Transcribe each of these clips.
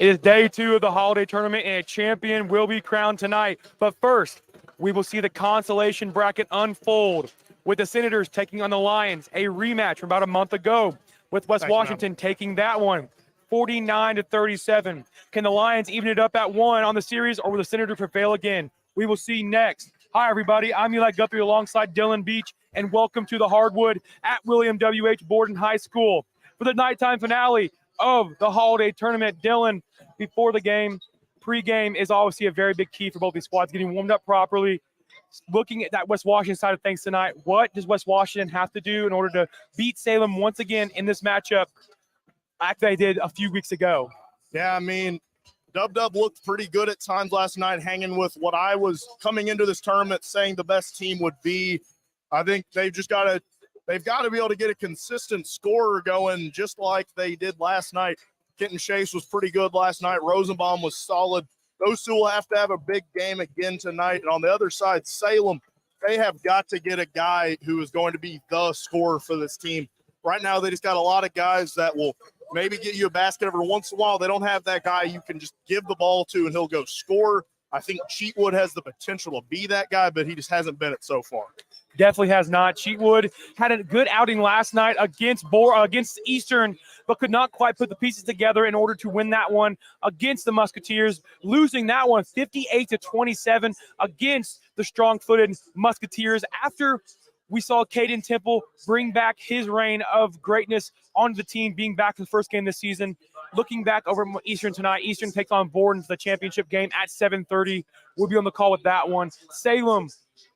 It is day 2 of the holiday tournament, and a champion will be crowned tonight. But first, we will see the consolation bracket unfold with the Senators taking on the Lions, a rematch from about a month ago, with West Washington taking that one 49-37. Can the Lions even it up at 1 on the series, or will the Senators prevail again? We will see next. Hi, everybody. I'm Eli Guthrie alongside Dylan Beach, and welcome to the Hardwood at William W.H. Borden High School for the nighttime finale of the holiday tournament. Dylan, before the game, pregame is obviously a very big key for both these squads, getting warmed up properly. Looking at that West Washington side of things tonight, what does West Washington have to do in order to beat Salem once again in this matchup like they did a few weeks ago? Yeah, I mean, Dub looked pretty good at times last night, hanging with what I was coming into this tournament saying the best team would be. I think they've got to be able to get a consistent scorer going just like they did last night. Kenton Chase was pretty good last night. Rosenbaum was solid. Those two will have to have a big game again tonight. And on the other side, Salem, they have got to get a guy who is going to be the scorer for this team. Right now, they just got a lot of guys that will maybe get you a basket every once in a while. They don't have that guy you can just give the ball to and he'll go score. I think Cheatwood has the potential to be that guy, but he just hasn't been it so far. Definitely has not. Cheatwood had a good outing last night against Eastern, but could not quite put the pieces together in order to win that one against the Musketeers, losing that one 58-27 against the strong-footed Musketeers after we saw Caden Temple bring back his reign of greatness onto the team, being back in the first game this season. Looking back over Eastern tonight, Eastern takes on Borden for the championship game at 7:30. We'll be on the call with that one. Salem,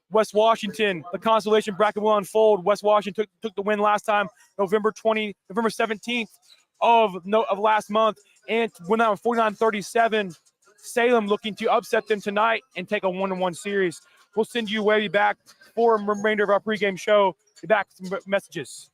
West Washington, the consolation bracket will unfold. West Washington took the win last time, November 17th of last month, and went out 49-37. Salem looking to upset them tonight and take a 1-1 series. We'll send you way back for the remainder of our pregame show. Be back with some messages.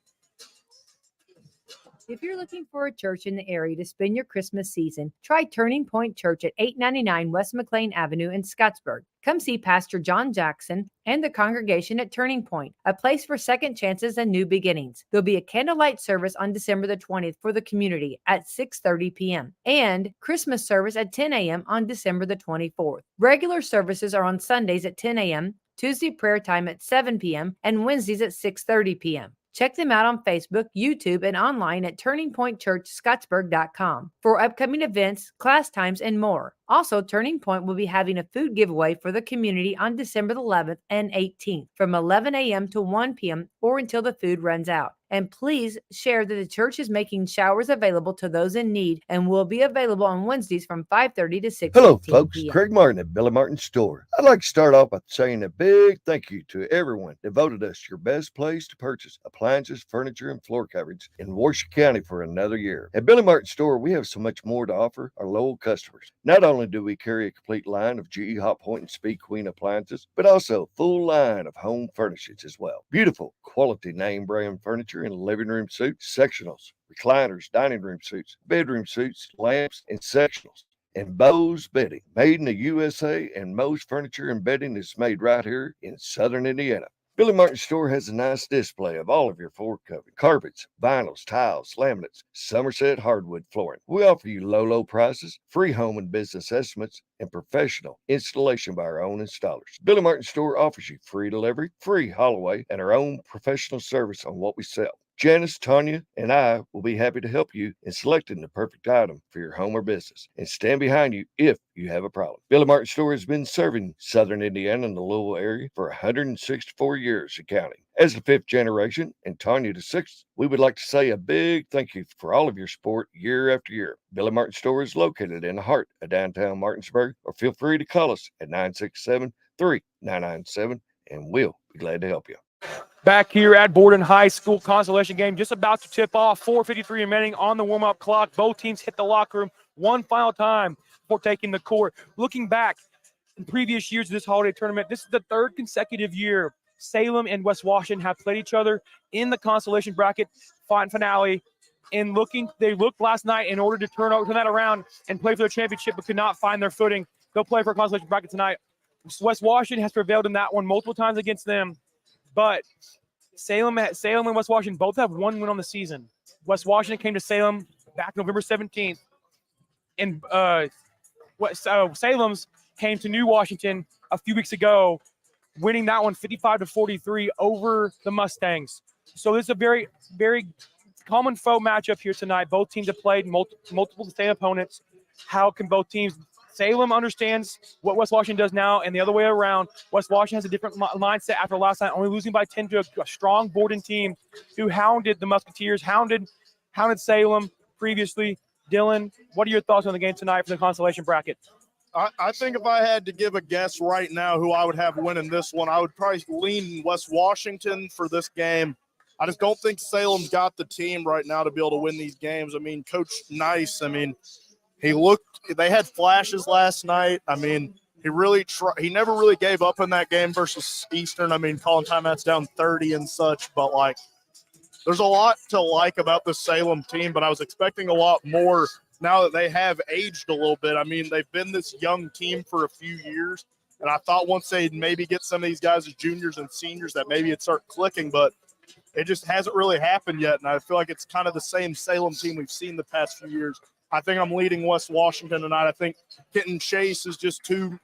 If you're looking for a church in the area to spend your Christmas season, try Turning Point Church at 899 West McLean Avenue in Scottsburg. Come see Pastor John Jackson and the congregation at Turning Point, a place for second chances and new beginnings. There'll be a candlelight service on December the 20th for the community at 6:30 p.m. and Christmas service at 10 a.m. on December the 24th. Regular services are on Sundays at 10 a.m., Tuesday prayer time at 7 p.m., and Wednesdays at 6:30 p.m. Check them out on Facebook, YouTube, and online at turningpointchurchscottsburg.com for upcoming events, class times, and more. Also, Turning Point will be having a food giveaway for the community on December the 11th and 18th from 11 a.m. to 1 p.m. or until the food runs out. And please share that the church is making showers available to those in need and will be available on Wednesdays from 5:30 to 6:15 Hello, folks. p.m. Craig Martin at Billy Martin's store. I'd like to start off by saying a big thank you to everyone that voted us your best place to purchase appliances, furniture, and floor coverings in Washington County for another year. At Billy Martin's store, we have so much more to offer our loyal customers. Not only do we carry a complete line of GE Hot Point and Speed Queen appliances, but also a full line of home furnishings as well. Beautiful quality name brand furniture and living room suites, sectionals, recliners, dining room suites, bedroom suites, lamps, and sectionals. And Bose Bedding, made in the USA, and most furniture and bedding is made right here in Southern Indiana. Billy Martin's store has a nice display of all of your floor covering, carpets, vinyls, tiles, laminates, Somerset hardwood flooring. We offer you low prices, free home and business estimates, and professional installation by our own installers. Billy Martin's store offers you free delivery, free haul away, and our own professional service on what we sell. Janice, Tanya, and I will be happy to help you in selecting the perfect item for your home or business and stand behind you if you have a problem. Billy Martin's store has been serving Southern Indiana and the Louisville area for 164 years and counting. As the fifth generation and Tanya the sixth, we would like to say a big thank you for all of your support year after year. Billy Martin's store is located in the heart of downtown Martinsburg, or feel free to call us at 967-3997, and we'll be glad to help you. Back here at Borden High School, consolation game just about to tip off. 4:53 remaining on the warm-up clock. Both teams hit the locker room one final time before taking the court. Looking back in previous years of this holiday tournament, this is the third consecutive year Salem and West Washington have played each other in the consolation bracket finale. And they looked last night in order to turn that around and play for the championship, but could not find their footing. They'll play for a consolation bracket tonight. West Washington has prevailed in that one multiple times against them. But Salem and West Washington both have one win on the season. West Washington came to Salem back November 17th. And Salem's came to New Washington a few weeks ago, winning that one 55-43 over the Mustangs. So this is a very, very common foe matchup here tonight. Both teams have played multiple same opponents. How can both teams – Salem understands what West Washington does now, and the other way around. West Washington has a different mindset after last night, only losing by 10 to a strong Borden team who hounded the Musketeers, hounded Salem previously. Dylan, what are your thoughts on the game tonight for the consolation bracket? I think if I had to give a guess right now who I would have winning this one, I would probably lean West Washington for this game. I just don't think Salem's got the team right now to be able to win these games. I mean, Coach Nice, they had flashes last night. I mean, he never really gave up in that game versus Eastern. I mean, calling timeouts down 30 and such, but there's a lot to like about the Salem team, but I was expecting a lot more now that they have aged a little bit. I mean, they've been this young team for a few years, and I thought once they'd maybe get some of these guys as juniors and seniors that maybe it'd start clicking, but it just hasn't really happened yet, and I feel like it's kind of the same Salem team we've seen the past few years. I think I'm leading West Washington tonight. I think Kenton Chase is just too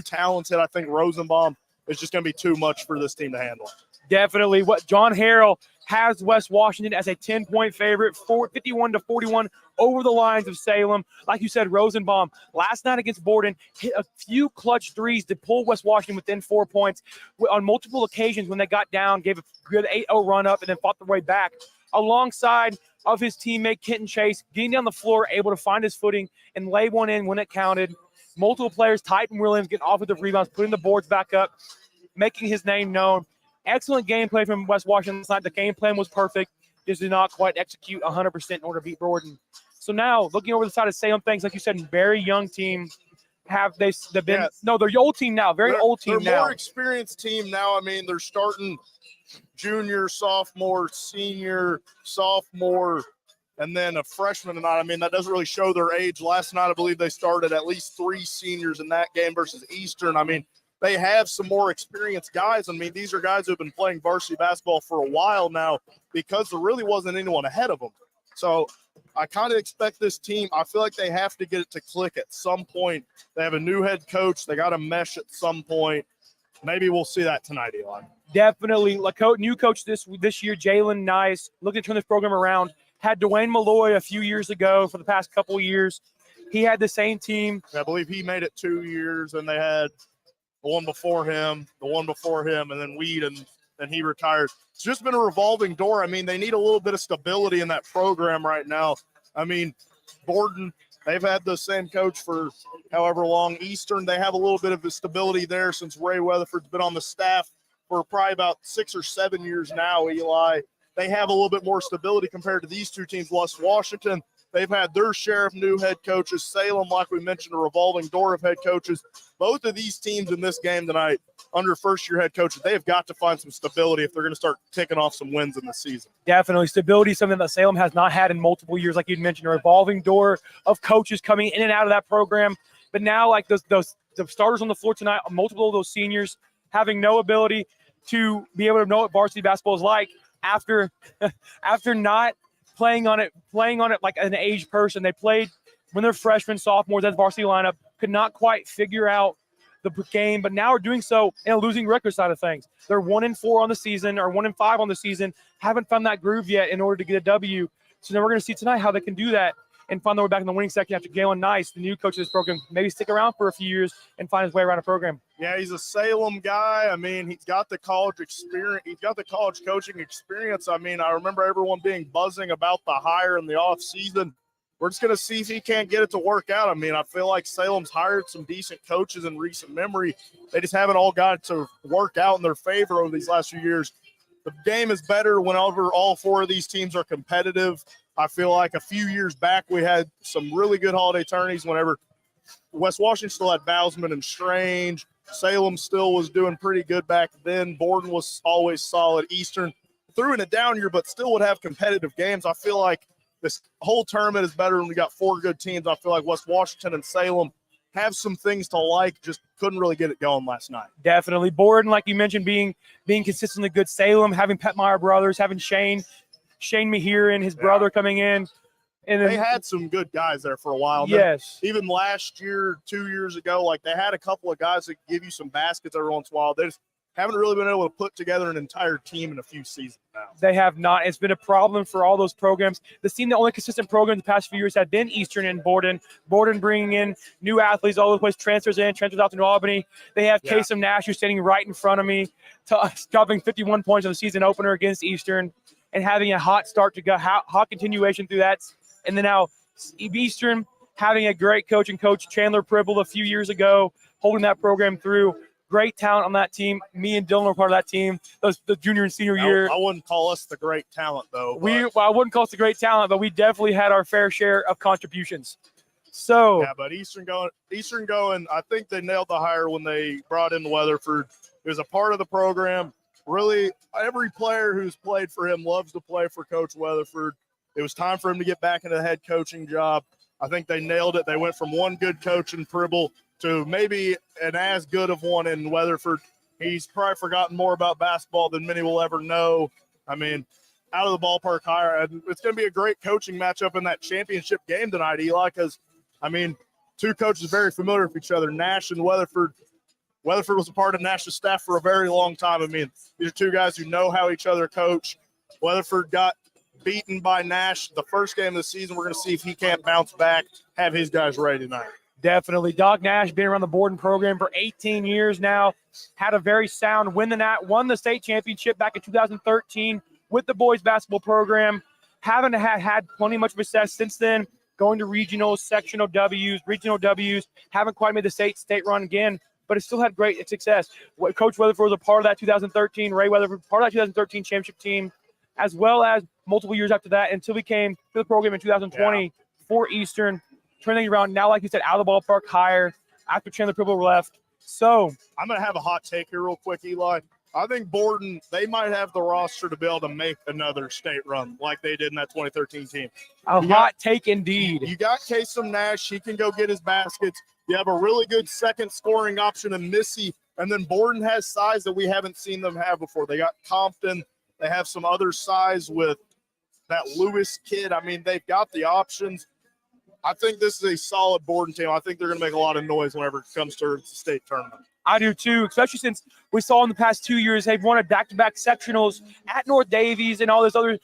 talented. I think Rosenbaum is just going to be too much for this team to handle. Definitely. What John Harrell has West Washington as a 10-point favorite, 51-41 over the Lions of Salem. Like you said, Rosenbaum last night against Borden hit a few clutch threes to pull West Washington within 4 points on multiple occasions when they got down, gave a good 8-0 run up, and then fought their way back. Alongside of his teammate Kenton Chase, getting down the floor, able to find his footing and lay one in when it counted. Multiple players, Titan Williams getting offensive rebounds, putting the boards back up, making his name known. Excellent gameplay from West Washington last night. The game plan was perfect. Just did not quite execute 100% in order to beat Borden. So now, looking over the side of Salem, things like you said, very young team. They've been they're old team now, old team now. They're more experienced team now. I mean, they're starting junior, sophomore, senior, sophomore, and then a freshman tonight. I mean, that doesn't really show their age. Last night, I believe they started at least 3 seniors in that game versus Eastern. I mean, they have some more experienced guys. I mean, these are guys who have been playing varsity basketball for a while now because there really wasn't anyone ahead of them. So I kind of expect this team, I feel like they have to get it to click at some point. They have a new head coach. They got to mesh at some point. Maybe we'll see that tonight, Eli. Definitely. New coach this year, Jalen Nice, looking to turn this program around. Had Dwayne Malloy a few years ago for the past couple of years. He had the same team. I believe he made it 2 years, and they had the one before him, and then Weed, and he retired. It's just been a revolving door. I mean, they need a little bit of stability in that program right now. I mean, Borden, they've had the same coach for however long. Eastern, they have a little bit of the stability there since Ray Weatherford's been on the staff for probably about 6 or 7 years now, Eli. They have a little bit more stability compared to these two teams. West Washington, they've had their share of new head coaches. Salem, like we mentioned, a revolving door of head coaches. Both of these teams in this game tonight, under first-year head coaches, they have got to find some stability if they're going to start ticking off some wins in the season. Definitely. Stability is something that Salem has not had in multiple years, like you'd mentioned, a revolving door of coaches coming in and out of that program. But now, like the starters on the floor tonight, multiple of those seniors having no ability to be able to know what varsity basketball is like after not playing on it like an aged person. They played when they're freshmen, sophomores, that varsity lineup, could not quite figure out the game, but now are doing so in a losing record side of things. They're 1-4 on the season, or 1-5 on the season, haven't found that groove yet in order to get a W. So now we're going to see tonight how they can do that and find their way back in the winning section after Galen Nice, the new coach of this program, maybe stick around for a few years and find his way around a program. Yeah, he's a Salem guy. I mean, he's got the college experience. He's got the college coaching experience. I mean, I remember everyone being buzzing about the hire in the offseason. We're just going to see if he can't get it to work out. I mean, I feel like Salem's hired some decent coaches in recent memory. They just haven't all got it to work out in their favor over these last few years. The game is better whenever all 4 of these teams are competitive. I feel like a few years back we had some really good holiday tourneys whenever West Washington still had Bousman and Strange. Salem still was doing pretty good back then. Borden was always solid. Eastern threw in a down year, but still would have competitive games. I feel like this whole tournament is better when we got 4 good teams. I feel like West Washington and Salem have some things to like, just couldn't really get it going last night. Definitely. Borden, like you mentioned, being consistently good. Salem, having Petmeyer brothers, having Shane Mahirin, his brother coming in. And they had some good guys there for a while. Yes. Even last year, 2 years ago, like they had a couple of guys that give you some baskets every once in a while. They just haven't really been able to put together an entire team in a few seasons now. They have not. It's been a problem for all those programs. The only consistent program the past few years have been Eastern and Borden. Borden bringing in new athletes all over the place, transfers out to New Albany. They have Kasem Nash, who's standing right in front of me, dropping 51 points on the season opener against Eastern and having a hot start to go, hot continuation through that. And then now Eastern having a great coach and Coach Chandler Pribble a few years ago, holding that program through. Great talent on that team. Me and Dylan were part of that team. The junior and senior year. I wouldn't call us the great talent, though. I wouldn't call us the great talent, but we definitely had our fair share of contributions. So yeah, but Eastern going. I think they nailed the hire when they brought in Weatherford. He was a part of the program. Really, every player who's played for him loves to play for Coach Weatherford. It was time for him to get back into the head coaching job. I think they nailed it. They went from one good coach in Pribble to maybe an as good of one in Weatherford. He's probably forgotten more about basketball than many will ever know. I mean, out of the ballpark hire. It's going to be a great coaching matchup in that championship game tonight, Eli, because, I mean, 2 coaches very familiar with each other, Nash and Weatherford. Weatherford was a part of Nash's staff for a very long time. I mean, these are 2 guys who know how each other coach. Weatherford got beaten by Nash the first game of the season. We're going to see if he can't bounce back, have his guys ready tonight. Definitely. Doc Nash been around the Borden program for 18 years now. Had a very sound won the state championship back in 2013 with the boys basketball program. Haven't had plenty much success since then. Going to regionals, sectional W's, regional W's. Haven't quite made the state run again, but it still had great success. Coach Weatherford was a part of that 2013. Ray Weatherford, part of that 2013 championship team, as well as multiple years after that until we came to the program in 2020 for Eastern. Turning around now, like you said, out of the ballpark hire after Chandler Pribble left. So I'm going to have a hot take here real quick, Eli. I think Borden, they might have the roster to be able to make another state run like they did in that 2013 team. A hot take indeed. You got Kasem Nash. He can go get his baskets. You have a really good second scoring option in Missy. And then Borden has size that we haven't seen them have before. They got Compton. They have some other size with that Lewis kid. I mean, they've got the options. I think this is a solid Borden team. I think they're going to make a lot of noise whenever it comes to the state tournament. I do too, especially since we saw in the past 2 years they've won a back-to-back sectionals at North Davies and all this other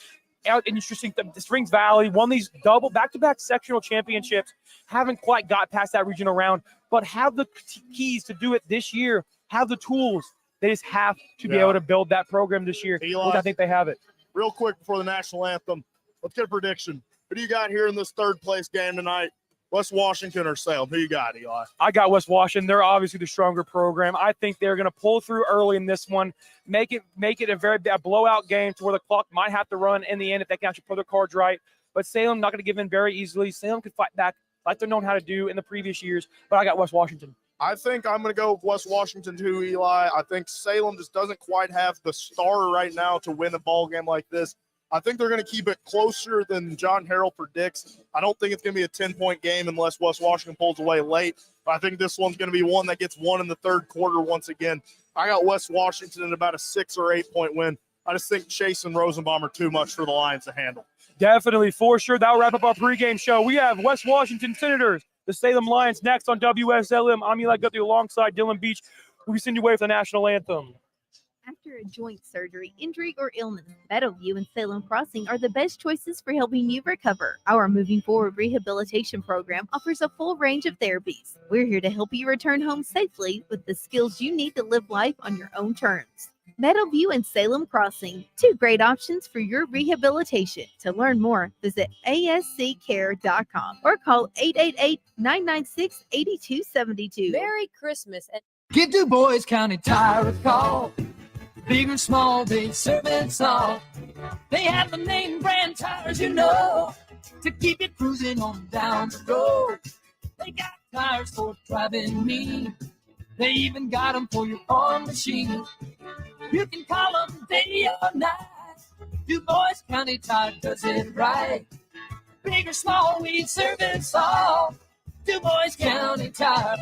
interesting Springs Valley, won these double back-to-back sectional championships, haven't quite got past that regional round, but have the keys to do it this year, have the tools. They just have to be able to build that program this year, Eli, which I think they have it. Real quick before the national anthem, let's get a prediction. Who do you got here in this third place game tonight? West Washington or Salem? Who you got, Eli? I got West Washington. They're obviously the stronger program. I think they're going to pull through early in this one, make it a very bad blowout game to where the clock might have to run in the end if they can actually play their cards right. But Salem not going to give in very easily. Salem could fight back like they're known how to do in the previous years. But I got West Washington. I think I'm going to go with West Washington too, Eli. I think Salem just doesn't quite have the star right now to win a ball game like this. I think they're going to keep it closer than John Harrell predicts. I don't think it's going to be a 10-point game unless West Washington pulls away late. But I think this one's going to be one that gets won in the third quarter once again. I got West Washington in about a 6 or 8 point win. I just think Chase and Rosenbaum are too much for the Lions to handle. Definitely, for sure. That'll wrap up our pregame show. We have West Washington Senators, the Salem Lions, next on WSLM. I'm Eli Guthrie alongside Dylan Beach. We send you away for the national anthem. After a joint surgery, injury, or illness, Meadowview and Salem Crossing are the best choices for helping you recover. Our Moving Forward rehabilitation program offers a full range of therapies. We're here to help you return home safely with the skills you need to live life on your own terms. Meadowview and Salem Crossing, 2 great options for your rehabilitation. To learn more, visit asccare.com or call 888-996-8272. Merry Christmas. Give Du Bois County Tire a call. Big or small, they service all. They have the name brand tires, you know, to keep you cruising on down the road. They got tires for driving me. They even got them for your farm machine. You can call them day or night. Du Bois County Tire does it right. Big or small, we service all. Du Bois County Tire.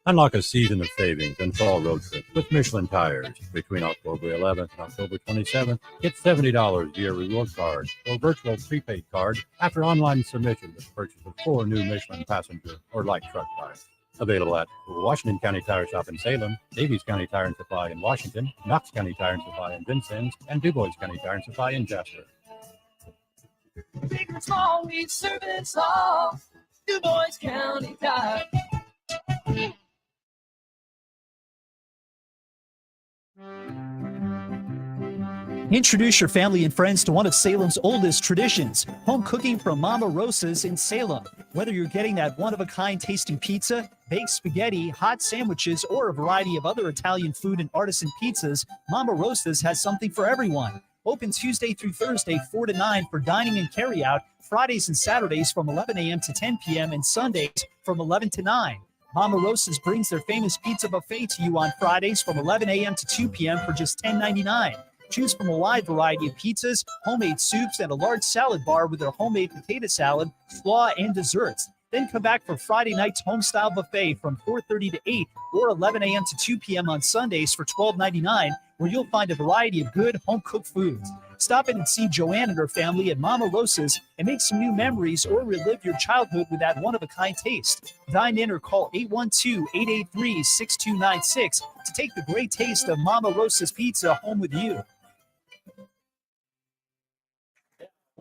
Unlock a season of savings and fall road trips with Michelin tires. Between October 11th and October 27th, get $70 via reward card or virtual prepaid card after online submission with the purchase of 4 new Michelin passenger or light truck tires. Available at Washington County Tire Shop in Salem, Davies County Tire and Supply in Washington, Knox County Tire and Supply in Vincennes, and Du Bois County Tire and Supply in Jasper. Big and small, we service all. Du Bois County Tire. Introduce your family and friends to one of Salem's oldest traditions, home cooking from Mama Rosa's in Salem. Whether you're getting that one-of-a-kind tasting pizza, baked spaghetti, hot sandwiches, or a variety of other Italian food and artisan pizzas, Mama Rosa's has something for everyone. Open Tuesday through Thursday, 4 to 9 for dining and carry-out, Fridays and Saturdays from 11 a.m. to 10 p.m. and Sundays from 11 to 9. Mama Rosa's brings their famous pizza buffet to you on Fridays from 11 a.m. to 2 p.m. for just $10.99. Choose from a wide variety of pizzas, homemade soups, and a large salad bar with their homemade potato salad, slaw, and desserts. Then come back for Friday night's home-style buffet from 4:30 to 8 or 11 a.m. to 2 p.m. on Sundays for $12.99, where you'll find a variety of good home-cooked foods. Stop in and see Joanne and her family at Mama Rosa's and make some new memories or relive your childhood with that one-of-a-kind taste. Dine in or call 812-883-6296 to take the great taste of Mama Rosa's pizza home with you.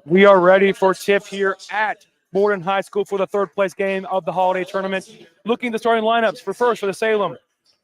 We are ready for tip here at Borden High School for the third place game of the holiday tournament. Looking at the starting lineups for the Salem.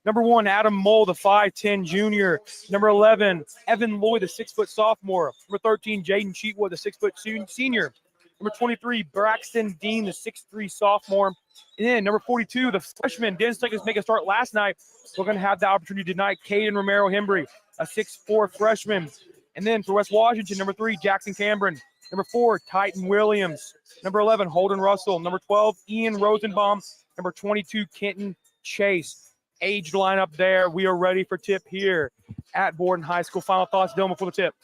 Number 1, Adam Mole, the 5'10 junior. Number 11, Evan Lloyd, the 6-foot sophomore. Number 13, Jaden Cheatwood, the 6-foot senior. Number 23, Braxton Dean, the 6'3 sophomore. And then number 42, the freshman, didn't make a start last night. We're going to have the opportunity tonight, Caden Romero Hembry, a 6'4 freshman. And then for West Washington, number 3, Jackson Cameron. Number 4, Titan Williams. Number 11, Holden Russell. Number 12, Ian Rosenbaum. Number 22, Kenton Chase. Aged lineup there. We are ready for tip here at Borden High School. Final thoughts, Dylan, before the tip.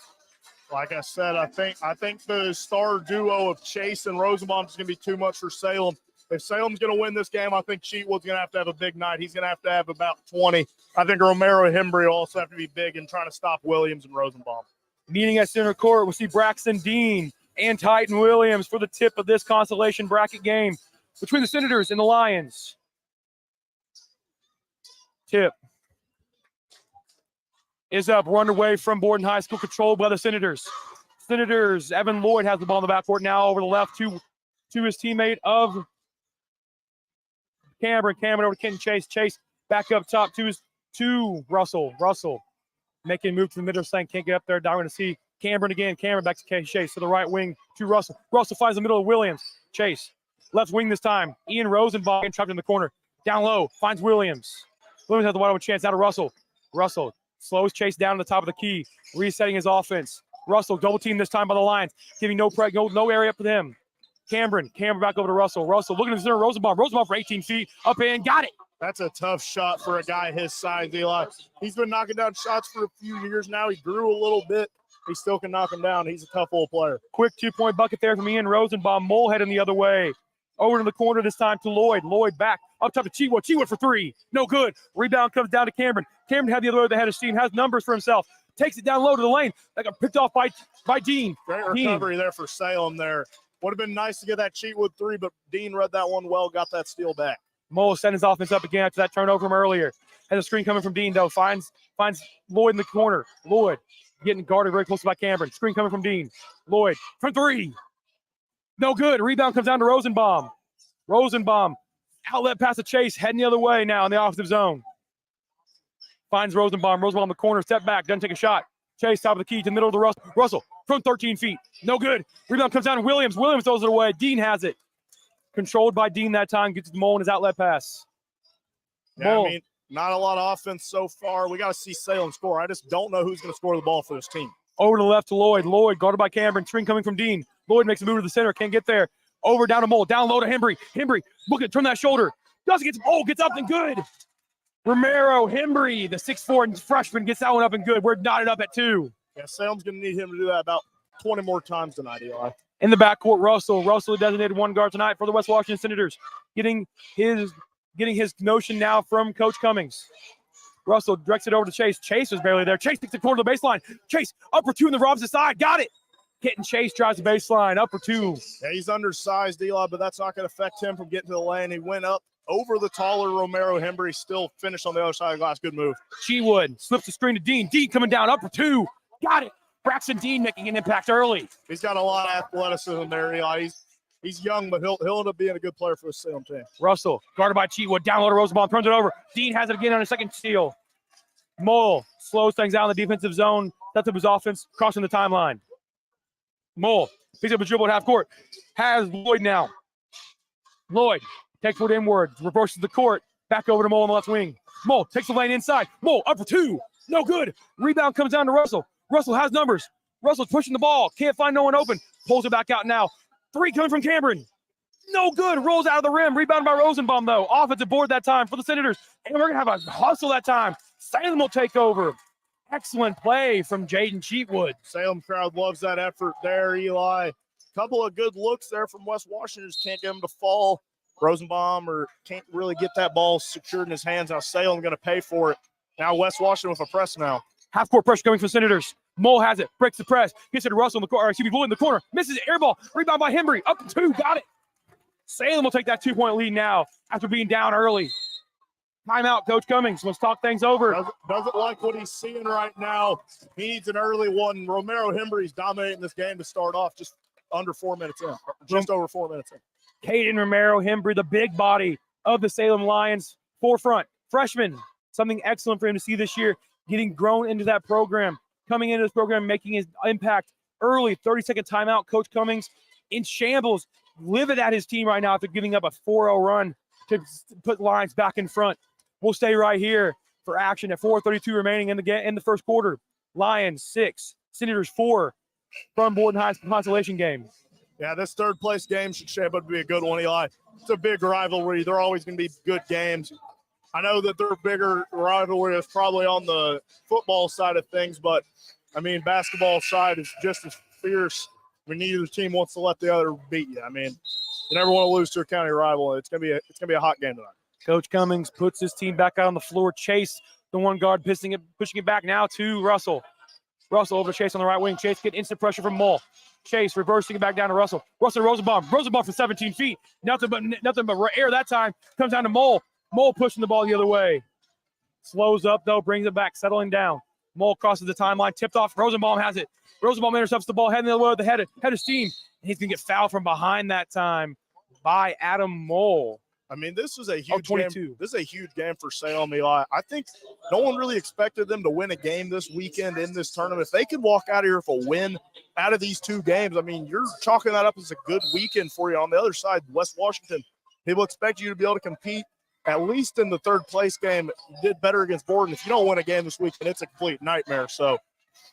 Like I said, I think the star duo of Chase and Rosenbaum is going to be too much for Salem. If Salem's going to win this game, I think Cheatwood's going to have a big night. He's going to have about 20. I think Romero Hembry will also have to be big in trying to stop Williams and Rosenbaum. Meeting at center court, we'll see Braxton Dean and Titan Williams for the tip of this consolation bracket game between the Senators and the Lions. Tip is up. We're underway from Borden High School, controlled by the Senators. Senators, Evan Lloyd has the ball in the backcourt now over the left to his teammate of Cameron. Cameron over to Kenton Chase. Chase back up top to Russell. Russell making a move to the middle of the lane. Can't get up there. Now we're going to see Cameron again. Cameron back to Chase to the right wing to Russell. Russell finds the middle of Williams. Chase, left wing this time. Ian Rosenbaum getting trapped in the corner. Down low, finds Williams. Williams has the wide open chance. Now to Russell. Russell slows Chase down to the top of the key, resetting his offense. Russell double team this time by the Lions, giving no area up to him. Cameron back over to Russell. Russell looking at the center. Rosenbaum for 18 feet. Up in, got it. That's a tough shot for a guy his size, Eli. He's been knocking down shots for a few years now. He grew a little bit. He still can knock him down. He's a tough old player. Quick 2-point bucket there from Ian Rosenbaum. Mole heading the other way. Over to the corner this time to Lloyd. Lloyd back up top to Cheatwood. Cheatwood for three. No good. Rebound comes down to Cameron. Cameron had the other way of the head of steam. Has numbers for himself. Takes it down low to the lane. That got picked off by Dean. Great recovery there for Salem there. Would have been nice to get that Cheatwood three, but Dean read that one well, got that steal back. Mole sent his offense up again after that turnover from earlier. Has a screen coming from Dean, though. Finds Lloyd in the corner. Lloyd getting guarded very close by Cameron. Screen coming from Dean. Lloyd from three. No good. Rebound comes down to Rosenbaum. Rosenbaum, outlet pass to Chase, heading the other way now in the offensive zone. Finds Rosenbaum. Rosenbaum in the corner, step back, doesn't take a shot. Chase, top of the key to the middle of the Russell. Russell from 13 feet. No good. Rebound comes down to Williams. Williams throws it away. Dean has it. Controlled by Dean that time. Gets the Mole in his outlet pass. Yeah, Mole. I mean, not a lot of offense so far. We got to see Salem score. I just don't know who's going to score the ball for this team. Over to the left to Lloyd. Lloyd guarded by Cameron. Screen coming from Dean. Lloyd makes a move to the center. Can't get there. Over down to Mole. Down low to Hembry. Hembry, look at turn that shoulder. Doesn't get gets up and good. Romero Hembry, the 6'4" freshman, gets that one up and good. We're knotted up at 2. Yeah, Salem's going to need him to do that about 20 more times tonight, Eli. In the backcourt, Russell. Russell designated one guard tonight for the West Washington Senators. Getting his notion now from Coach Cummings. Russell directs it over to Chase. Chase was barely there. Chase takes the corner to the baseline. Chase up for 2 on the Robinson side. Got it. Kenton Chase drives the baseline, up for 2. Yeah, he's undersized, Eli, but that's not going to affect him from getting to the lane. He went up over the taller Romero Hembry, still finished on the other side of the glass. Good move. Cheatwood slips the screen to Dean. Dean coming down, up for 2. Got it. Braxton Dean making an impact early. He's got a lot of athleticism there, Eli. He's young, but he'll end up being a good player for the Salem team. Russell, guarded by Cheatwood, down low to Rosenbaum, turns it over. Dean has it again on a second steal. Mole slows things down in the defensive zone, sets up his offense, crossing the timeline. Mole picks up a dribble at half court. Has Lloyd now. Lloyd takes foot inward, reverses the court, back over to Mole on the left wing. Mole takes the lane inside. Mole up for 2. No good. Rebound comes down to Russell. Russell has numbers. Russell's pushing the ball. Can't find no one open. Pulls it back out now. 3 coming from Cameron. No good. Rolls out of the rim. Rebounded by Rosenbaum, though. Offensive board that time for the Senators. And we're going to have a hustle that time. Salem will take over. Excellent play from Jaden Cheatwood. Salem crowd loves that effort there, Eli. Couple of good looks there from West Washington. Just can't get him to fall. Rosenbaum or can't really get that ball secured in his hands. Now Salem going to pay for it. Now West Washington with a press now. Half-court pressure coming from Senators. Mole has it. Breaks the press. Gets it to Russell in the corner. Lloyd in the corner. Misses the air ball. Rebound by Hembry. Up to 2. Got it. Salem will take that 2-point lead now after being down early. Timeout, Coach Cummings. Let's talk things over. Doesn't like what he's seeing right now. He needs an early one. Romero Hembry's dominating this game to start off just under 4 minutes in. Just over 4 minutes in. Caden Romero Hembry, the big body of the Salem Lions, forefront. Freshman. Something excellent for him to see this year. Getting grown into that program. Coming into this program, making his impact early. 30-second timeout. Coach Cummings in shambles. Livid at his team right now after giving up a 4-0 run to put Lions back in front. We'll stay right here for action at 4:32 remaining in the first quarter. Lions 6, Senators 4 from Borden High School consolation game. Yeah, this third-place game should shape up to be a good one, Eli. It's a big rivalry. They're always going to be good games. I know that their bigger rivalry is probably on the football side of things, but I mean, basketball side is just as fierce. I mean, neither team wants to let the other beat you. I mean, you never want to lose to a county rival. It's gonna be a hot game tonight. Coach Cummings puts his team back out on the floor. Chase, the one guard, pushing it back now to Russell. Russell over to Chase on the right wing. Chase getting instant pressure from Mull. Chase reversing it back down to Russell. Russell Rosenbaum. Rosenbaum from 17 feet. Nothing but air that time. Comes down to Mull. Mull pushing the ball the other way. Slows up though, brings it back, settling down. Mull crosses the timeline, tipped off. Rosenbaum has it. Rosenbaum intercepts the ball, heading the other way with the head of steam. And he's gonna get fouled from behind that time by Adam Mull. I mean, this is a huge 22. game. This is a huge game for Salem, Eli. I think no one really expected them to win a game this weekend in this tournament. If they could walk out of here with a win out of these two games, I mean, you're chalking that up as a good weekend for you. On the other side, West Washington, people expect you to be able to compete at least in the third place game. You did better against Borden. If you don't win a game this weekend, it's a complete nightmare. So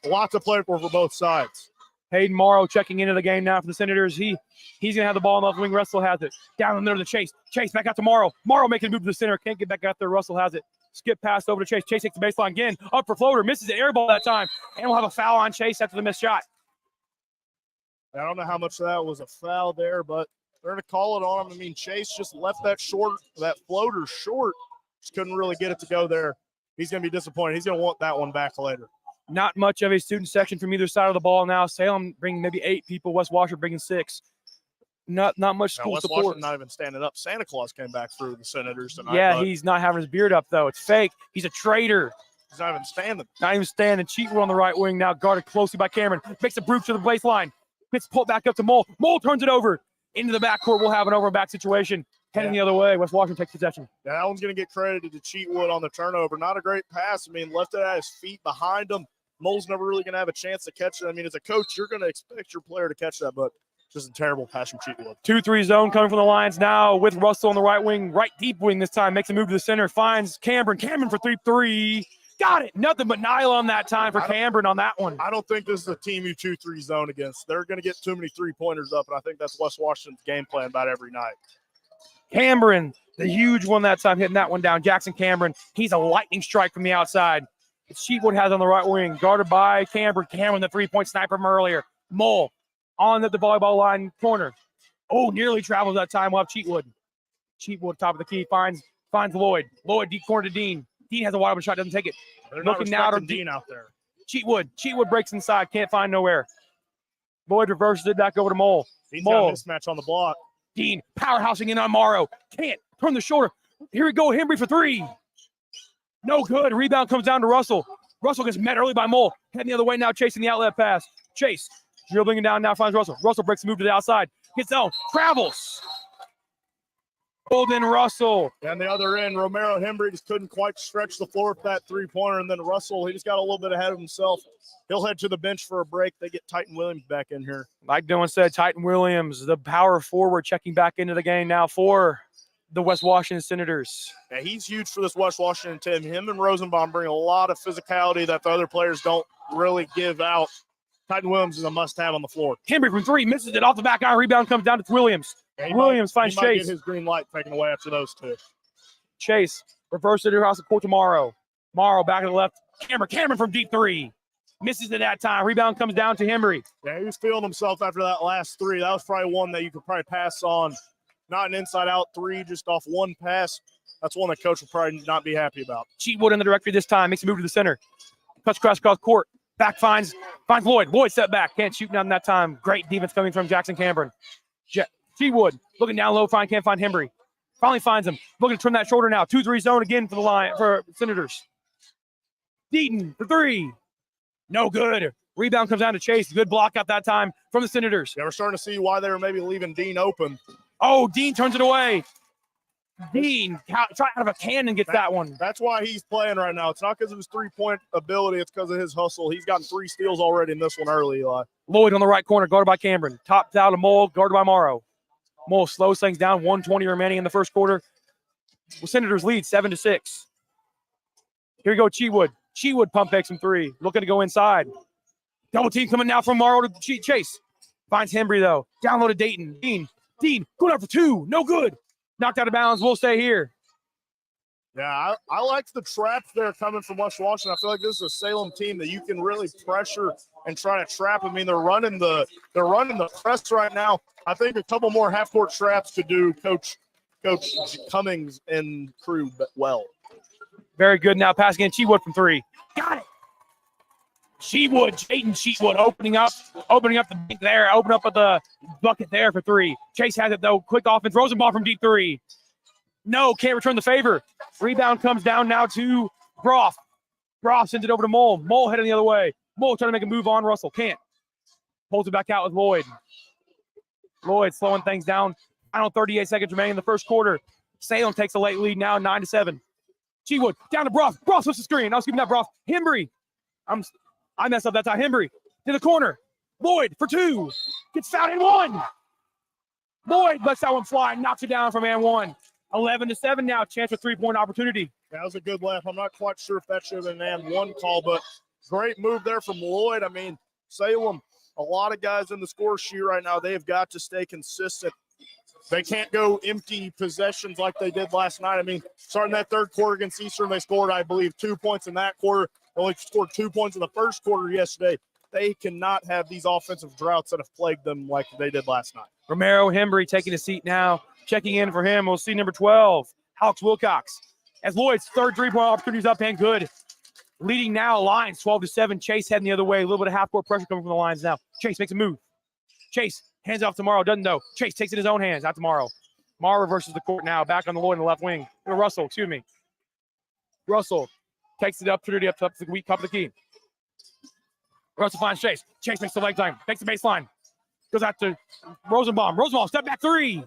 lots to play for both sides. Hayden Morrow checking into the game now for the Senators. He's going to have the ball on the left wing. Russell has it. Down in the middle of the Chase. Chase back out to Morrow. Morrow making a move to the center. Can't get back out there. Russell has it. Skip pass over to Chase. Chase takes the baseline again. Up for floater. Misses the air ball that time. And we'll have a foul on Chase after the missed shot. I don't know how much of that was a foul there, but they're going to call it on him. I mean, Chase just left that floater short. Just couldn't really get it to go there. He's going to be disappointed. He's going to want that one back later. Not much of a student section from either side of the ball now. Salem bringing maybe 8 people. West Washington bringing 6. Not much school West support. Washington not even standing up. Santa Claus came back through the Senators tonight. Yeah, he's not having his beard up, though. It's fake. He's a traitor. He's not even standing. Not even standing. Cheatwood on the right wing now, guarded closely by Cameron. Makes a brooch to the baseline. Gets pulled back up to Mull. Mull turns it over. Into the backcourt. We'll have an over and back situation. Heading the other way. West Washington takes possession. Yeah, that one's going to get credited to Cheatwood on the turnover. Not a great pass. I mean, left it at his feet behind him. Mull's never really going to have a chance to catch it. I mean, as a coach, you're going to expect your player to catch that, but just a terrible pass from Cheatwood. 2-3 zone coming from the Lions now with Russell on the right wing. Right deep wing this time. Makes a move to the center. Finds Cameron. Cameron for 3-3. Got it. Nothing but nylon that time for Cameron on that one. I don't think this is a team you 2-3 zone against. They're going to get too many three-pointers up, and I think that's West Washington's game plan about every night. Cameron, the huge one that time, hitting that one down. Jackson Cameron, he's a lightning strike from the outside. Cheatwood has on the right wing, guarded by Cameron. Cameron, the three-point sniper from earlier. Mull on the volleyball line corner. Oh, nearly travels that time. We'll have Cheatwood. Cheatwood, top of the key, finds Lloyd. Lloyd, deep corner to Dean. Dean has a wide open shot, doesn't take it. They're looking not now to Dean out there. Cheatwood breaks inside, can't find nowhere. Lloyd reverses it back over to Mull. Dean's got a mismatch on the block. Dean powerhousing in on Morrow. Can't turn the shoulder. Here we go, Hembry for 3. No good. Rebound comes down to Russell. Russell gets met early by Mull. Heading the other way now, chasing the outlet pass. Chase dribbling it down now, finds Russell. Russell breaks the move to the outside. Gets down, travels. Golden Russell. And the other end, Romero Hembry just couldn't quite stretch the floor with that three-pointer. And then Russell, he just got a little bit ahead of himself. He'll head to the bench for a break. They get Titan Williams back in here. Like Dylan said, Titan Williams, the power forward, checking back into the game now for the West Washington Senators. Yeah, he's huge for this West Washington team. Him and Rosenbaum bring a lot of physicality that the other players don't really give out. Titan Williams is a must-have on the floor. Hembry from 3, misses it off the back iron. Rebound comes down to Williams. Yeah, Williams finds he might Chase. get his green light taken away after those two. Chase reverses it across the court to Morrow. Morrow back to the left. Cameron from deep 3. Misses it that time. Rebound comes down to Hembry. Yeah, he was feeling himself after that last 3. That was probably one that you could probably pass on. Not an inside-out 3, just off one pass. That's one that coach will probably not be happy about. Cheatwood in the directory this time. Makes a move to the center. Cuts across court. Back finds Lloyd. Lloyd step back. Can't shoot none that time. Great defense coming from Jackson Cameron. Cheatwood looking down low. Can't find Hembry. Finally finds him. Looking to trim that shoulder now. 2-3 zone again for the line for Senators. Deaton for 3. No good. Rebound comes down to Chase. Good block out that time from the Senators. Yeah, we're starting to see why they were maybe leaving Dean open. Oh, Dean turns it away. Dean, try out of a cannon, gets that one. That's why he's playing right now. It's not because of his three-point ability. It's because of his hustle. He's gotten 3 steals already in this one early, Eli. Lloyd on the right corner, guarded by Cameron. Top down to Mull, guarded by Morrow. Mull slows things down, 1:20 remaining in the first quarter. The Senators lead 7-6. Here we go, Cheatwood. Cheatwood pump fakes from 3, looking to go inside. Double team coming now from Morrow to Chase. Finds Hembry, though. Down low to Dayton. Dean, going out for 2. No good. Knocked out of bounds. We'll stay here. Yeah, I like the traps there coming from West Washington. I feel like this is a Salem team that you can really pressure and try to trap. I mean, they're running the press right now. I think a couple more half-court traps could do Coach Cummings and crew well. Very good now. Passing in Cheatwood from three. Got it. Jaden Cheatwood opening up the bank there. Open up at the bucket there for three. Chase has it though. Quick offense. Rosenbaum from deep three. No, can't return the favor. Rebound comes down now to Groff. Groff sends it over to Mole. Mole heading the other way. Mole trying to make a move on Russell. Can't. Pulls it back out with Lloyd. Lloyd slowing things down. Final 38 seconds remaining in the first quarter. Salem takes a late lead now, 9-7. Cheatwood down to Broff. Broff switches the screen. I was giving that Broff. Hembry. I messed up that time. Hembry to the corner. Lloyd for two. Gets fouled and one. Lloyd lets that one fly. Knocks it down from and one. 11-7 now. Chance for three-point opportunity. That was a good laugh. I'm not quite sure if that should have been an and one call, but great move there from Lloyd. I mean, Salem, a lot of guys in the score sheet right now, they have got to stay consistent. They can't go empty possessions like they did last night. I mean, starting that third quarter against Eastern, they scored, I believe, 2 points in that quarter. They only scored 2 points in the first quarter yesterday. They cannot have these offensive droughts that have plagued them like they did last night. Romero Hembry taking a seat now. Checking in for him, we'll see number 12, Alex Wilcox. As Lloyd's third three-point opportunity is up and good. Leading now, Lions 12-7. Chase heading the other way. A little bit of half-court pressure coming from the Lions now. Chase makes a move. Chase hands off to Morrow. Doesn't know. Chase takes it in his own hands. Not to Morrow. Morrow reverses the court now. Back on the Lloyd in the left wing. Russell, excuse me. Russell takes it up to the top of the key. Russell finds Chase. Chase makes the leg time. Makes the baseline. Goes out to Rosenbaum. Rosenbaum, step back three.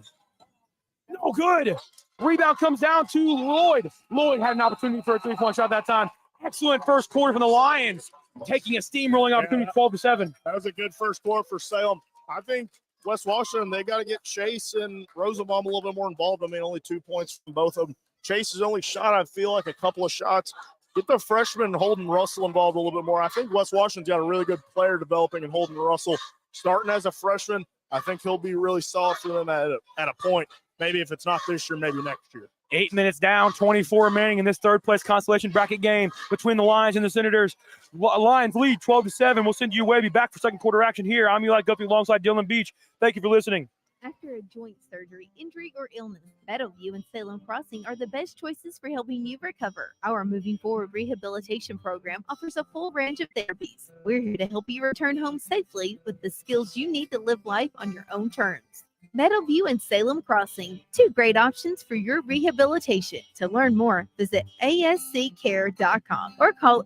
No good. Rebound comes down to Lloyd. Lloyd had an opportunity for a three-point shot that time. Excellent first quarter from the Lions. Taking a steamrolling opportunity, 12-7. That was a good first quarter for Salem. I think West Washington, they got to get Chase and Rosenbaum a little bit more involved. I mean, only 2 points from both of them. Chase's only shot, I feel like, a couple of shots. Get the freshman Holden Russell involved a little bit more. I think West Washington's got a really good player developing in Holden Russell. Starting as a freshman, I think he'll be really solid for them at a point. Maybe if it's not this year, maybe next year. 8 minutes down, 24 remaining in this third-place consolation bracket game between the Lions and the Senators. Lions lead 12-7. We'll send you away. Be back for second quarter action here. I'm Eli Guthrie alongside Dylan Beach. Thank you for listening. After a joint surgery, injury, or illness, Meadowview and Salem Crossing are the best choices for helping you recover. Our Moving Forward rehabilitation program offers a full range of therapies. We're here to help you return home safely with the skills you need to live life on your own terms. Meadowview and Salem Crossing, two great options for your rehabilitation. To learn more, visit asccare.com or call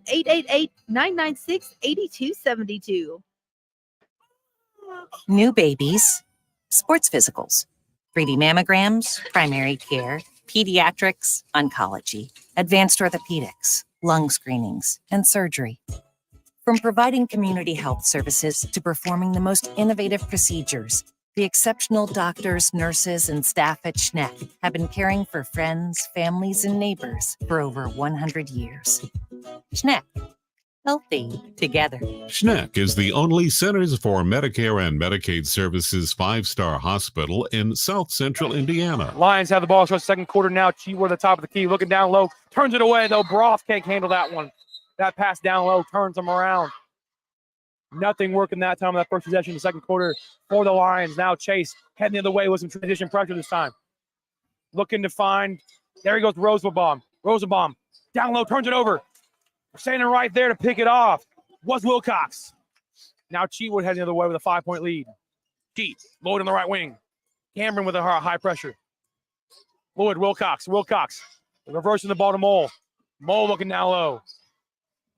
888-996-8272. New babies, sports physicals, 3D mammograms, primary care, pediatrics, oncology, advanced orthopedics, lung screenings, and surgery. From providing community health services to performing the most innovative procedures, the exceptional doctors, nurses, and staff at Schneck have been caring for friends, families, and neighbors for over 100 years. Schneck. Healthy together. Schneck is the only Centers for Medicare and Medicaid Services 5-star hospital in South Central Indiana. Lions have the ball. So second quarter now. Cheatwood at the top of the key. Looking down low. Turns it away, though. Broth can't handle that one. That pass down low turns them around. Nothing working that time in that first possession in the second quarter for the Lions. Now Chase heading the other way with some transition pressure this time. Looking to find. There he goes, Rosenbaum. Rosenbaum down low, turns it over. Standing right there to pick it off was Wilcox. Now Cheatwood heading the other way with a 5-point lead. Cheat, Lloyd on the right wing. Cameron with a high pressure. Lloyd, Wilcox. Reversing the ball to Mole. Mole looking down low.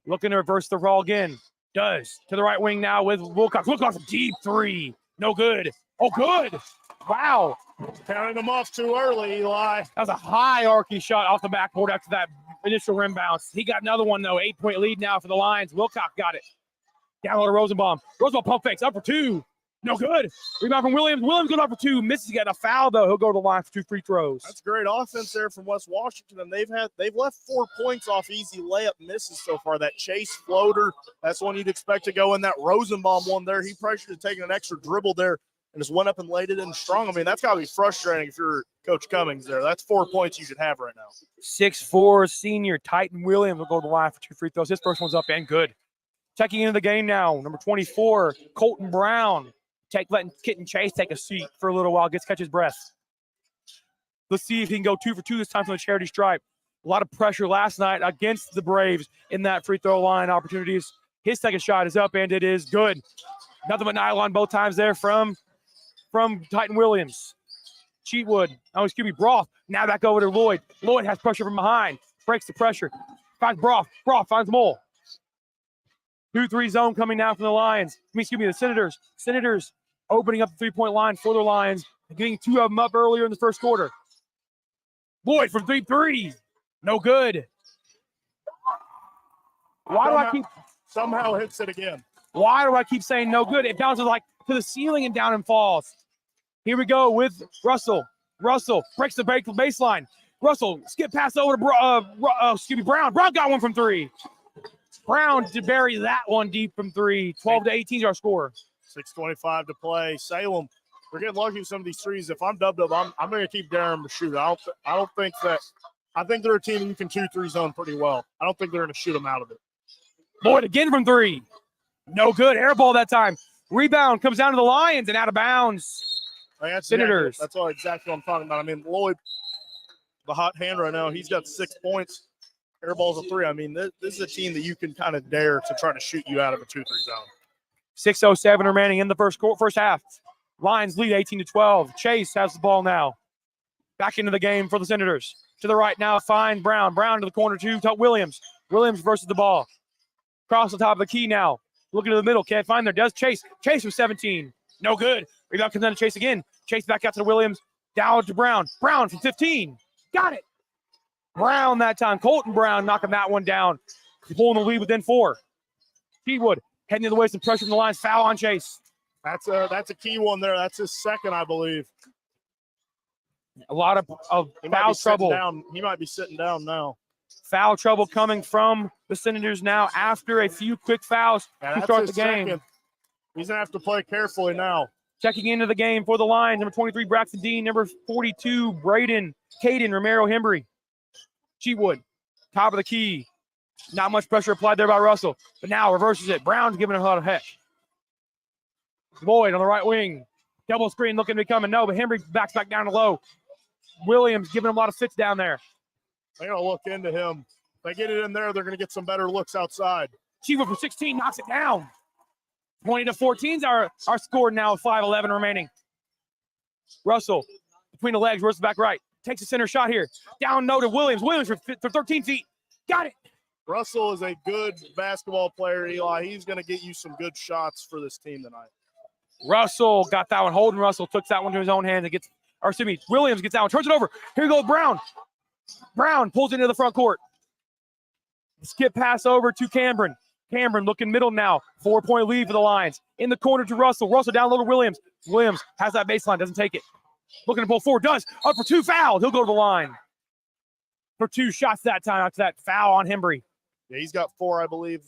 Looking to reverse the ball again. Does. To the right wing now with Wilcox. Wilcox, deep three. No good. Oh, good. Wow. Counting them off too early, Eli. That was a high arcing shot off the backboard after that initial rim bounce. He got another one, though. 8-point lead now for the Lions. Wilcox got it. Down low to Rosenbaum. Rosenbaum pump fakes. Up for two. No good. Rebound from Williams. Williams goes up for two. Misses. Getting a foul, though. He'll go to the line for 2 free throws. That's great offense there from West Washington, and they've left 4 points off easy layup misses so far. That Chase floater, that's one you'd expect to go in. That Rosenbaum one there, he pressured to take an extra dribble there and just went up and laid it in strong. I mean, that's got to be frustrating if you're Coach Cummings there. That's 4 points you should have right now. 6'4" senior Titan Williams will go to the line for 2 free throws. His first one's up and good. Checking into the game now, number 24, Colton Brown. Letting Kitten Chase take a seat for a little while, catch his breath. Let's see if he can go 2 for 2 this time from the charity stripe. A lot of pressure last night against the Braves in that free throw line opportunities. His second shot is up, and it is good. Nothing but nylon both times there from Titan Williams. Broth. Now back over to Lloyd. Lloyd has pressure from behind. Breaks the pressure. Finds Broth. Broth finds Mole. 2-3 zone coming now from the Lions. The Senators. Senators opening up the three-point line for the Lions. Getting 2 of them up earlier in the first quarter. Lloyd from 3. No good. Somehow hits it again. Why do I keep saying no good? It bounces like to the ceiling and down and falls. Here we go with Russell. Russell breaks the baseline. Russell skip pass over to Brown. Brown got one from 3. Brown to bury that one deep from 3. 12-18 is our score. 6:25 to play. Salem, we're getting lucky with some of these threes. If I'm dubbed up, I'm going to keep daring them to shoot. I don't think that. I think they're a team who can 2-3 zone pretty well. I don't think they're going to shoot them out of it. Lloyd again from 3. No good. Air ball that time. Rebound comes down to the Lions and out of bounds. Senators. That's all exactly what I'm talking about. I mean, Lloyd, the hot hand right now, he's got 6 points. Air balls a 3. I mean, this is a team that you can kind of dare to try to shoot you out of a 2-3 zone. 6:07 remaining in the first half. Lions lead 18-12. Chase has the ball now. Back into the game for the Senators. To the right now, find Brown. Brown to the corner to Williams. Williams versus the ball. Cross the top of the key now. Looking to the middle. Can't find there. Does Chase. Chase with 17. No good. Rebound comes down to Chase again. Chase back out to Williams. Down to Brown. Brown from 15. Got it. Brown that time. Colton Brown knocking that one down. Pulling the lead within 4. Teawood heading the other way. Some pressure from the Lions. Foul on Chase. That's a key one there. That's his second, I believe. A lot of foul trouble. He might be sitting down now. Foul trouble coming from the Senators now after a few quick fouls to start the game. Second. He's going to have to play carefully now. Checking into the game for the Lions, number 23, Braxton Dean, number 42, Caden Romero Hembry. Cheatwood, top of the key. Not much pressure applied there by Russell, but now reverses it. Brown's giving it a lot of heck. Lloyd on the right wing. Double screen looking to be coming. No, but Hembry backs back down to low. Williams giving him a lot of fits down there. They're going to look into him. If they get it in there, they're going to get some better looks outside. Cheatwood for 16 knocks it down. 20-14 is our score now with 5:11 remaining. Russell between the legs, Russell back right. Takes a center shot here. Down low to Williams. Williams for 13 feet. Got it. Russell is a good basketball player, Eli. He's going to get you some good shots for this team tonight. Russell got that one. Holden Russell took that one to his own hands and Williams gets that one. Turns it over. Here goes Brown. Brown pulls it into the front court. Skip pass over to Cameron. Cameron looking middle now. 4-point lead for the Lions. In the corner to Russell. Russell down low to Williams. Williams has that baseline. Doesn't take it. Looking to pull forward. Does. Up for 2 fouled. He'll go to the line. For 2 shots that time after that foul on Hembry. Yeah, he's got 4, I believe.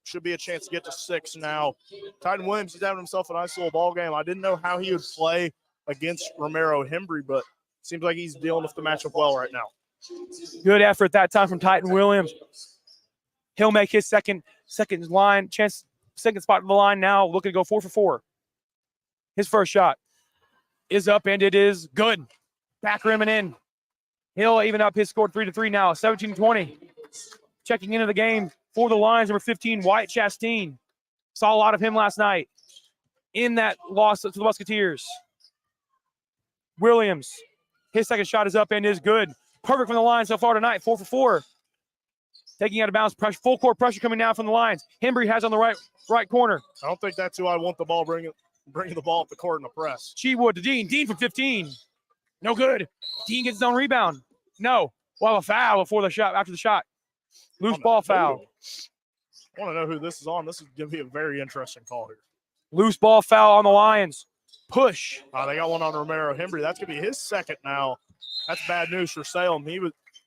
Should be a chance to get to 6 now. Titan Williams, he's having himself a nice little ball game. I didn't know how he would play against Romero Hembry, but seems like he's dealing with the matchup well right now. Good effort that time from Titan Williams. He'll make his second spot in the line now, looking to go 4 for 4. His first shot is up, and it is good. Back rim and in. He'll even up his score 3-3 now, 17-20. Checking into the game for the Lions, number 15, Wyatt Chastain. Saw a lot of him last night in that loss to the Musketeers. Williams, his second shot is up and is good. Perfect from the Lions so far tonight, 4 for 4. Taking out of bounds, pressure, full court pressure coming down from the Lions. Hembry has on the right corner. I don't think that's who I want the ball bringing the ball up the court in the press. Cheatwood to Dean. Dean from 15. No good. Dean gets his own rebound. No. Well, a foul before the shot, after the shot. Loose ball foul. I want to know who this is on. This is going to be a very interesting call here. Loose ball foul on the Lions. Push. They got one on Romero Hembry. That's going to be his second now. That's bad news for Salem.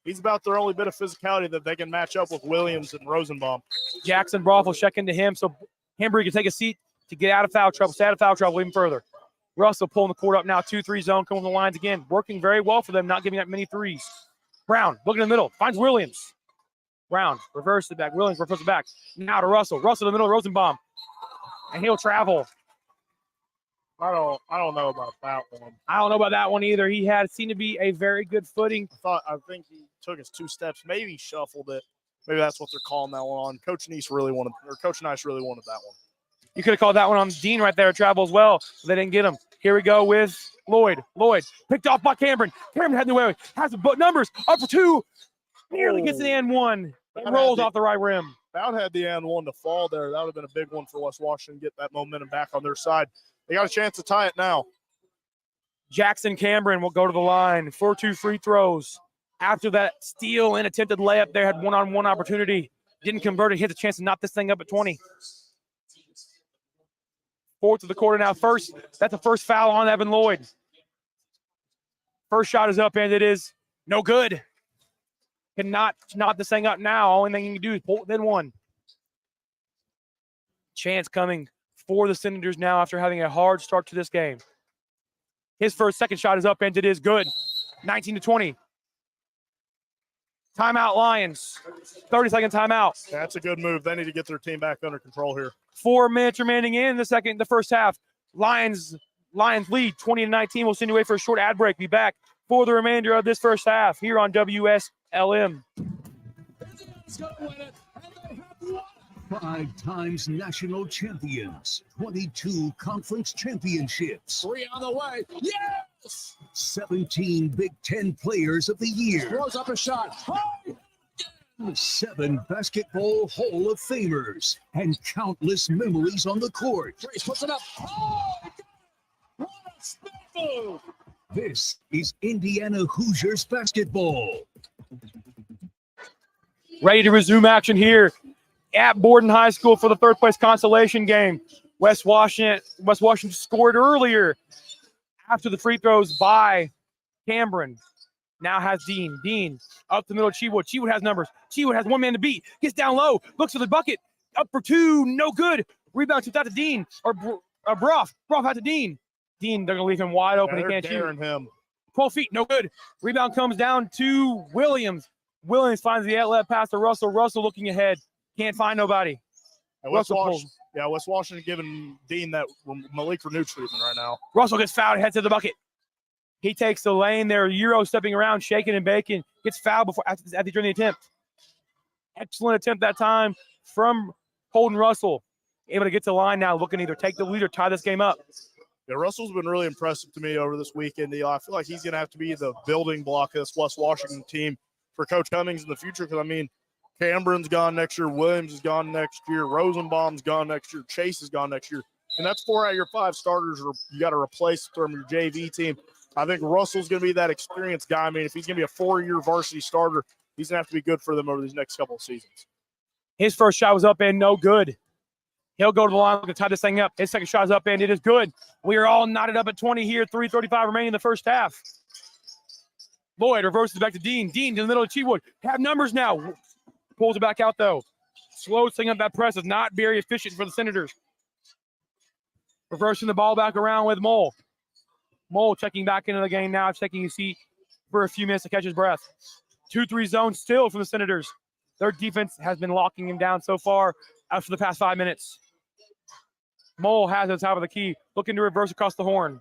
He's about their only bit of physicality that they can match up with Williams and Rosenbaum. Jackson Broth will check into him so Hembry can take a seat to get out of foul trouble. Stay out of foul trouble even further. Russell pulling the court up now, 2-3 zone, coming from the lines again. Working very well for them, not giving up many threes. Brown, looking in the middle, finds Williams. Brown, reverse it back. Williams reverses it back. Now to Russell. Russell in the middle, Rosenbaum. And he'll travel. I don't know about that one. I don't know about that one either. He had seemed to be a very good footing. I think he took his 2 steps, maybe shuffled it. Maybe that's what they're calling that one on. Coach Nice really wanted that one. You could have called that one on Dean right there, travel as well. They didn't get him. Here we go with Lloyd. Lloyd picked off by Cameron. Cameron had the way. Has the numbers up for 2. Nearly gets an and 1. And rolls off the right rim. About had the and 1 to fall there. That would have been a big one for West Washington, get that momentum back on their side. They got a chance to tie it now. Jackson Cameron will go to the line for 2 free throws. After that steal and attempted layup, there had one-on-one opportunity. Didn't convert it. He has a chance to knock this thing up at 20. Fourth of the quarter now. First, that's the first foul on Evan Lloyd. First shot is up, and it is no good. Cannot knock this thing up now. Only thing he can do is pull it then one. Chance coming for the Senators now after having a hard start to this game. His second shot is up, and it is good. 19-20. Timeout, Lions. 30-second timeout. That's a good move. They need to get their team back under control here. 4 minutes remaining in the first half. Lions lead 20-19. We'll send you away for a short ad break. Be back for the remainder of this first half here on WSLM. 5 times national champions, 22 conference championships. 3 on the way. Yes! 17 Big Ten Players of the Year. Throws up a shot. 7 basketball Hall of Famers and countless memories on the court. Trace puts it up. Oh, what a spin move! This is Indiana Hoosiers basketball. Ready to resume action here at Borden High School for the third place consolation game. West Washington scored earlier after the free throws by Cameron. Now has Dean. Dean up the middle. Chewood. Chewood has numbers. Chewood has one man to beat. Gets down low. Looks for the bucket. Up for 2. No good. Rebound shoots out to Dean. Or Broff. Broff out to Dean. Dean, they're going to leave him wide open. He can't shoot. Him. 12 feet. No good. Rebound comes down to Williams. Williams finds the outlet pass to Russell. Russell looking ahead. Can't find nobody. West Washington giving Dean that Malik Renew treatment right now. Russell gets fouled, heads to the bucket. He takes the lane there, Euro stepping around, shaking and baking. Gets fouled during the attempt. Excellent attempt that time from Holden Russell. Able to get to the line now, looking to either take the lead or tie this game up. Yeah, Russell's been really impressive to me over this weekend. I feel like he's going to have to be the building block of this West Washington team for Coach Cummings in the future because, Cameron's gone next year. Williams is gone next year. Rosenbaum's gone next year. Chase is gone next year. And that's 4 out of your 5 starters you got to replace from your JV team. I think Russell's going to be that experienced guy. If he's going to be a 4-year varsity starter, he's going to have to be good for them over these next couple of seasons. His first shot was up and no good. He'll go to the line to tie this thing up. His second shot is up and it is good. We are all knotted up at 20 here. 3:35 remaining in the first half. Lloyd reverses back to Dean. Dean in the middle of Chewood. Have numbers now. Pulls it back out, though. Slows thing up that press is not very efficient for the Senators. Reversing the ball back around with Mole. Mole checking back into the game now, taking his seat for a few minutes to catch his breath. 2-3 zone still for the Senators. Their defense has been locking him down so far for the past 5 minutes. Mole has it at the top of the key, looking to reverse across the horn.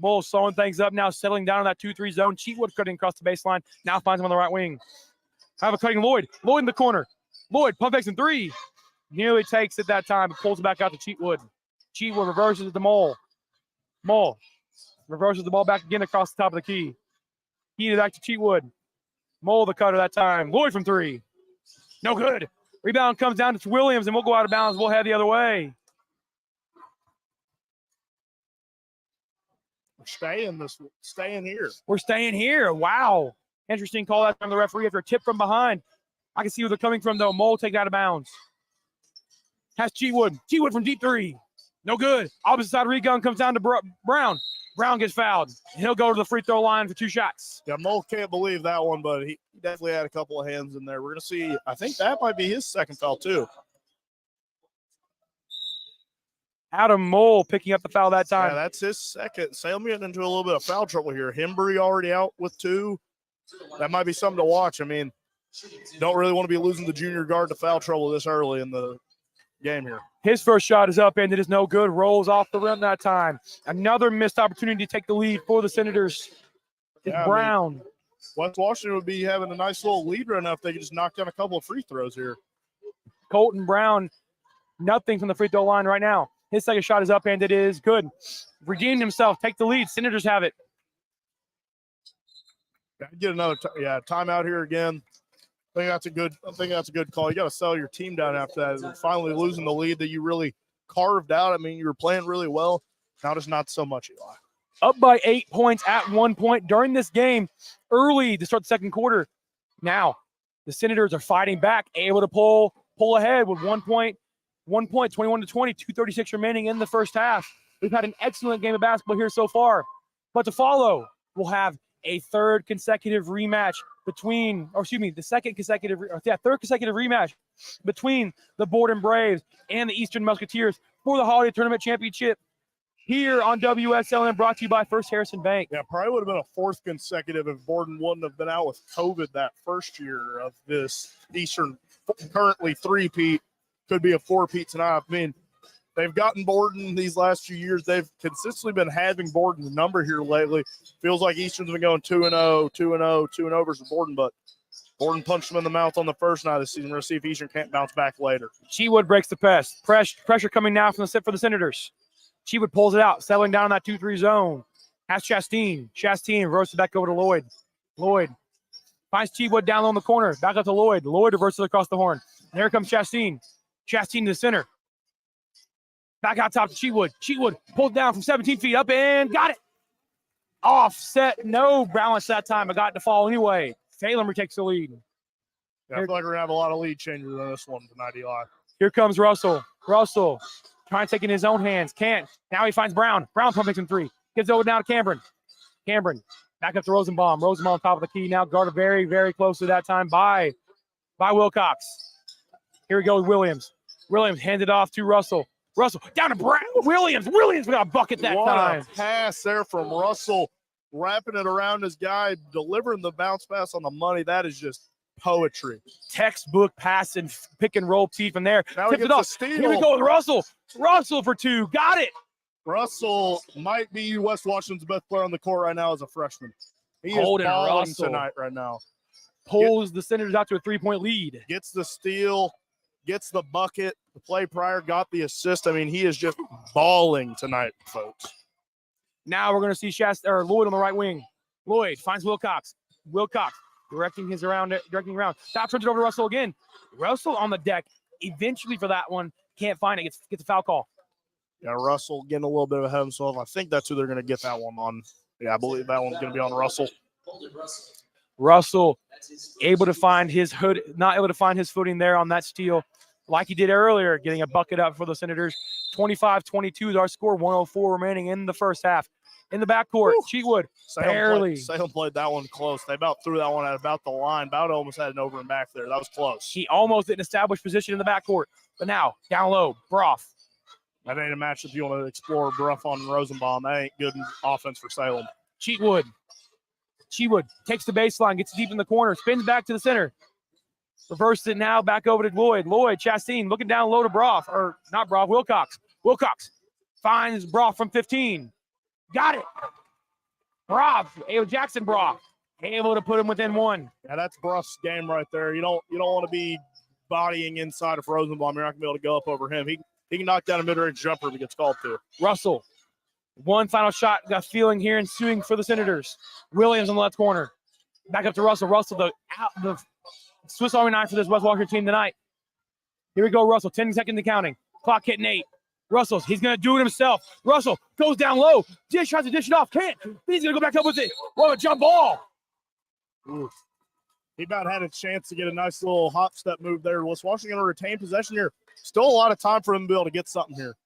Mole slowing things up now, settling down on that 2-3 zone. Cheatwood cutting across the baseline. Now finds him on the right wing. Have a cutting Lloyd. Lloyd in the corner. Lloyd pump fakes in 3. Nearly takes it that time, but pulls it back out to Cheatwood. Cheatwood reverses it to Mole. Mole reverses the ball back again across the top of the key. Key back to Cheatwood. Mole the cutter that time. Lloyd from 3. No good. Rebound comes down to Williams, and we'll go out of bounds. We'll head the other way. We're staying here. We're staying here. Wow. Interesting call that from the referee after a tip from behind. I can see where they're coming from, though. Mole take out of bounds. Has Cheatwood. Cheatwood from deep 3. No good. Opposite side rebound comes down to Brown. Brown gets fouled. He'll go to the free throw line for 2 shots. Yeah, Mole can't believe that one, but he definitely had a couple of hands in there. We're going to see. I think that might be his second foul, too. Adam Mole picking up the foul that time. Yeah, that's his second. Salem getting into a little bit of foul trouble here. Hembry already out with 2. That might be something to watch. I mean, don't really want to be losing the junior guard to foul trouble this early in the game here. His first shot is up and it is no good. Rolls off the rim that time. Another missed opportunity to take the lead for the Senators. It's Brown. West Washington would be having a nice little lead right now if they could just knock down a couple of free throws here. Colton Brown, nothing from the free throw line right now. His second shot is up and it is good. Redeemed himself. Take the lead. Senators have it. Get another timeout here again. I think that's a good call. You got to settle your team down after that. And finally losing the lead that you really carved out. I mean, you were playing really well. Now just not so much, Eli. Up by 8 points at one point during this game, early to start the second quarter. Now, the Senators are fighting back, able to pull ahead with 1 point, 21-20, 2:36 remaining in the first half. We've had an excellent game of basketball here so far. But to follow, we'll have a third consecutive rematch third consecutive rematch between the Borden Braves and the Eastern Musketeers for the Holiday Tournament Championship here on WSLN, brought to you by First Harrison Bank. Yeah, probably would have been a fourth consecutive if Borden wouldn't have been out with COVID that first year of this Eastern, currently 3-peat, could be a 4-peat tonight. I mean, they've gotten Borden these last few years. They've consistently been having Borden's number here lately. Feels like Eastern's been going 2-0, 2-0, 2-0 versus Borden, but Borden punched them in the mouth on the first night of the season. We'll see if Eastern can't bounce back later. Chewood breaks the press. Pressure coming now from the Senators. Chewood pulls it out, settling down in that 2-3 zone. Has Chastain. Chastain roasts it back over to Lloyd. Lloyd finds Chewood down low in the corner. Back up to Lloyd. Lloyd reverses across the horn. And here comes Chastain. Chastain to the center. Back out top to Chewood. Chewood pulled down from 17 feet up and got it. Offset. No balance that time. I got it to fall anyway. Salem retakes the lead. Yeah, I feel like we're going to have a lot of lead changes in this one tonight, Eli. Here comes Russell. Russell trying to take it in his own hands. Can't. Now he finds Brown. Brown pumping some 3. Gives over now to Cameron. Cameron back up to Rosenbaum. Rosenbaum top of the key. Now guarded very, very closely that time by Wilcox. Here we go with Williams. Williams handed off to Russell. Russell down to Brown. Williams got a bucket that time. What a pass there from Russell, wrapping it around his guy, delivering the bounce pass on the money. That is just poetry. Textbook pass and pick and roll T from there. Now Tipped it off. steal. Here we go with Russell. Russell for 2. Got it. Russell might be West Washington's best player on the court right now as a freshman. He Holden is balling Russell tonight right now. Pulls the Senators out to a 3-point lead. Gets the steal, gets the bucket. The play prior got the assist. I mean, he is just balling tonight, folks. Now we're going to see Lloyd on the right wing. Lloyd finds Wilcox. Wilcox directing around. Now turns it over to Russell again. Russell on the deck. Eventually for that one, can't find it. Gets a foul call. Yeah, Russell getting a little bit ahead of himself. I think that's who they're going to get that one on. Yeah, I believe that one's going to be on Russell. Russell able to find his not able to find his footing there on that steal like he did earlier, getting a bucket up for the Senators. 25-22 is our score, 104 remaining in the first half. In the backcourt, Cheatwood barely. Salem played that one close. They about threw that one at about the line. About almost had an over and back there. That was close. He almost didn't establish position in the backcourt. But now, down low, Broff. That ain't a match if you want to explore Bruff on Rosenbaum. That ain't good offense for Salem. Cheatwood takes the baseline, gets deep in the corner, spins back to the center. Reverses it now, back over to Lloyd. Lloyd, Chastain, looking down low to Broff. Or not Broff, Wilcox. Wilcox finds Broff from 15. Got it. Broff, Jackson Broff, able to put him within 1. Yeah, that's Broff's game right there. You don't want to be bodying inside of Rosenbaum. You're not going to be able to go up over him. He can knock down a mid-range jumper if he gets called to. Russell, one final shot, got feeling here ensuing for the Senators. Williams on the left corner. Back up to Russell. Russell, the Swiss Army knife for this West Walker team tonight. Here we go, Russell. 10 seconds to counting. Clock hitting 8. Russell's, he's going to do it himself. Russell goes down low. Tries to dish it off. Can't. He's going to go back up with it. What a jump ball. Ooh. He about had a chance to get a nice little hop step move there. West Washington going to retain possession here. Still a lot of time for him to be able to get something here.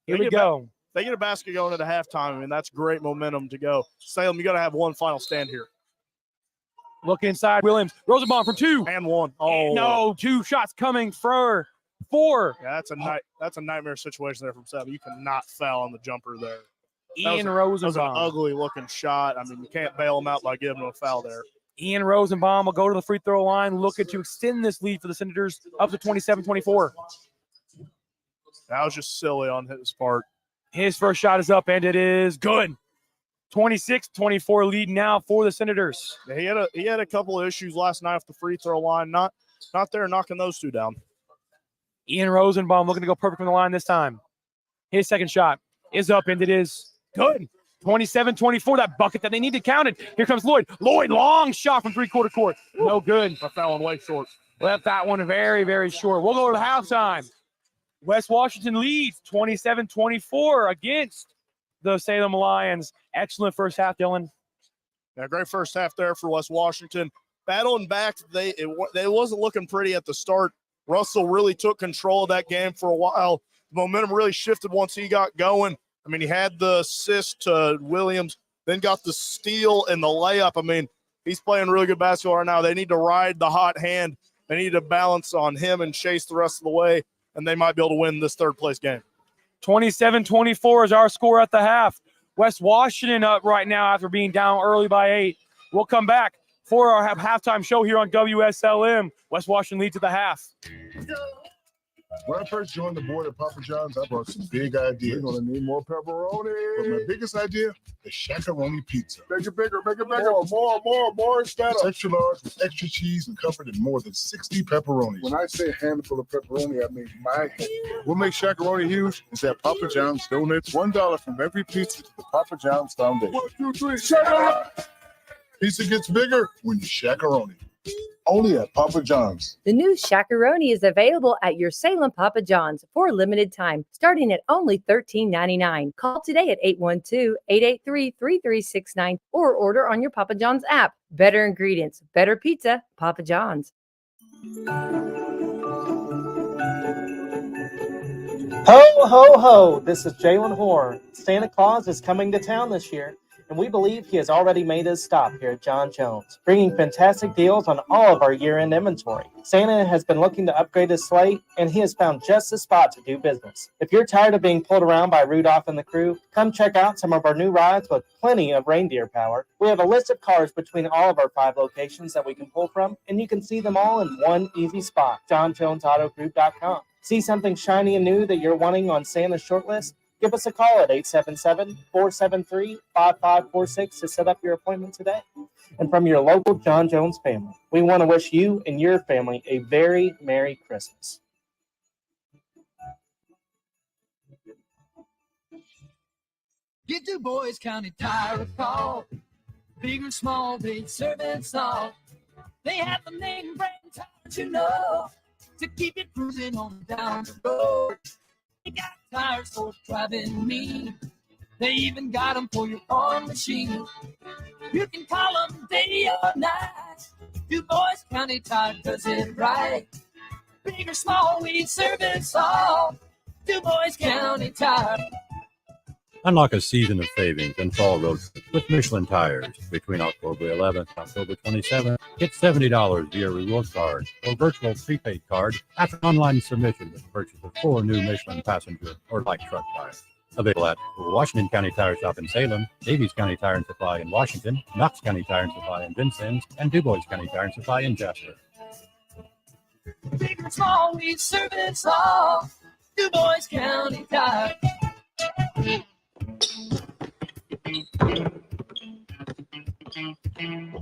Here we go. They get a basket going into halftime. I mean, that's great momentum to go. Salem, you got to have one final stand here. Look inside. Williams. Rosenbaum for 2. And 1. Oh. No, 2 shots coming for 4. Yeah, that's a nightmare situation there from 7. You cannot foul on the jumper there. Ian That was Rosenbaum. an ugly looking shot. I mean, you can't bail him out by giving him a foul there. Ian Rosenbaum will go to the free throw line, looking to extend this lead for the Senators up to 27-24. That was just silly on his part. His first shot is up, and it is good. 26-24 lead now for the Senators. Yeah, he had a couple of issues last night off the free throw line. Not there knocking those two down. Ian Rosenbaum looking to go perfect from the line this time. His second shot is up, and it is good. 27-24, that bucket that they need to count it. Here comes Lloyd. Lloyd, long shot from three-quarter court. No good. Left that one way short. Left that one very, very short. We'll go to the halftime. West Washington leads 27-24 against the Salem Lions. Excellent first half, Dylan. Yeah, great first half there for West Washington. Battling back, they wasn't looking pretty at the start. Russell really took control of that game for a while. The momentum really shifted once he got going. I mean, he had the assist to Williams, then got the steal and the layup. I mean, he's playing really good basketball right now. They need to ride the hot hand. They need to balance on him and Chase the rest of the way, and they might be able to win this third-place game. 27-24 is our score at the half. West Washington up right now after being down early by 8. We'll come back for our halftime show here on WSLM. West Washington leads at the half. When I first joined the board at Papa John's, I brought some big ideas. We're going to need more pepperoni. But my biggest idea, the Shakaroni pizza. Make it bigger, make it bigger. More. Instead of extra large with extra cheese and covered in more than 60 pepperonis. When I say a handful of pepperoni, I mean my hand. What makes Shakaroni huge is that Papa John's donates $1 from every pizza to the Papa John's Foundation. 1, 2, 3, Shakaroni! Pizza gets bigger when you Shakaroni. Only at Papa John's. The new Shakaroni is available at your Salem Papa John's for a limited time, starting at only $13.99. Call today at 812-883-3369 or order on your Papa John's app. Better ingredients, better pizza, Papa John's. Ho, ho, ho! This is Jalen Hoare. Santa Claus is coming to town this year, and we believe he has already made his stop here at John Jones, bringing fantastic deals on all of our year-end inventory. Santa has been looking to upgrade his sleigh, and he has found just the spot to do business. If you're tired of being pulled around by Rudolph and the crew, come check out some of our new rides with plenty of reindeer power. We have a list of cars between all of our 5 locations that we can pull from, and you can see them all in one easy spot, johnjonesautogroup.com. See something shiny and new that you're wanting on Santa's shortlist? Give us a call at 877-473-5546 to set up your appointment today. And from your local John Jones family, we want to wish you and your family a very Merry Christmas. Get Du Bois County Tire a call. Big or small, they serve it all. They have the name brand tires, to keep you cruising on down the road. They got tires for driving me. They even got them for your farm machine. You can call them day or night. Du Bois County Tire does it right. Big or small, we service all. Du Bois County Tire. Unlock a season of savings and fall road trips with Michelin tires. Between October 11th and October 27th, get $70 via reward card or virtual prepaid card after online submission with the purchase of 4 new Michelin passenger or light truck tires. Available at Washington County Tire Shop in Salem, Davies County Tire and Supply in Washington, Knox County Tire and Supply in Vincennes, and Du Bois County Tire and Supply in Jasper. Big and small, we service all. Du Bois County Tire.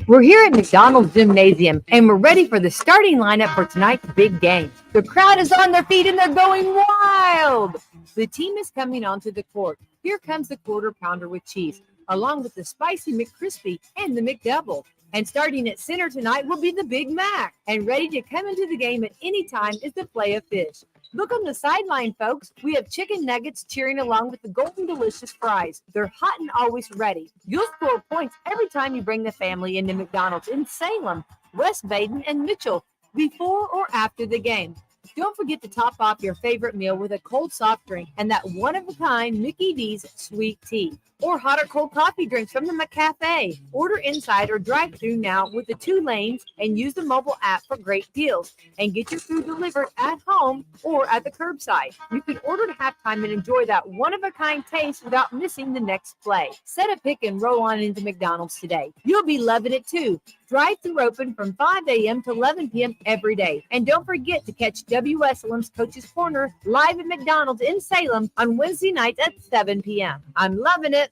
We're here at McDonald's Gymnasium, and we're ready for the starting lineup for tonight's big game. The crowd is on their feet, and they're going wild. The team is coming onto the court. Here comes the quarter pounder with cheese, along with the spicy McCrispy and the McDouble. And starting at center tonight will be the Big Mac. And ready to come into the game at any time is the Play-A-Fish. Look on the sideline, folks. We have chicken nuggets cheering along with the golden delicious fries. They're hot and always ready. You'll score points every time you bring the family into McDonald's in Salem, West Baden, and Mitchell before or after the game. Don't forget to top off your favorite meal with a cold soft drink and that one-of-a-kind Mickey D's sweet tea. Or hot or cold coffee drinks from the McCafe. Order inside or drive-through now with the 2 lanes and use the mobile app for great deals. And get your food delivered at home or at the curbside. You can order at halftime and enjoy that one-of-a-kind taste without missing the next play. Set a pick and roll on into McDonald's today. You'll be loving it too. Drive-through open from 5 a.m. to 11 p.m. every day. And don't forget to catch WSLM's Coach's Corner live at McDonald's in Salem on Wednesday nights at 7 p.m. I'm loving it.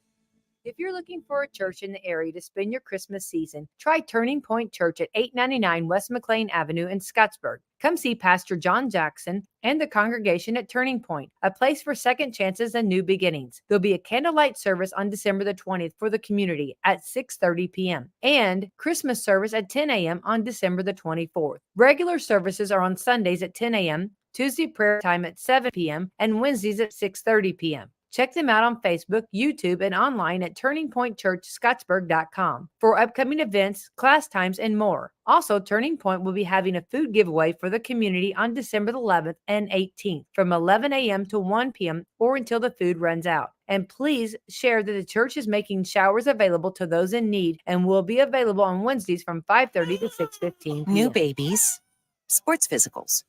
If you're looking for a church in the area to spend your Christmas season, try Turning Point Church at 899 West McLean Avenue in Scottsburg. Come see Pastor John Jackson and the congregation at Turning Point, a place for second chances and new beginnings. There'll be a candlelight service on December the 20th for the community at 6:30 p.m. and Christmas service at 10 a.m. on December the 24th. Regular services are on Sundays at 10 a.m., Tuesday prayer time at 7 p.m., and Wednesdays at 6:30 p.m. Check them out on Facebook, YouTube, and online at turningpointchurchscottsburg.com for upcoming events, class times, and more. Also, Turning Point will be having a food giveaway for the community on December the 11th and 18th from 11 a.m. to 1 p.m. or until the food runs out. And please share that the church is making showers available to those in need and will be available on Wednesdays from 5:30 to 6:15 p.m. New babies, sports physicals,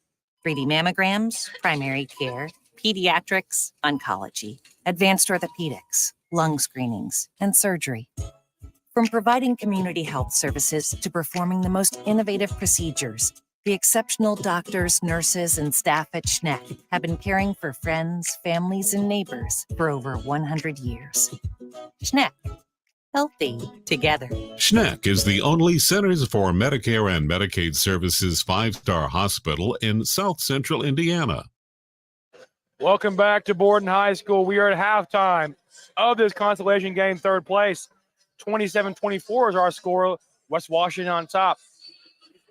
3D mammograms, primary care, pediatrics, oncology, advanced orthopedics, lung screenings, and surgery. From providing community health services to performing the most innovative procedures, the exceptional doctors, nurses, and staff at Schneck have been caring for friends, families, and neighbors for over 100 years. Schneck. Healthy together. Schneck is the only Centers for Medicare and Medicaid Services 5-star hospital in South Central Indiana. Welcome back to Borden High School. We are at halftime of this consolation game, third place. 27-24 is our score. West Washington on top.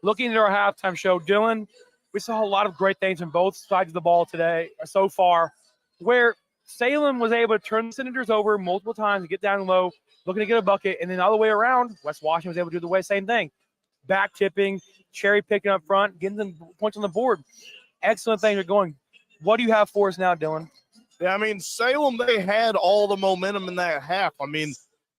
Looking at our halftime show, Dylan, we saw a lot of great things on both sides of the ball today so far, where Salem was able to turn the Senators over multiple times, get down low, looking to get a bucket, and then all the way around, West Washington was able to do the same thing. Back tipping, cherry picking up front, getting them points on the board. Excellent things are going. What do you have for us now, Dylan? Yeah, I mean, Salem, they had all the momentum in that half. I mean,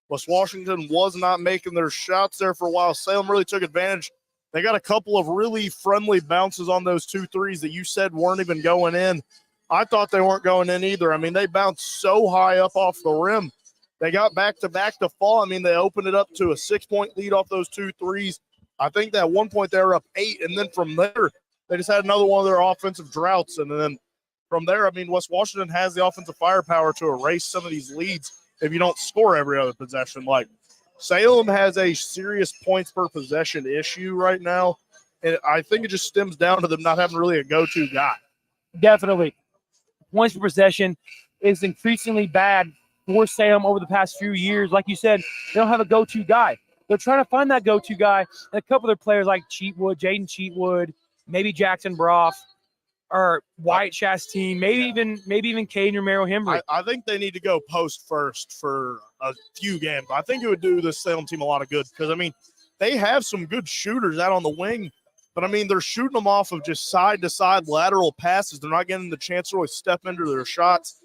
West Washington was not making their shots there for a while. Salem really took advantage. They got a couple of really friendly bounces on those 2 threes that you said weren't even going in. I thought they weren't going in either. I mean, they bounced so high up off the rim. They got back-to-back to fall. I mean, they opened it up to a 6-point lead off those 2 threes. I think that one point they were up 8, and then from there, they just had another one of their offensive droughts, and then from there, I mean, West Washington has the offensive firepower to erase some of these leads if you don't score every other possession. Like, Salem has a serious points per possession issue right now, and I think it just stems down to them not having really a go-to guy. Definitely. Points per possession is increasingly bad for Salem over the past few years. Like you said, they don't have a go-to guy. They're trying to find that go-to guy, and a couple of their players like Cheatwood, Jaden Cheatwood, maybe Jackson Broff, or Wyatt Chastain, maybe even Caden Romero Hembry. I think they need to go post first for a few games. I think it would do this Salem team a lot of good because, I mean, they have some good shooters out on the wing, but, I mean, they're shooting them off of just side-to-side lateral passes. They're not getting the chance to really step into their shots.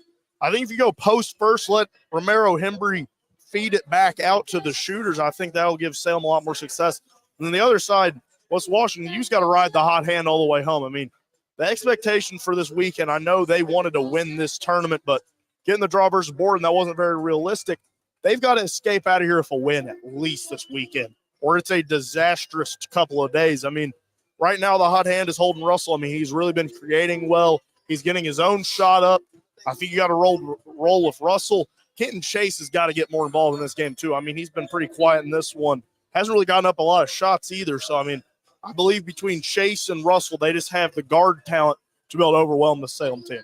I think if you go post first, let Romero Hembry feed it back out to the shooters, I think that will give Salem a lot more success. And then the other side, West Washington, you just got to ride the hot hand all the way home. I mean, the expectation for this weekend, I know they wanted to win this tournament, but getting the draw versus Borden, that wasn't very realistic. They've got to escape out of here with a win at least this weekend, or it's a disastrous couple of days. I mean, right now the hot hand is holding Russell. I mean, he's really been creating well. He's getting his own shot up. I think you got to roll with Russell. Kenton Chase has got to get more involved in this game too. I mean, he's been pretty quiet in this one. Hasn't really gotten up a lot of shots either. So, I mean, I believe between Chase and Russell, they just have the guard talent to be able to overwhelm the Salem team.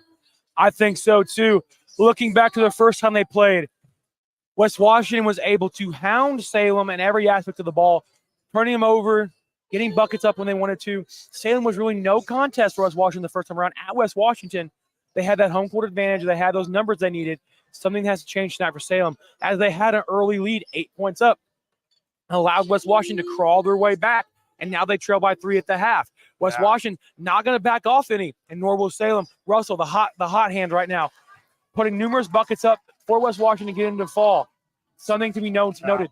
I think so, too. Looking back to the first time they played, West Washington was able to hound Salem in every aspect of the ball, turning them over, getting buckets up when they wanted to. Salem was really no contest for West Washington the first time around. At West Washington, they had that home court advantage. They had those numbers they needed. Something has to change tonight for Salem, as they had an early lead, 8 points up, allowed West Washington to crawl their way back. And now they trail by 3 at the half. West Washington not going to back off any, and nor will Salem. Russell, the hot hand right now, putting numerous buckets up for West Washington to get into fall. Something to be noted.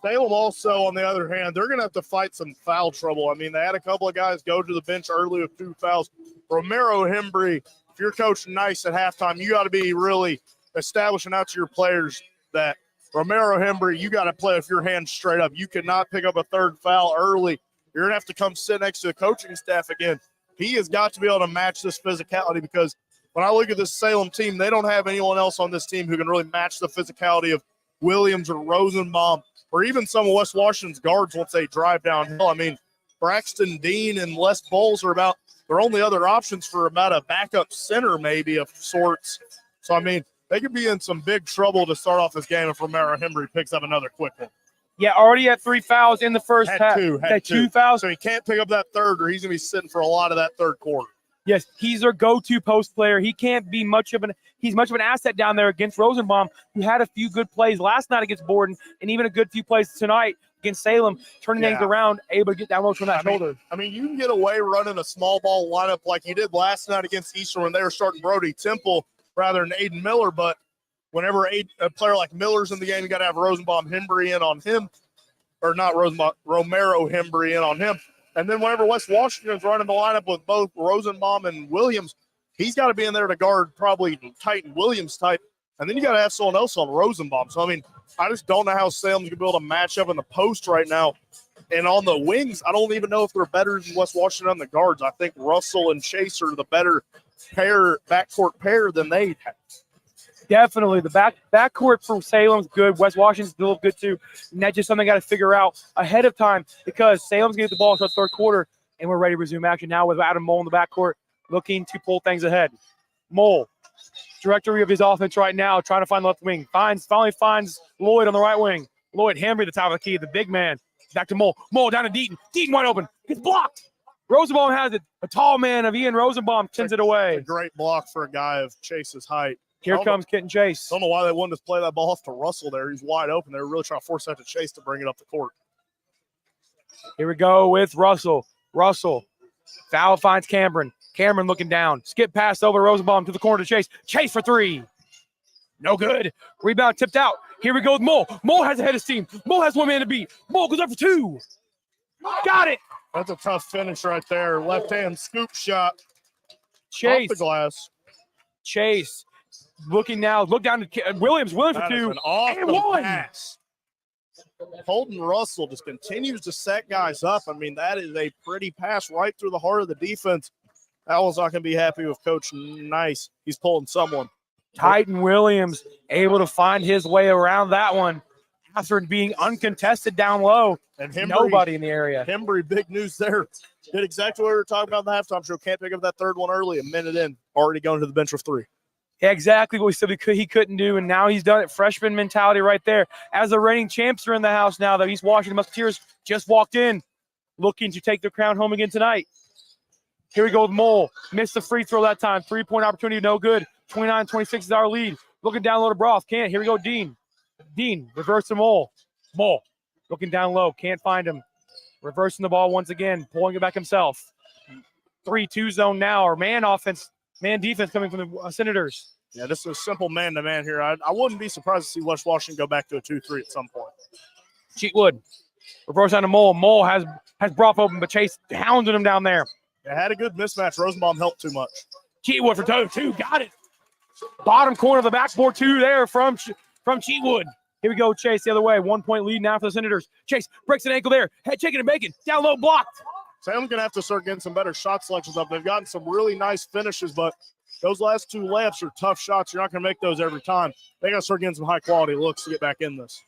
Salem also, on the other hand, they're going to have to fight some foul trouble. I mean, they had a couple of guys go to the bench early with 2 fouls. Romero Hembry, if you're coaching nice at halftime, you got to be really establishing out to your players that Romero Hembry, you got to play with your hands straight up. You cannot pick up a 3rd foul early. You're going to have to come sit next to the coaching staff again. He has got to be able to match this physicality, because when I look at this Salem team, they don't have anyone else on this team who can really match the physicality of Williams or Rosenbaum, or even some of West Washington's guards once they drive downhill. I mean, Braxton Dean and Les Bowles are about their only other options for about a backup center maybe of sorts. So, I mean, they could be in some big trouble to start off this game if Romero Hembry picks up another quick one. Yeah, already had 3 fouls in the first half. Had 2 fouls. So he can't pick up that 3rd, or he's going to be sitting for a lot of that 3rd quarter. Yes, he's their go-to post player. He can't be much of an asset down there against Rosenbaum, who had a few good plays last night against Borden, and even a good few plays tonight against Salem, turning things around, able to get down low from that shoulder. I mean, you can get away running a small ball lineup like you did last night against Eastern when they were starting Brody Temple rather than Aiden Miller, but whenever a player like Miller's in the game, you got to have Rosenbaum Hembry in on him, or not Rosenbaum, Romero Hembry in on him. And then whenever West Washington's running the lineup with both Rosenbaum and Williams, he's got to be in there to guard probably Titan Williams type. And then you got to have someone else on Rosenbaum. So, I mean, I just don't know how Salem's going to be able to match up in the post right now. And on the wings, I don't even know if they're better than West Washington on the guards. I think Russell and Chase are the better backcourt pair than they have. Definitely. The backcourt for Salem's good. West Washington's still good too. And that's just something I got to figure out ahead of time, because Salem's going to get the ball until the 3rd quarter, and we're ready to resume action now with Adam Mole in the backcourt looking to pull things ahead. Mole, directory of his offense right now, trying to find the left wing. Finally finds Lloyd on the right wing. Lloyd, Hembry, the top of the key, the big man. Back to Mole. Mole down to Deaton. Deaton wide open. Gets blocked. Rosenbaum has it. A tall man of Ian Rosenbaum sends it away. It's a great block for a guy of Chase's height. Here comes Kitten Chase. Don't know why they wanted to play that ball off to Russell there. He's wide open. They were really trying to force that to Chase to bring it up the court. Here we go with Russell. Russell. Foul finds Cameron. Cameron looking down. Skip pass over Rosenbaum to the corner to Chase. Chase for 3. No good. Rebound tipped out. Here we go with Mole. Mole has a head of steam. Mole has 1 man to beat. Mole goes up for 2. Got it. That's a tough finish right there. Left-hand scoop shot. Chase. Off the glass. Chase. Looking now. Look down to Williams. Williams for 2. And 1. Pass. Holden Russell just continues to set guys up. I mean, that is a pretty pass right through the heart of the defense. That one's not going to be happy with Coach Nice. He's pulling someone. Titan Williams able to find his way around that one after being uncontested down low. And Hembry, nobody in the area. Hembry, big news there. Did exactly what we were talking about in the halftime show. Can't pick up that 3rd one early. A minute in, already going to the bench with 3. Exactly what we said he couldn't do, and now he's done it. Freshman mentality right there. As the reigning champs are in the house now, the East Washington Musketeers just walked in, looking to take their crown home again tonight. Here we go with Mole. Missed the free throw that time. 3-point opportunity, no good. 29-26 is our lead. Looking down low to Broth. Can't. Here we go, Dean. Dean, reverse to Mole. Mole, looking down low. Can't find him. Reversing the ball once again. Pulling it back himself. 3-2 zone now, or man defense coming from the Senators. Yeah, this is a simple man-to-man here. I wouldn't be surprised to see West Washington go back to a 2-3 at some point. Cheatwood. Reverse on to Mole. Mole has Broth open, but Chase hounded him down there. It had a good mismatch. Rosenbaum helped too much. Cheatwood for 2. Got it. Bottom corner of the backboard 2 there from Cheatwood. Here we go, Chase the other way. 1-point lead now for the Senators. Chase breaks an ankle there. Head shaking and bacon. Down low, blocked. Sam's going to have to start getting some better shot selections up. They've gotten some really nice finishes, but those last 2 layups are tough shots. You're not going to make those every time. They got to start getting some high-quality looks to get back in this.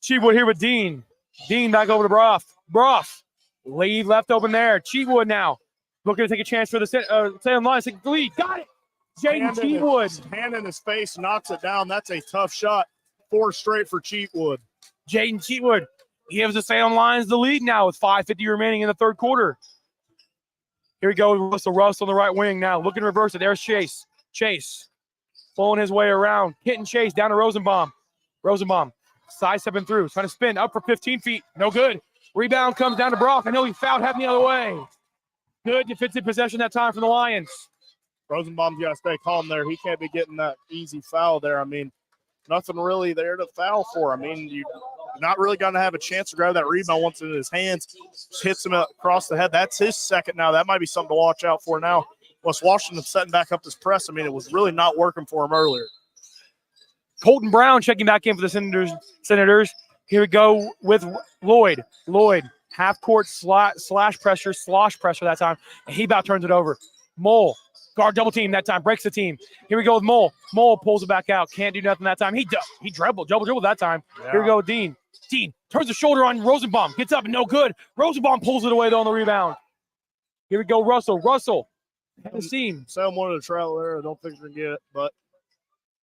Cheatwood here with Dean. Dean back over to Broth. Broth. Lead left open there. Cheatwood now. Looking to take a chance for the Salem Lions. Take the lead. Got it. Jaden Cheatwood. Hand in his face, knocks it down. That's a tough shot. 4 straight for Cheatwood. Jaden Cheatwood gives the Salem Lions the lead now with 5:50 remaining in the 3rd quarter. Here we go. Russell on the right wing now. Looking to reverse it. There's Chase. Chase pulling his way around. Hitting Chase down to Rosenbaum. Rosenbaum sidestepping through. Trying to spin up for 15 feet. No good. Rebound comes down to Broth. I know he fouled half the other way. Good defensive possession that time from the Lions. Rosenbaum's got to stay calm there. He can't be getting that easy foul there. I mean, nothing really there to foul for. I mean, you're not really going to have a chance to grab that rebound once it's in his hands. Just hits him across the head. That's his second now. That might be something to watch out for now. West Washington setting back up this press. I mean, it was really not working for him earlier. Colton Brown checking back in for the Senators. Here we go with Lloyd. Lloyd, half-court slosh pressure that time, and he about turns it over. Mole, guard double team that time, breaks the team. Here we go with Mole. Mole pulls it back out. Can't do nothing that time. He double dribbled that time. Yeah. Here we go with Dean. Dean turns the shoulder on Rosenbaum. Gets up and no good. Rosenbaum pulls it away though on the rebound. Here we go, Russell. Russell had the seam. Sam wanted to travel there. I don't think they're going to get it, but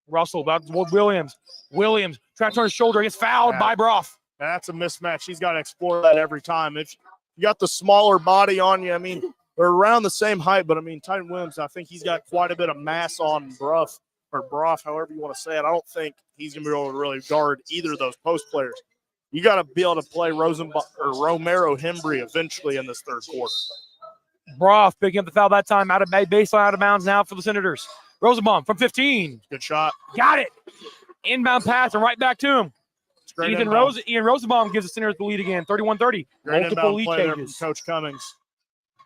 Russell about Williams. Williams trying to turn his shoulder. Gets fouled by Broff. That's a mismatch. He's got to explore that every time. If you got the smaller body on you, I mean, they're around the same height, but I mean, Titan Williams, I think he's got quite a bit of mass on Broff, however you want to say it. I don't think he's going to be able to really guard either of those post players. You got to be able to play Rosenbaum or Romero Hembry eventually in this third quarter. Broff picking up the foul that time, out of baseline, out of bounds now for the Senators. Rosenbaum from 15. Good shot. Got it. Inbound pass and right back to him. Ian Rosenbaum gives the Senators the lead again, 31-30. Great multiple lead play changes. there from Coach Cummings.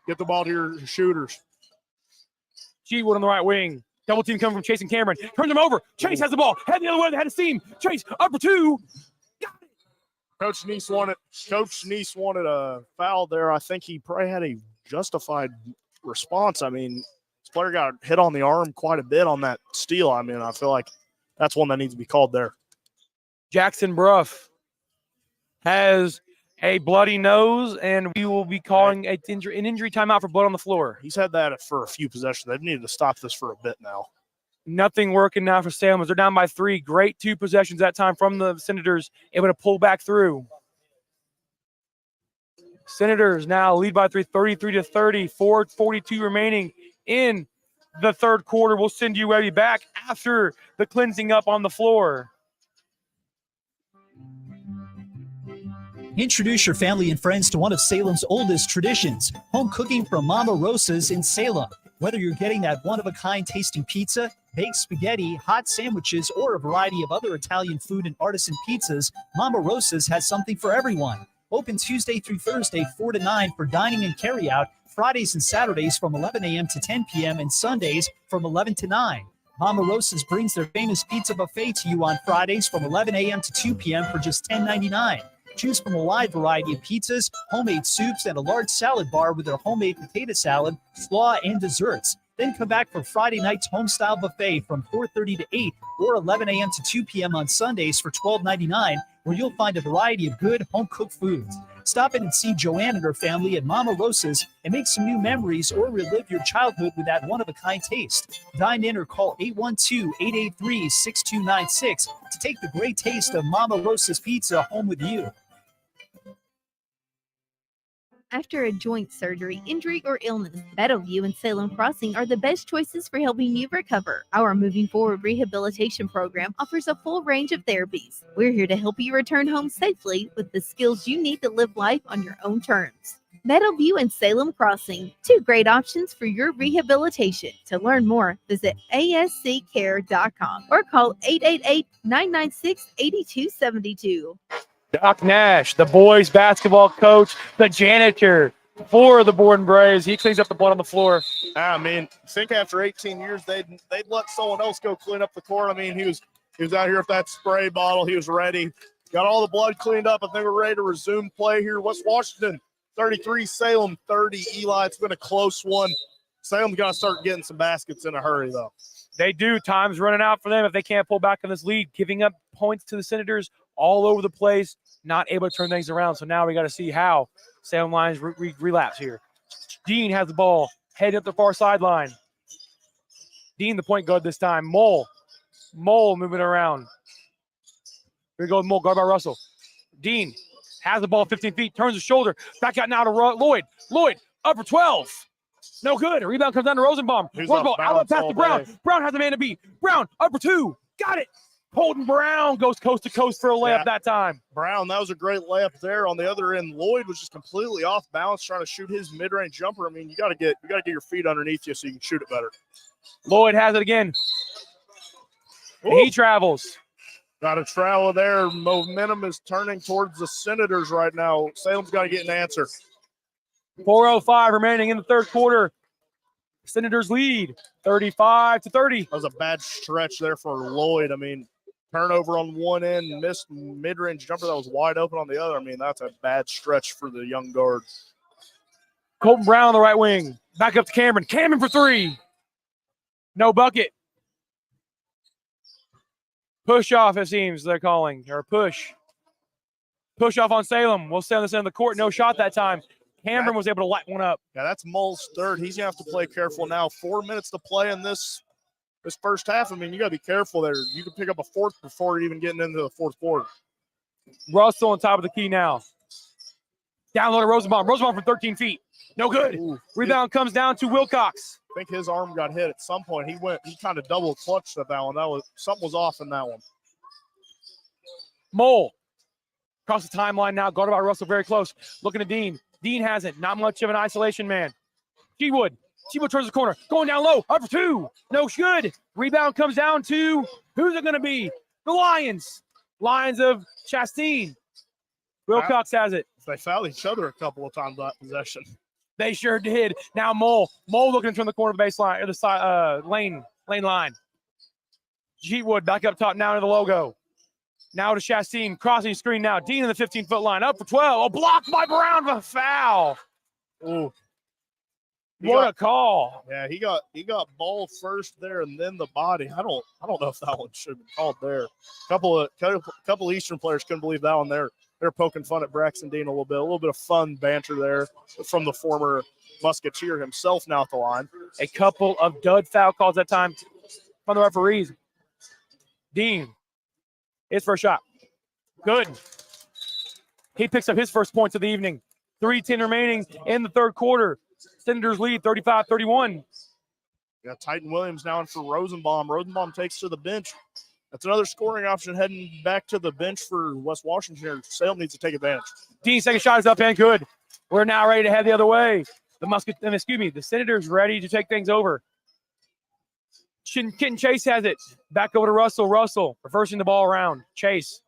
Get the ball to your shooters. Cheatwood on the right wing. Double team coming from Chase and Cameron. Turns him over. Chase has the ball. Head the other way. They had a seam. Chase up for two. Got it. Coach Neese wanted a foul there. I think he probably had a justified response. I mean, this player got hit on the arm quite a bit on that steal. I mean, I feel like that's one that needs to be called there. Jackson Brough has a bloody nose, and we will be calling an injury timeout for blood on the floor. He's had that for a few possessions. They've needed to stop this for a bit now. Nothing working now for Salem. They're down by 3. Great 2 possessions that time from the Senators, able to pull back through. Senators now lead by 3, 33-30, 4:42 remaining in the third quarter. We'll send you Webby back after the cleansing up on the floor. Introduce your family and friends to one of Salem's oldest traditions, home cooking from Mama Rosa's in Salem. Whether you're getting that one-of-a-kind tasting pizza, baked spaghetti, hot sandwiches, or a variety of other Italian food and artisan pizzas, Mama Rosa's has something for everyone. Open Tuesday through Thursday, 4 to 9 for dining and carry-out, Fridays and Saturdays from 11 a.m. to 10 p.m., and Sundays from 11 to 9. Mama Rosa's brings their famous pizza buffet to you on Fridays from 11 a.m. to 2 p.m. for just $10.99. Choose from a wide variety of pizzas, homemade soups, and a large salad bar with their homemade potato salad, slaw, and desserts. Then come back for Friday night's home-style buffet from 4:30 to 8 or 11 a.m. to 2 p.m. on Sundays for $12.99, where you'll find a variety of good home-cooked foods. Stop in and see Joanne and her family at Mama Rosa's and make some new memories or relive your childhood with that one-of-a-kind taste. Dine in or call 812-883-6296 to take the great taste of Mama Rosa's pizza home with you. After a joint surgery, injury, or illness, Battleview and Salem Crossing are the best choices for helping you recover. Our Moving Forward rehabilitation program offers a full range of therapies. We're here to help you return home safely with the skills you need to live life on your own terms. Battleview and Salem Crossing, 2 great options for your rehabilitation. To learn more, visit asccare.com or call 888-996-8272. Doc Nash, the boys basketball coach, the janitor for the Borden Braves. He cleans up the blood on the floor. I mean, I think after 18 years, they'd let someone else go clean up the court. I mean, he was out here with that spray bottle. He was ready. Got all the blood cleaned up. I think we're ready to resume play here. West Washington, 33, Salem, 30. Eli, it's been a close one. Salem's got to start getting some baskets in a hurry, though. They do. Time's running out for them if they can't pull back in this lead, giving up points to the Senators all over the place, not able to turn things around. So now we got to see how Salem Lions relapse here. Dean has the ball, heading up the far sideline. Dean, the point guard this time. Mole moving around. Here we go with Mole, guard by Russell. Dean has the ball 15 feet, turns his shoulder, back out now to Lloyd. Lloyd, up for 12. No good. A rebound comes down to Rosenbaum. Rosenbaum, outlet pass to Brown. Brown has a man to beat. Brown, up for 2. Got it. Colton Brown goes coast to coast for a layup that time. Brown, that was a great layup there. On the other end, Lloyd was just completely off balance trying to shoot his mid-range jumper. I mean, you got to get your feet underneath you so you can shoot it better. Lloyd has it again. And he travels. Got to travel there. Momentum is turning towards the Senators right now. Salem's got to get an answer. 4:05 remaining in the third quarter. Senators lead 35-30. That was a bad stretch there for Lloyd. I mean, turnover on one end, missed mid-range jumper that was wide open on the other. I mean, that's a bad stretch for the young guard. Colton Brown on the right wing. Back up to Cameron. Cameron for three. No bucket. Push off, it seems they're calling, or push. Push off on Salem. We'll stay on this end of the court. No shot that time. Cameron was able to light one up. Yeah, that's Mull's third. He's going to have to play careful now. 4 minutes to play in this first half. I mean, you got to be careful there. You can pick up a fourth before even getting into the fourth quarter. Russell on top of the key now. Download to Rosenbaum. Rosenbaum from 13 feet. No good. Ooh, Rebound comes down to Wilcox. I think his arm got hit at some point. He kind of double clutched at that one. Something was off in that one. Mole across the timeline now, guarded by Russell very close. Looking at Dean. Dean has it. Not much of an isolation man. Chewood turns the corner. Going down low. Up for two. No good. Rebound comes down to, who's it going to be? The Lions. Lions of Chastain. Wilcox has it. They fouled each other a couple of times that possession. They sure did. Now Mole looking from the corner of the baseline, or the side, lane line. Chewood back up top now to the logo. Now to Chastain, crossing screen now. Dean in the 15-foot line, up for 12. Oh, blocked by Brown for a foul. Ooh. What a call. Yeah, he got ball first there and then the body. I don't know if that one should have been called there. Couple of Eastern players couldn't believe that one there. They're poking fun at Braxton Dean a little bit of fun banter there from the former Musketeer himself now at the line. A couple of dud foul calls that time from the referees. Dean, his first shot. Good. He picks up his first points of the evening. 3:10 remaining in the third quarter. Senators lead 35-31. Got Titan Williams now in for Rosenbaum. Rosenbaum takes to the bench. That's another scoring option heading back to the bench for West Washington here. Salem needs to take advantage. Dean's second shot is up and good. We're now ready to head the other way. The Senators ready to take things over. Kenton Chase has it. Back over to Russell. Russell reversing the ball around. Chase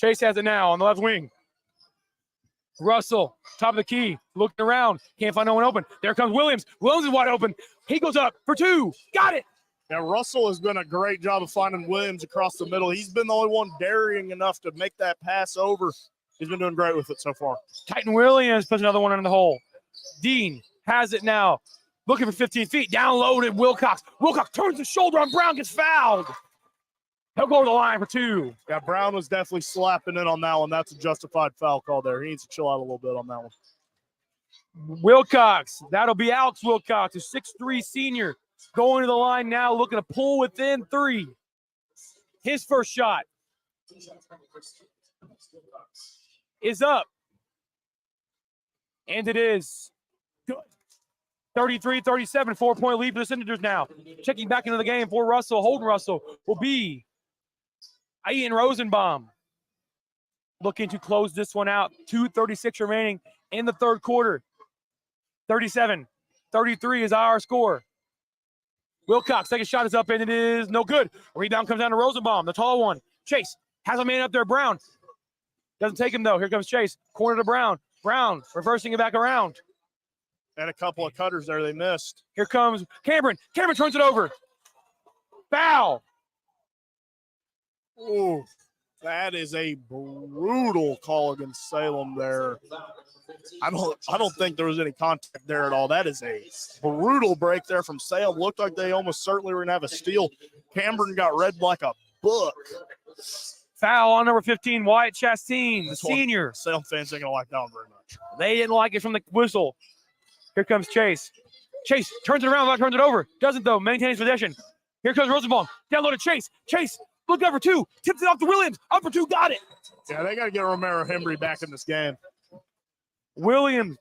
has it now on the left wing. Russell, top of the key, looking around. Can't find no one open. There comes Williams. Williams is wide open. He goes up for two. Got it. Yeah, Russell has been a great job of finding Williams across the middle. He's been the only one daring enough to make that pass over. He's been doing great with it so far. Titan Williams puts another one in the hole. Dean has it now. Looking for 15 feet. Down low to Wilcox. Wilcox turns the shoulder on Brown, gets fouled. He'll go to the line for two. Yeah, Brown was definitely slapping in on that one. That's a justified foul call there. He needs to chill out a little bit on that one. Wilcox, that'll be Alex Wilcox, a 6'3" senior. Going to the line now, looking to pull within three. His first shot is up. And it is good. 33-37, 4-point lead for the Senators now. Checking back into the game for Russell. Holden Russell will be Ian Rosenbaum. Looking to close this one out. 2:36 remaining in the third quarter. 37-33 is our score. Wilcox, second shot is up, and it is no good. Rebound comes down to Rosenbaum, the tall one. Chase has a man up there, Brown. Doesn't take him, though. Here comes Chase. Corner to Brown. Brown reversing it back around. And a couple of cutters there they missed. Here comes Cameron. Cameron turns it over. Foul. Ooh, that is a brutal call against Salem there. I don't think there was any contact there at all. That is a brutal break there from Salem. Looked like they almost certainly were going to have a steal. Cameron got read like a book. Foul on number 15, Wyatt Chastain, the senior. Salem fans ain't going to like that one very much. They didn't like it from the whistle. Here comes Chase. Chase turns it around, turns it over. Doesn't, though. Maintains possession. Here comes Rosenbaum. Down low to Chase. Chase, look up for two. Tips it off to Williams. Up for two. Got it. Yeah, they got to get Romero Hembry back in this game. Williams,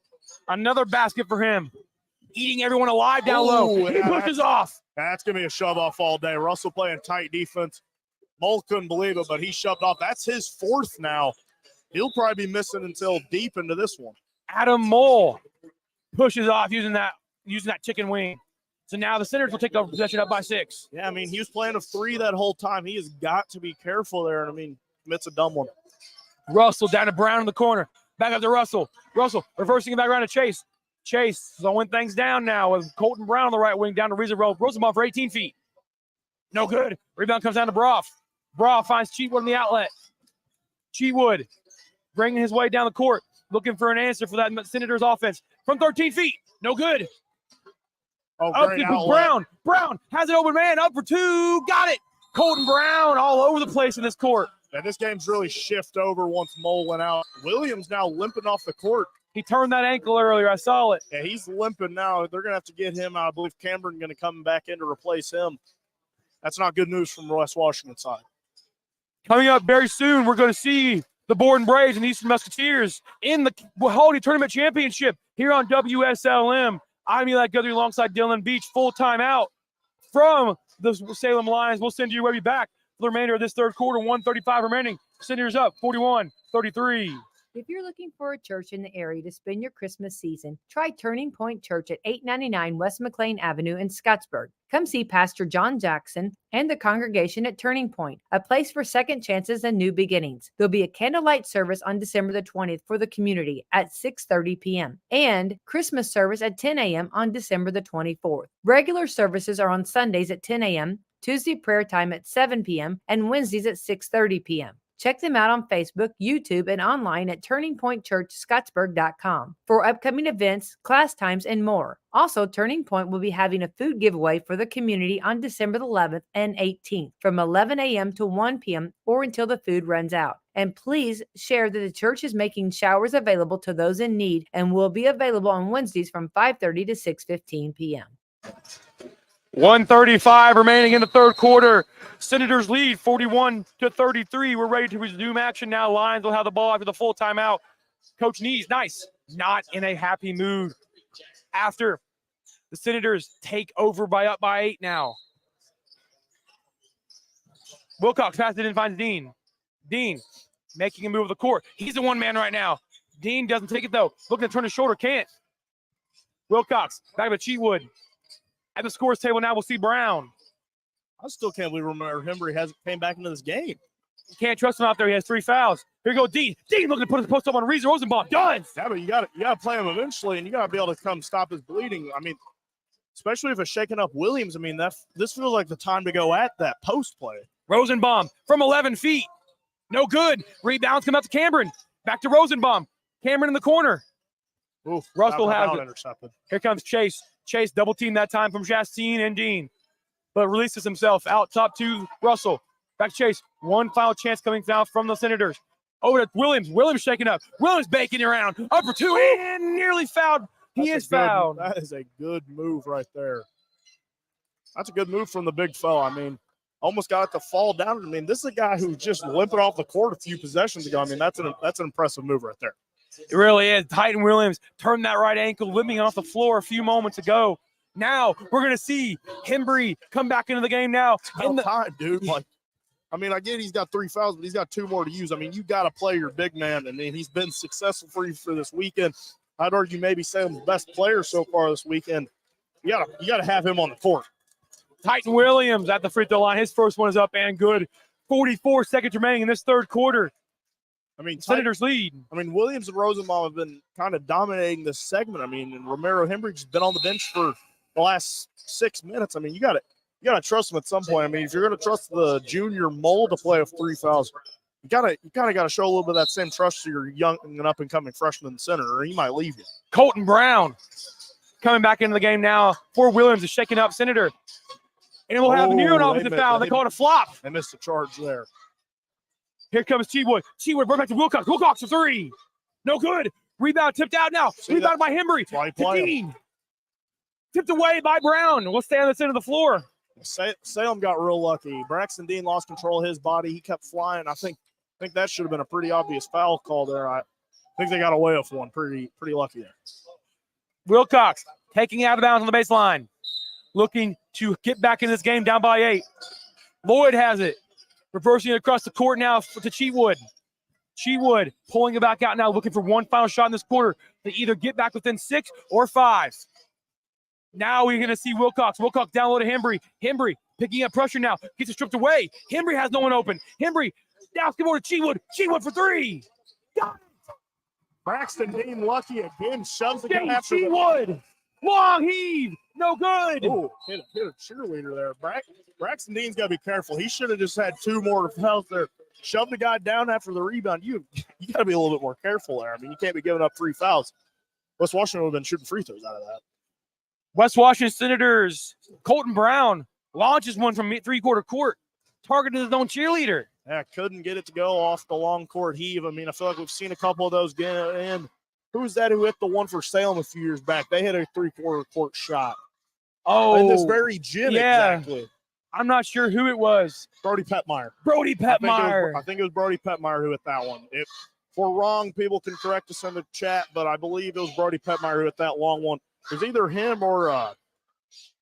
another basket for him. Eating everyone alive down low. He pushes off. That's going to be a shove-off all day. Russell playing tight defense. Mole couldn't believe it, but he shoved off. That's his fourth now. He'll probably be missing until deep into this one. Adam Mole pushes off using that chicken wing. So now the Senators will take over possession up by 6. Yeah, I mean, he was playing a 3 that whole time. He has got to be careful there. And I mean, commits a dumb one. Russell down to Brown in the corner. Back up to Russell. Russell reversing it back around to Chase. Chase slowing things down now with Colton Brown on the right wing down to Rosenbaum for 18 feet. No good. Rebound comes down to Broff. Broff finds Cheatwood in the outlet. Cheatwood bringing his way down the court, looking for an answer for that Senators offense. From 13 feet. No good. Oh, Up great to outlet. Brown. Brown has an open man. Up for 2. Got it. Colton Brown all over the place in this court. Yeah, this game's really shifted over once Mole went out. Williams now limping off the court. He turned that ankle earlier. I saw it. Yeah, he's limping now. They're going to have to get him out. I believe Cameron going to come back in to replace him. That's not good news from West Washington side. Coming up very soon, we're going to see the Borden Braves and Eastern Musketeers in the Holiday Tournament Championship here on WSLM. I'm Eli Guthrie alongside Dylan Beach. Full timeout from the Salem Lions. We'll send you way back for the remainder of this third quarter. 1:35 remaining. Senators up 41-33. If you're looking for a church in the area to spend your Christmas season, try Turning Point Church at 899 West McLean Avenue in Scottsburg. Come see Pastor John Jackson and the congregation at Turning Point, a place for second chances and new beginnings. There'll be a candlelight service on December the 20th for the community at 6:30 p.m. and Christmas service at 10 a.m. on December the 24th. Regular services are on Sundays at 10 a.m., Tuesday prayer time at 7 p.m., and Wednesdays at 6:30 p.m. Check them out on Facebook, YouTube, and online at turningpointchurchscottsburg.com for upcoming events, class times, and more. Also, Turning Point will be having a food giveaway for the community on December the 11th and 18th from 11 a.m. to 1 p.m. or until the food runs out. And please share that the church is making showers available to those in need and will be available on Wednesdays from 5:30 to 6:15 p.m. 1:35 remaining in the third quarter. Senators lead 41-33. We're ready to resume action now. Lions will have the ball after the full timeout. Coach Nees, nice. Not in a happy mood after the Senators take over up by 8 now. Wilcox passes it in, finds Dean. Dean making a move of the court. He's the one man right now. Dean doesn't take it though. Looking to turn his shoulder, can't. Wilcox back to Cheatwood. At the scores table now, we'll see Brown. I still can't believe Hembry hasn't came back into this game. You can't trust him out there. He has 3 fouls. Here you go, Dean. Dean looking to put his post up on Reese Rosenbaum. Done. Yeah, but you got to play him eventually, and you got to be able to come stop his bleeding. I mean, especially if it's shaking up Williams. I mean, this feels like the time to go at that post play. Rosenbaum from 11 feet. No good. Rebounds come out to Cameron. Back to Rosenbaum. Cameron in the corner. Oof, Russell has it. Intercepted. Here comes Chase. Chase double team that time from Chastain and Dean, but releases himself out top to Russell. Back to Chase. One final chance coming down from the Senators. Over to Williams. Williams shaking up. Williams baking around. Up for 2 and nearly fouled. He is fouled. That is a good move right there. That's a good move from the big fella. I mean, almost got it to fall down. I mean, this is a guy who's just limping off the court a few possessions ago. I mean, that's an impressive move right there. It really is. Titan Williams turned that right ankle, limping off the floor a few moments ago. Now we're going to see Hembry come back into the game now. Time, dude. Like, I mean, I get he's got 3 fouls, but he's got 2 more to use. I mean, you got to play your big man, and he's been successful for you for this weekend. I'd argue maybe Salem's best player so far this weekend. You got to have him on the court. Titan Williams at the free throw line. His first one is up and good. 44 seconds remaining in this third quarter. I mean, Senators lead. I mean, Williams and Rosenbaum have been kind of dominating this segment. I mean, and Romero Hembry's been on the bench for the last 6 minutes. I mean, you got to trust him at some point. I mean, if you're going to trust the junior Mole to play with 3 fouls, you kind of got to show a little bit of that same trust to your young and up and coming freshman center, or he might leave you. Colton Brown coming back into the game now for Williams is shaking up Senator. And we'll have a near opposite foul. They call it a flop. They missed the charge there. Here comes Cheatwood. Cheatwood right back to Wilcox. Wilcox for 3. No good. Rebound tipped out now. Rebound by Hembry. 15. Tipped away by Brown. We'll stay on this end of the floor. Salem got real lucky. Braxton Dean lost control of his body. He kept flying. I think that should have been a pretty obvious foul call there. I think they got away with one. Pretty lucky there. Wilcox taking out of bounds on the baseline. Looking to get back in this game down by 8. Lloyd has it. Reversing it across the court now to Cheatwood. Cheatwood pulling it back out now, looking for one final shot in this quarter to either get back within 6 or 5. Now we're going to see Wilcox. Wilcox down low to Hembry. Hembry picking up pressure now. Gets it stripped away. Hembry has no one open. Hembry now skip over to Cheatwood. Cheatwood for 3. Got it. Braxton Dean lucky again. Shoves the guy after Cheatwood. Long heave. No good. Oh, hit a cheerleader there. Braxton Dean's got to be careful. He should have just had 2 more fouls there. Shoved the guy down after the rebound. You got to be a little bit more careful there. I mean, you can't be giving up 3 fouls. West Washington would have been shooting free throws out of that. West Washington Senators, Colton Brown launches one from 3-quarter court, targeted his own cheerleader. Yeah, couldn't get it to go off the long court heave. I mean, I feel like we've seen a couple of those get in. Who was that who hit the one for Salem a few years back? They hit a 3-quarter court shot. Oh, in this very gym, yeah. exactly. I'm not sure who it was. Brody Petmeyer. Brody Petmeyer. I think it was Brody Petmeyer who hit that one. If we're wrong, people can correct us in the chat, but I believe it was Brody Petmeyer who hit that long one. It was either him or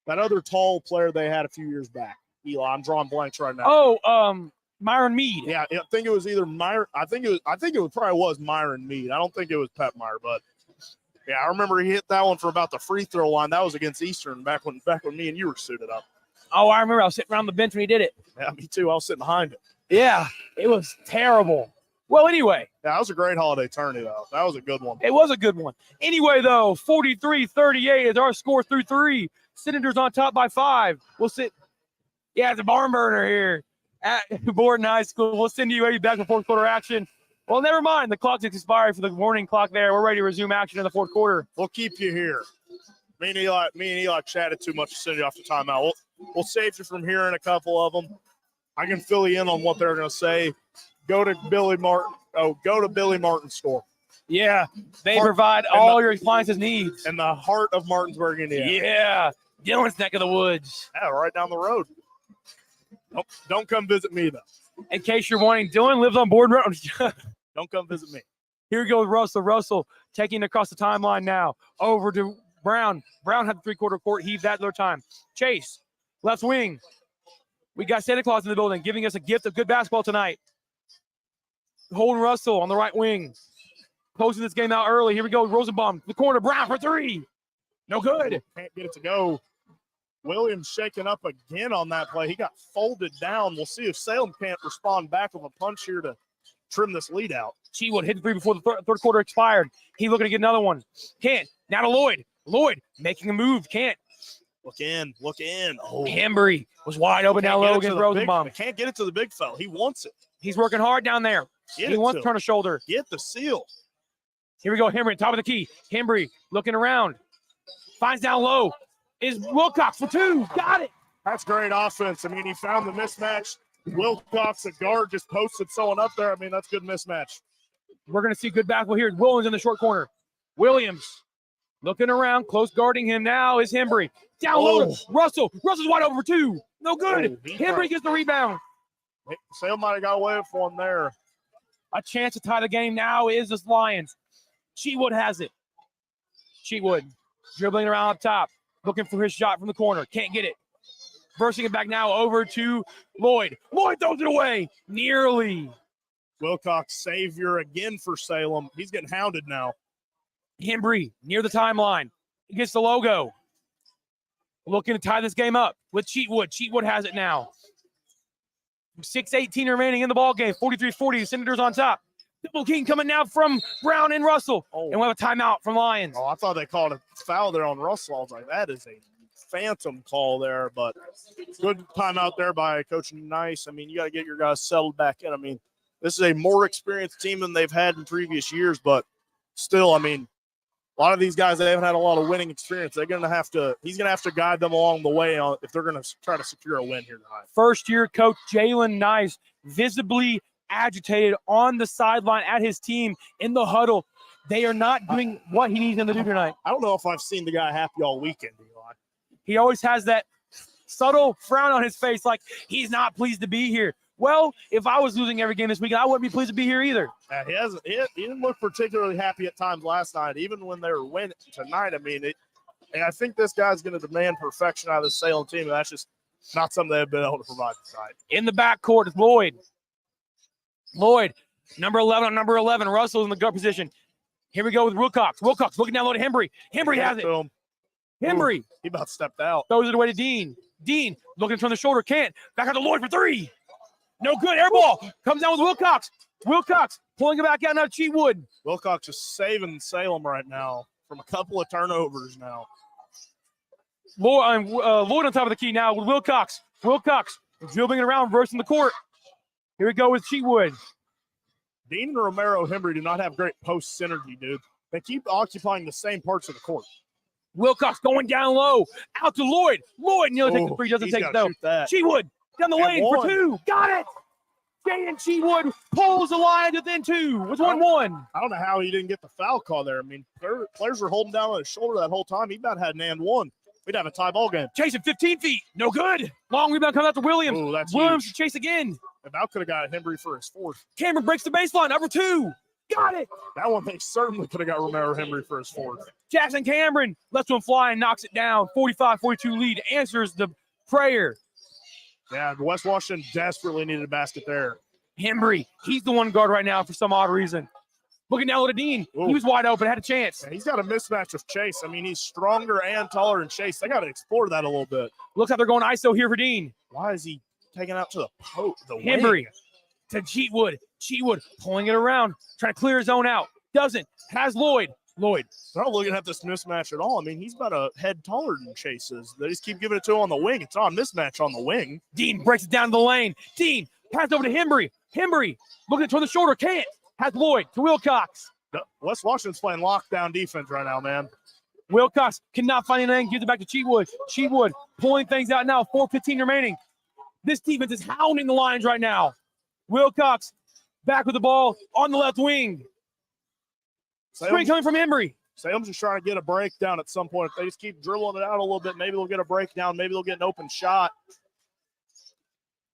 that other tall player they had a few years back. Eli, I'm drawing blanks right now. Oh, Myron Mead. Yeah, I think it was either Myron. I think it probably was Myron Mead. I don't think it was Petmeyer, but yeah, I remember he hit that one for about the free throw line. That was against Eastern back when me and you were suited up. Oh, I remember I was sitting around the bench when he did it. Yeah, me too. I was sitting behind him. Yeah, it was terrible. Well, anyway. Yeah, that was a great holiday tourney, though. That was a good one. It was a good one. Anyway, though, 43-38 is our score through 3. Senators on top by 5. We'll sit. Yeah, it's a barn burner here at Borden High School. We'll send you back to 4th quarter action. Well, never mind. The clock's expired for the warning clock there. We're ready to resume action in the 4th quarter. We'll keep you here. Me and Eli chatted too much to send you off the timeout. We'll save you from hearing a couple of them. I can fill you in on what they're going to say. Go to Billy Martin's store. Yeah, they provide all your appliances needs. In the heart of Martinsburg, Indiana. Yeah, Dylan's neck of the woods. Yeah, right down the road. Don't come visit me, though. In case you're wondering, Dylan lives on Borden Road. Don't come visit me. Here goes Russell. Russell taking it across the timeline now. Over to Brown. Brown had the 3-quarter court heave that other time. Chase, left wing. We got Santa Claus in the building, giving us a gift of good basketball tonight. Holden Russell on the right wing. Closing this game out early. Here we go. Rosenbaum, the corner. Brown for 3. No good. Can't get it to go. Williams shaking up again on that play. He got folded down. We'll see if Salem can't respond back with a punch here to trim this lead out. Cheatwood hit the 3 before the 3rd quarter expired. He looking to get another one. Can't. Now to Lloyd. Lloyd making a move. Can't. Look in. Oh, Hembry was wide open down low against Rosenbaum. Can't get it to the big fella. He wants it. He's working hard down there. He wants to turn a shoulder. Get the seal. Here we go. Hembry, top of the key. Hembry looking around. Finds down low. Is Wilcox for 2. Got it. That's great offense. I mean, he found the mismatch. Wilcox, the guard, just posted someone up there. I mean, that's good mismatch. We're going to see good basketball here. Williams in the short corner. Williams looking around. Close guarding him now is Hembry. Down low. Russell. Russell's wide open for 2. No good. Hembry gets the rebound. Salem might have got away with one there. A chance to tie the game now is the Lions. Cheatwood has it. Cheatwood dribbling around up top. Looking for his shot from the corner. Can't get it. Bursting it back now over to Lloyd. Lloyd throws it away. Nearly. Wilcox, savior again for Salem. He's getting hounded now. Hembry near the timeline. He gets the logo. Looking to tie this game up with Cheatwood. Cheatwood has it now. 6:18 remaining in the ball game. 43-40. Senators on top. Double king coming now from Brown and Russell. And we'll have a timeout from Lions. Oh, I thought they called a foul there on Russell. I was like, that is a phantom call there, but good timeout there by Coach Nice. I mean, you got to get your guys settled back in. I mean, this is a more experienced team than they've had in previous years, but still, I mean, a lot of these guys, they haven't had a lot of winning experience. He's going to have to guide them along the way if they're going to try to secure a win here tonight. First-year coach Jalen Nice visibly agitated on the sideline at his team in the huddle. They are not doing what he needs them to do tonight. I don't know if I've seen the guy happy all weekend, Eli. He always has that subtle frown on his face like he's not pleased to be here. Well, if I was losing every game this weekend, I wouldn't be pleased to be here either. He didn't look particularly happy at times last night, even when they were winning tonight. I mean, and I think this guy's going to demand perfection out of the Salem team, and that's just Not something they've been able to provide tonight. In the backcourt is Lloyd. Lloyd, number 11 on number 11. Russell's in the guard position. Here we go with Wilcox. Wilcox looking down low to Hembry. Hembry has it. Hembry. He about stepped out. Throws it away to Dean. Dean looking from the shoulder. Can't. Back out to Lloyd for three. No good. Air ball. Comes down with Wilcox. Wilcox pulling it back out now to Cheatwood. Wilcox is saving Salem right now from a couple of turnovers now. Lloyd on top of the key now with Wilcox. Wilcox dribbling it around, reversing the court. Here we go with Cheatwood. Dean and Romero Hembry do not have great post synergy, dude. They keep occupying the same parts of the court. Wilcox going down low. Out to Lloyd. Lloyd nearly takes the free. Doesn't take it, though. Cheatwood down the lane for two. Got it. Jaden Cheatwood pulls the line within two. It's 1-1. I don't know how he didn't get the foul call there. I mean, players were holding down on his shoulder that whole time. He about had an and one. We'd have a tie ball game. Chasing 15 feet. No good. Long rebound comes out to Williams. Ooh, that's Williams huge. to chase again. About could have got Hembry for his fourth. Cameron breaks the baseline. Number two. Got it. That one they certainly could have got Romero Hembry for his fourth. Jackson Cameron lets one fly and knocks it down. 45-42 lead. Answers the prayer. Yeah, West Washington desperately needed a basket there. Hembry. He's the one guard right now for some odd reason. Looking down at Dean. He was wide open. Had a chance. Yeah, he's got a mismatch with Chase. I mean, he's stronger and taller than Chase. They got to explore that a little bit. Looks like they're going ISO here for Dean. Why is he taking out to the post? Hembry to Cheatwood. Cheatwood pulling it around, trying to clear his own out. Doesn't. Has Lloyd. Lloyd. They're not looking at this mismatch at all. I mean, he's about a head taller than Chase is. They just keep giving it to him on the wing. It's not a mismatch on the wing. Dean breaks it down the lane. Dean pass over to Hembry. Hembry looking toward the shoulder. Can't. Has Lloyd to Wilcox. West Washington's playing lockdown defense right now, man. Wilcox cannot find anything. Gives it back to Cheatwood. Cheatwood pulling things out now. 4:15 remaining. This defense is hounding the Lions right now. Wilcox back with the ball on the left wing. Screen coming from Hembry. Salem's just trying to get a breakdown at some point. If they just keep dribbling it out a little bit, maybe they'll get a breakdown. Maybe they'll get an open shot.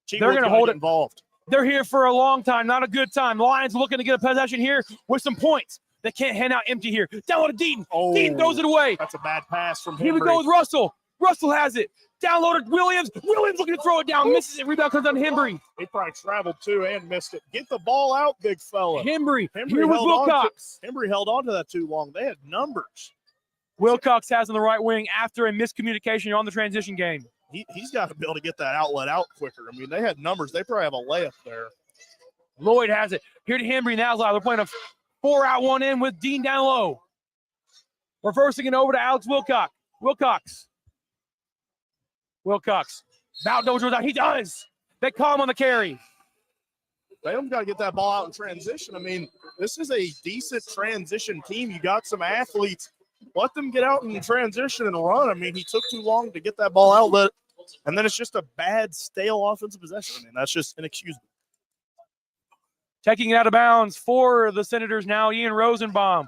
They're going to hold it involved. They're here for a long time, not a good time. Lions looking to get a possession here with some points. They can't hand out empty here. Down low to Dean. Oh, Dean throws it away. That's a bad pass from Hembry. Here we go with Russell. Russell has it. Down low to Williams. Williams looking to throw it down. Misses it. Rebound comes down to Hembry. He probably traveled too and missed it. Get the ball out, big fella. Hembry. Here with Wilcox. Hembry held on to that too long. They had numbers. Wilcox has on the right wing after a miscommunication on the transition game. He's got to be able to get that outlet out quicker. I mean, they had numbers. They probably have a layup there. Lloyd has it. Here to Hembry now. They're playing a 4-out, 1 in with Dean down low. Reversing it over to Alex Wilcox. Wilcox. About double out. He does. They call him on the carry. Salem's got to get that ball out in transition. I mean, this is a decent transition team. You got some athletes. Let them get out in transition and run. I mean, he took too long to get that ball outlet, and then it's just a bad, stale offensive possession. I mean, that's just inexcusable. Taking it out of bounds for the Senators now, Ian Rosenbaum.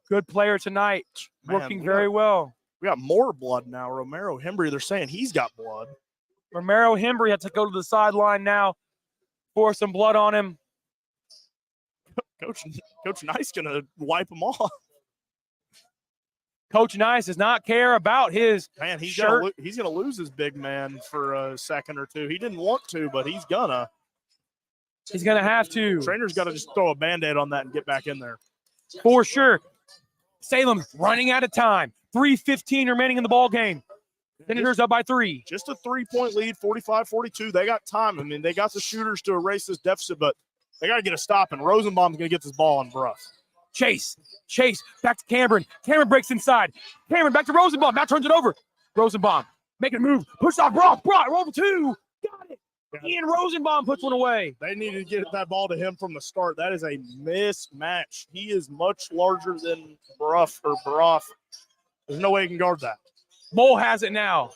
Good player tonight. Working very well. We got more blood now. Romero Hembry, they're saying he's got blood. Romero Hembry had to go to the sideline now for some blood on him. Coach Nice going to wipe him off. Coach Nice does not care about his he's shirt. He's gonna lose his big man for a second or two. He didn't want to, but he's gonna. He's gonna have to. Trainer's got to just throw a Band-Aid on that and get back in there. For sure. Salem running out of time. 3:15 remaining in the ball game. Senators up by 3. Just a 3-point lead, 45-42. They got time. I mean, they got the shooters to erase this deficit, but they got to get a stop, and Rosenbaum's going to get this ball on Bruff. Chase, back to Cameron. Cameron breaks inside. Cameron back to Rosenbaum. Now turns it over. Rosenbaum making a move. Push off Brock. Over 2. Got it. Ian Rosenbaum puts one away. They needed to get that ball to him from the start. That is a mismatch. He is much larger than Broff. There's no way he can guard that. Mole has it now.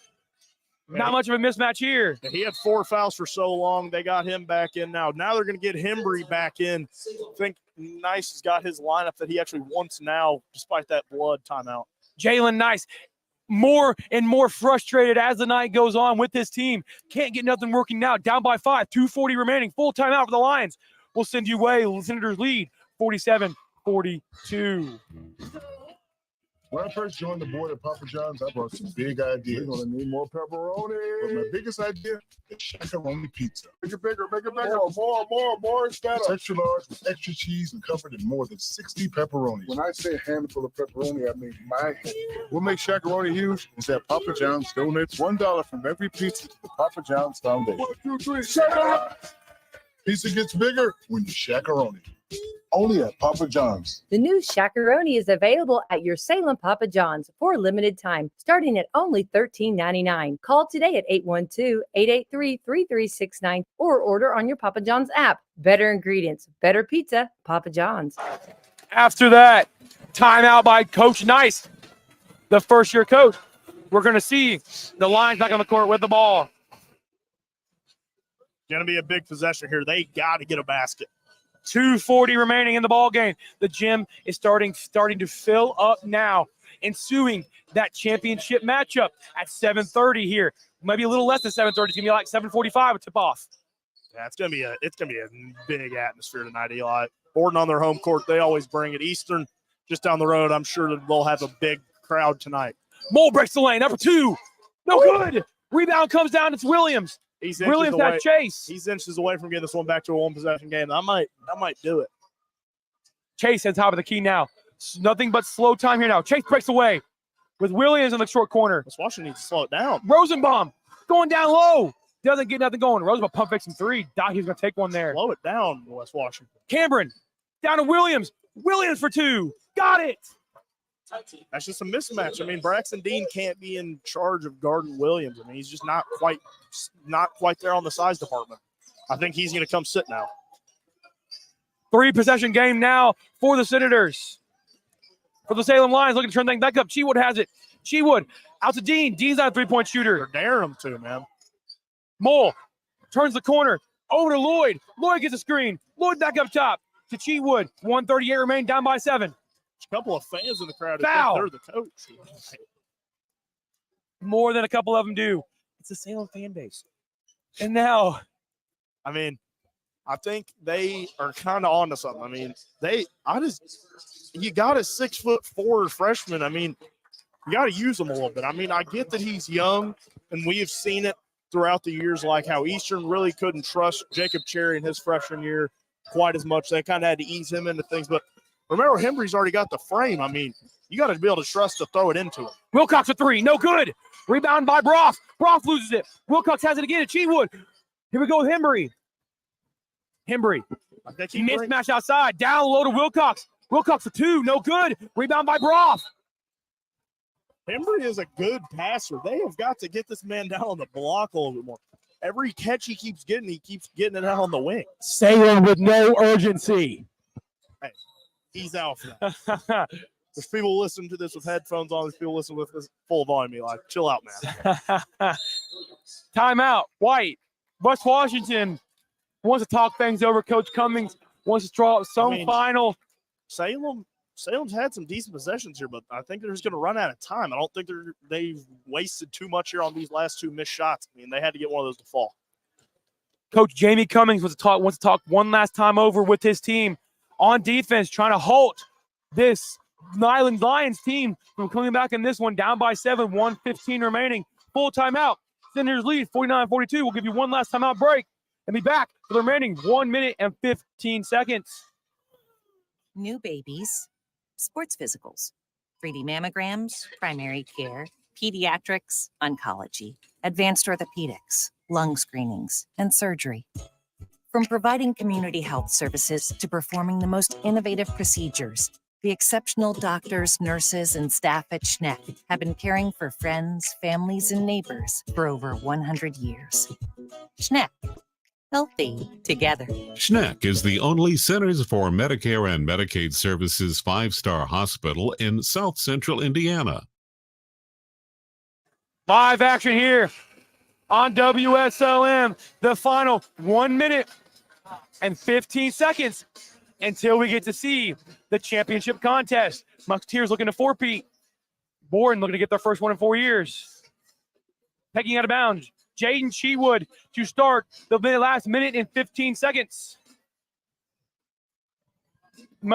Not much of a mismatch here. He had 4 fouls for so long. They got him back in now. Now they're going to get Hembry back in. I think Nice has got his lineup that he actually wants now, despite that blood timeout. Jalen Nice, more and more frustrated as the night goes on with this team. Can't get nothing working now. Down by 5, 2:40 remaining. Full timeout for the Lions. We'll send you away. Senators lead 47-42. When I first joined the board at Papa John's, I brought some big ideas. We're gonna need more pepperoni. But my biggest idea is shakaroni pizza. Make it bigger, make it bigger. More. It's better. It's extra large with extra cheese and covered in more than 60 pepperonis. When I say a handful of pepperoni, I mean my handful. What makes shakaroni huge is that Papa John's donates $1 from every pizza to the Papa John's Foundation. 1, 2, 3, shakaroni. Pizza gets bigger when you shakaroni. Only at Papa John's. The new Shakaroni is available at your Salem Papa John's for a limited time, starting at only $13.99. Call today at 812-883-3369 or order on your Papa John's app. Better ingredients, better pizza, Papa John's. After that, timeout by Coach Nice, the first-year coach. We're going to see the Lions back on the court with the ball. Going to be a big possession here. They got to get a basket. 2:40 remaining in the ball game. The gym is starting to fill up now, ensuing that championship matchup at 7:30 here. Maybe a little less than 7:30. It's gonna be like 7:45 to tip off. Yeah, it's gonna be a big atmosphere tonight, Eli. Borden on their home court, they always bring it. Eastern just down the road, I'm sure that they'll have a big crowd tonight. Mole breaks the lane, number 2. No good. Rebound comes down. It's Williams. Williams has Chase. He's inches away from getting this one back to a one-possession game. I might do it. Chase on top of the key now. Nothing but slow time here now. Chase breaks away with Williams in the short corner. West Washington needs to slow it down. Rosenbaum going down low. Doesn't get nothing going. Rosenbaum pump fakes some 3. He's going to take one there. Slow it down, West Washington. Cameron down to Williams. Williams for 2. Got it. That's just a mismatch. I mean, Braxton Dean can't be in charge of guarding Williams. I mean, he's just not quite there on the size department. I think he's going to come sit now. 3-possession game now for the Senators. For the Salem Lions, looking to turn things back up. Chewood has it. Chewood out to Dean. Dean's not a 3-point shooter. They're daring him to, man. Mole turns the corner over to Lloyd. Lloyd gets a screen. Lloyd back up top to Chewood. 1:38 remain, down by 7. A couple of fans in the crowd. Foul. They're the coach. More than a couple of them do. It's a Salem fan base. And now, I mean, I think they are kind of onto something. I mean, you got a 6'4" freshman. I mean, you got to use him a little bit. I mean, I get that he's young, and we have seen it throughout the years, like how Eastern really couldn't trust Jacob Cherry in his freshman year quite as much. They kind of had to ease him into things, but remember, Hembry's already got the frame. I mean, you got to be able to trust to throw it into him. Wilcox with 3. No good. Rebound by Broff. Broff loses it. Wilcox has it again at Chewood. Here we go with Hembry. Hembry. Mismatch outside. Down low to Wilcox. Wilcox for 2. No good. Rebound by Broff. Hembry is a good passer. They have got to get this man down on the block a little bit more. Every catch he keeps getting it out on the wing. Salem with no urgency. Hey, he's out for that. There's people listening to this with headphones on. There's people listening with this full volume. Eli, chill out, man. Timeout. White. West Washington wants to talk things over. Coach Cummings wants to draw up some final. Salem's had some decent possessions here, but I think they're just going to run out of time. I don't think they've wasted too much here on these last 2 missed shots. I mean, they had to get one of those to fall. Coach Jamie Cummings wants to talk one last time over with his team on defense, trying to halt this Island Lions team from coming back in this one, down by 7, 1:15 remaining. Full timeout. Senators lead 49-42. We'll give you one last timeout break and be back for the remaining 1 minute and 15 seconds. New babies, sports physicals, 3D mammograms, primary care, pediatrics, oncology, advanced orthopedics, lung screenings, and surgery. From providing community health services to performing the most innovative procedures, the exceptional doctors, nurses, and staff at Schneck have been caring for friends, families, and neighbors for over 100 years. Schneck. Healthy together. Schneck is the only Centers for Medicare and Medicaid Services 5-star hospital in South Central Indiana. Live action here on WSLM. The final 1 minute and 15 seconds until we get to see the championship contest. Musketeers looking to 4-peat. Borden looking to get their first one in 4 years. Pegging out of bounds. Jaden Chewood to start the last minute and 15 seconds.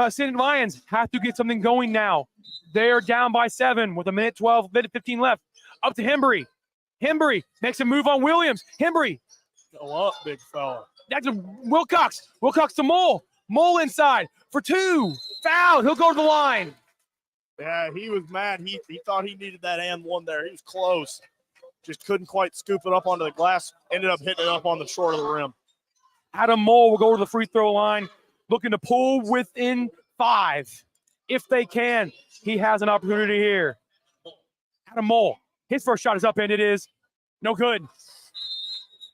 Salem Lions have to get something going now. They're down by 7 with a minute 15 left. Up to Hembry. Hembry makes a move on Williams. Hembry. Go up, big fella. That's a Wilcox. Wilcox to Mole. Mole inside for 2. Foul. He'll go to the line. Yeah, he was mad. He thought he needed that and one there. He was close. Just couldn't quite scoop it up onto the glass. Ended up hitting it up on the short of the rim. Adam Mole will go to the free throw line, looking to pull within 5. If they can, he has an opportunity here. Adam Mole, his first shot is up, and it is no good.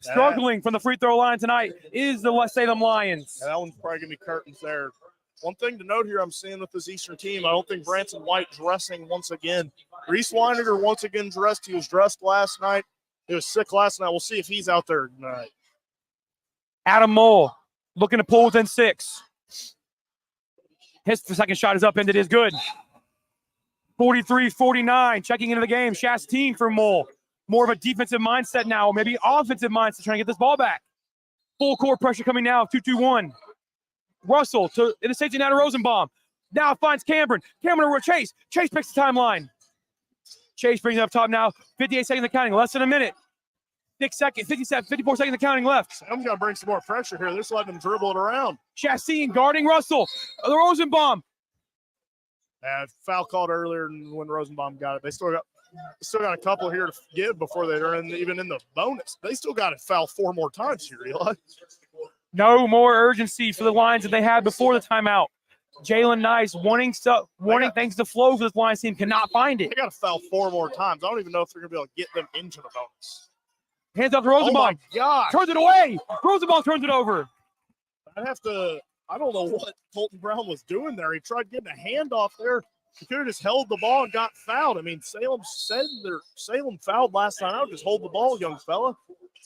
Struggling from the free throw line tonight is the Salem Lions. Yeah, that one's probably going to be curtains there. One thing to note here I'm seeing with this Eastern team, I don't think Branson White dressing once again. Reese Weininger once again dressed. He was dressed last night. He was sick last night. We'll see if he's out there tonight. Adam Mole looking to pull within 6. His second shot is up, and it is good. 43-49, checking into the game. Chastain for Mole. More of a defensive mindset now, maybe offensive mindset, trying to get this ball back. Full court pressure coming now, 2-2-1. Russell to the safety net of Rosenbaum. Now finds Cameron. Cameron over Chase. Chase picks the timeline. Chase brings it up top now. 58 seconds of counting, less than a minute. 54 seconds of counting left. I'm going to bring some more pressure here. They're just letting them dribble it around. Chastain guarding Russell. The Rosenbaum. Foul called earlier when Rosenbaum got it. They still got a couple here to give before they're even in the bonus. They still got it foul 4 more times here, Eli. No more urgency for the Lions than they had before the timeout. Jalen Nice wanting things to flow for this Lions team, cannot find it. They got to foul 4 more times. I don't even know if they're going to be able to get them into the bonus. Hands off to Rosenbaum. Oh, my God. Turns it away. Rosenbaum turns it over. I don't know what Colton Brown was doing there. He tried getting a handoff there. He could have just held the ball and got fouled. I mean, Salem fouled last time out. Just hold the ball, young fella.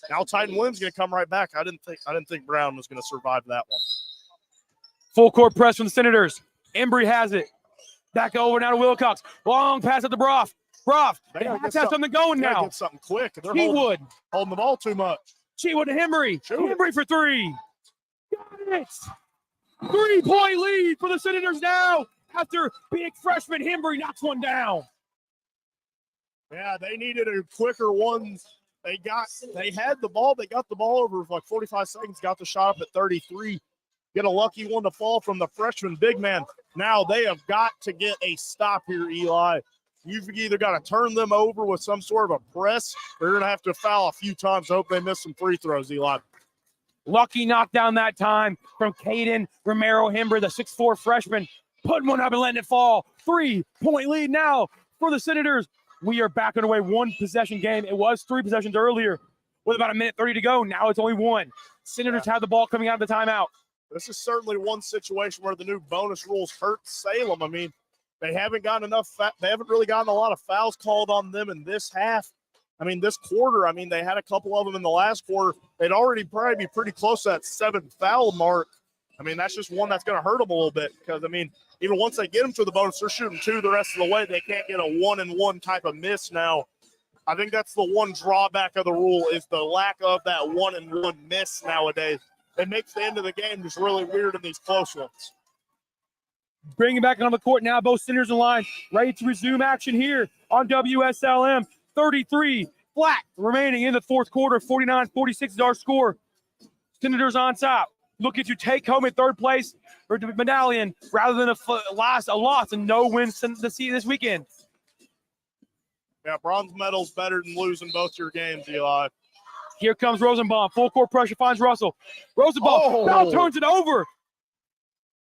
Now Titan Williams going to come right back. I didn't think Brown was going to survive that one. Full court press from the Senators. Embry has it. Back over now to Wilcox. Long pass at the Broff. They have to have something going now. Get something quick. They're Cheatwood holding the ball too much. Cheatwood to Hembry. Hembry for 3. Got it. 3-point lead for the Senators now after big freshman Hembry knocks one down. Yeah, they needed a quicker one. They had the ball. They got the ball over for like 45 seconds, got the shot up at 33. Get a lucky one to fall from the freshman big man. Now they have got to get a stop here, Eli. You've either got to turn them over with some sort of a press, or you're going to have to foul a few times. I hope they miss some free throws, Eli. Lucky knockdown that time from Caden Romero Hembry, the 6'4 freshman. Putting one up and letting it fall. 3-point lead now for the Senators. We are back underway. 1-possession game. It was 3 possessions earlier with about a minute 30 to go. Now it's only 1. Senators have the ball coming out of the timeout. This is certainly one situation where the new bonus rules hurt Salem. I mean, they haven't gotten they haven't really gotten a lot of fouls called on them in this half. I mean, this quarter, they had a couple of them in the last quarter. They'd already probably be pretty close to that 7 foul mark. I mean, that's just one that's going to hurt them a little bit because, even once they get them to the bonus, they're shooting 2 the rest of the way. They can't get a 1-and-1 type of miss now. I think that's the one drawback of the rule is the lack of that 1-and-1 miss nowadays. It makes the end of the game just really weird in these close ones. Bringing it back on the court now, both Senators and Lions ready to resume action here on WSLM. 33 flat remaining in the fourth quarter. 49-46 is our score. Senators on top, looking to take home in third place or the medallion rather than a loss and no wins this weekend. Yeah, bronze medal's better than losing both your games, Eli. Here comes Rosenbaum. Full court pressure finds Russell. Rosenbaum now turns it over.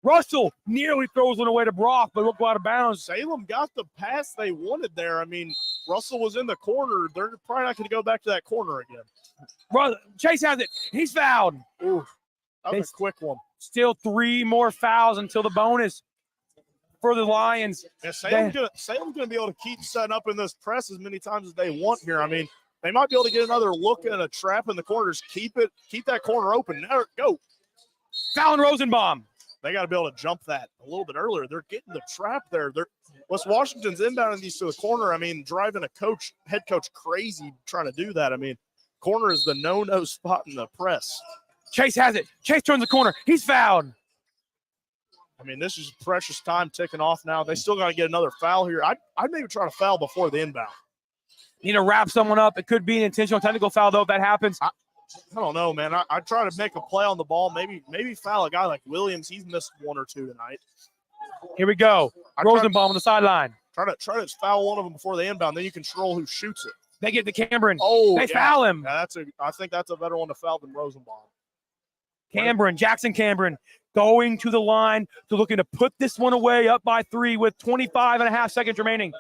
Russell nearly throws it away to Broff, but look out of bounds. Salem got the pass they wanted there. Russell was in the corner. They're probably not going to go back to that corner again. Chase has it. He's fouled. Ooh, that was a quick one. Still 3 more fouls until the bonus for the Lions. Yeah, Salem's going to be able to keep setting up in this press as many times as they want here. They might be able to get another look at a trap in the corners. Keep that corner open. Now go. Fallon Rosenbaum. They got to be able to jump that a little bit earlier. They're getting the trap there. West Washington's inbounding these to the corner. Driving a head coach crazy trying to do that. Corner is the no spot in the press. Chase has it. Chase turns the corner. He's fouled. I mean, this is precious time ticking off now. They still got to get another foul here. I'd maybe try to foul before the inbound. Need to wrap someone up. It could be an intentional technical foul, though, if that happens. I don't know, man. I try to make a play on the ball. Maybe foul a guy like Williams. He's missed 1 or 2 tonight. Here we go. Rosenbaum on the sideline. Try to foul one of them before the inbound. Then you control who shoots it. They get to Cameron. Oh, they foul him. Yeah, I think that's a better one to foul than Rosenbaum. Jackson Cameron going to the line to looking to put this one away up by 3 with 25 and a half seconds remaining.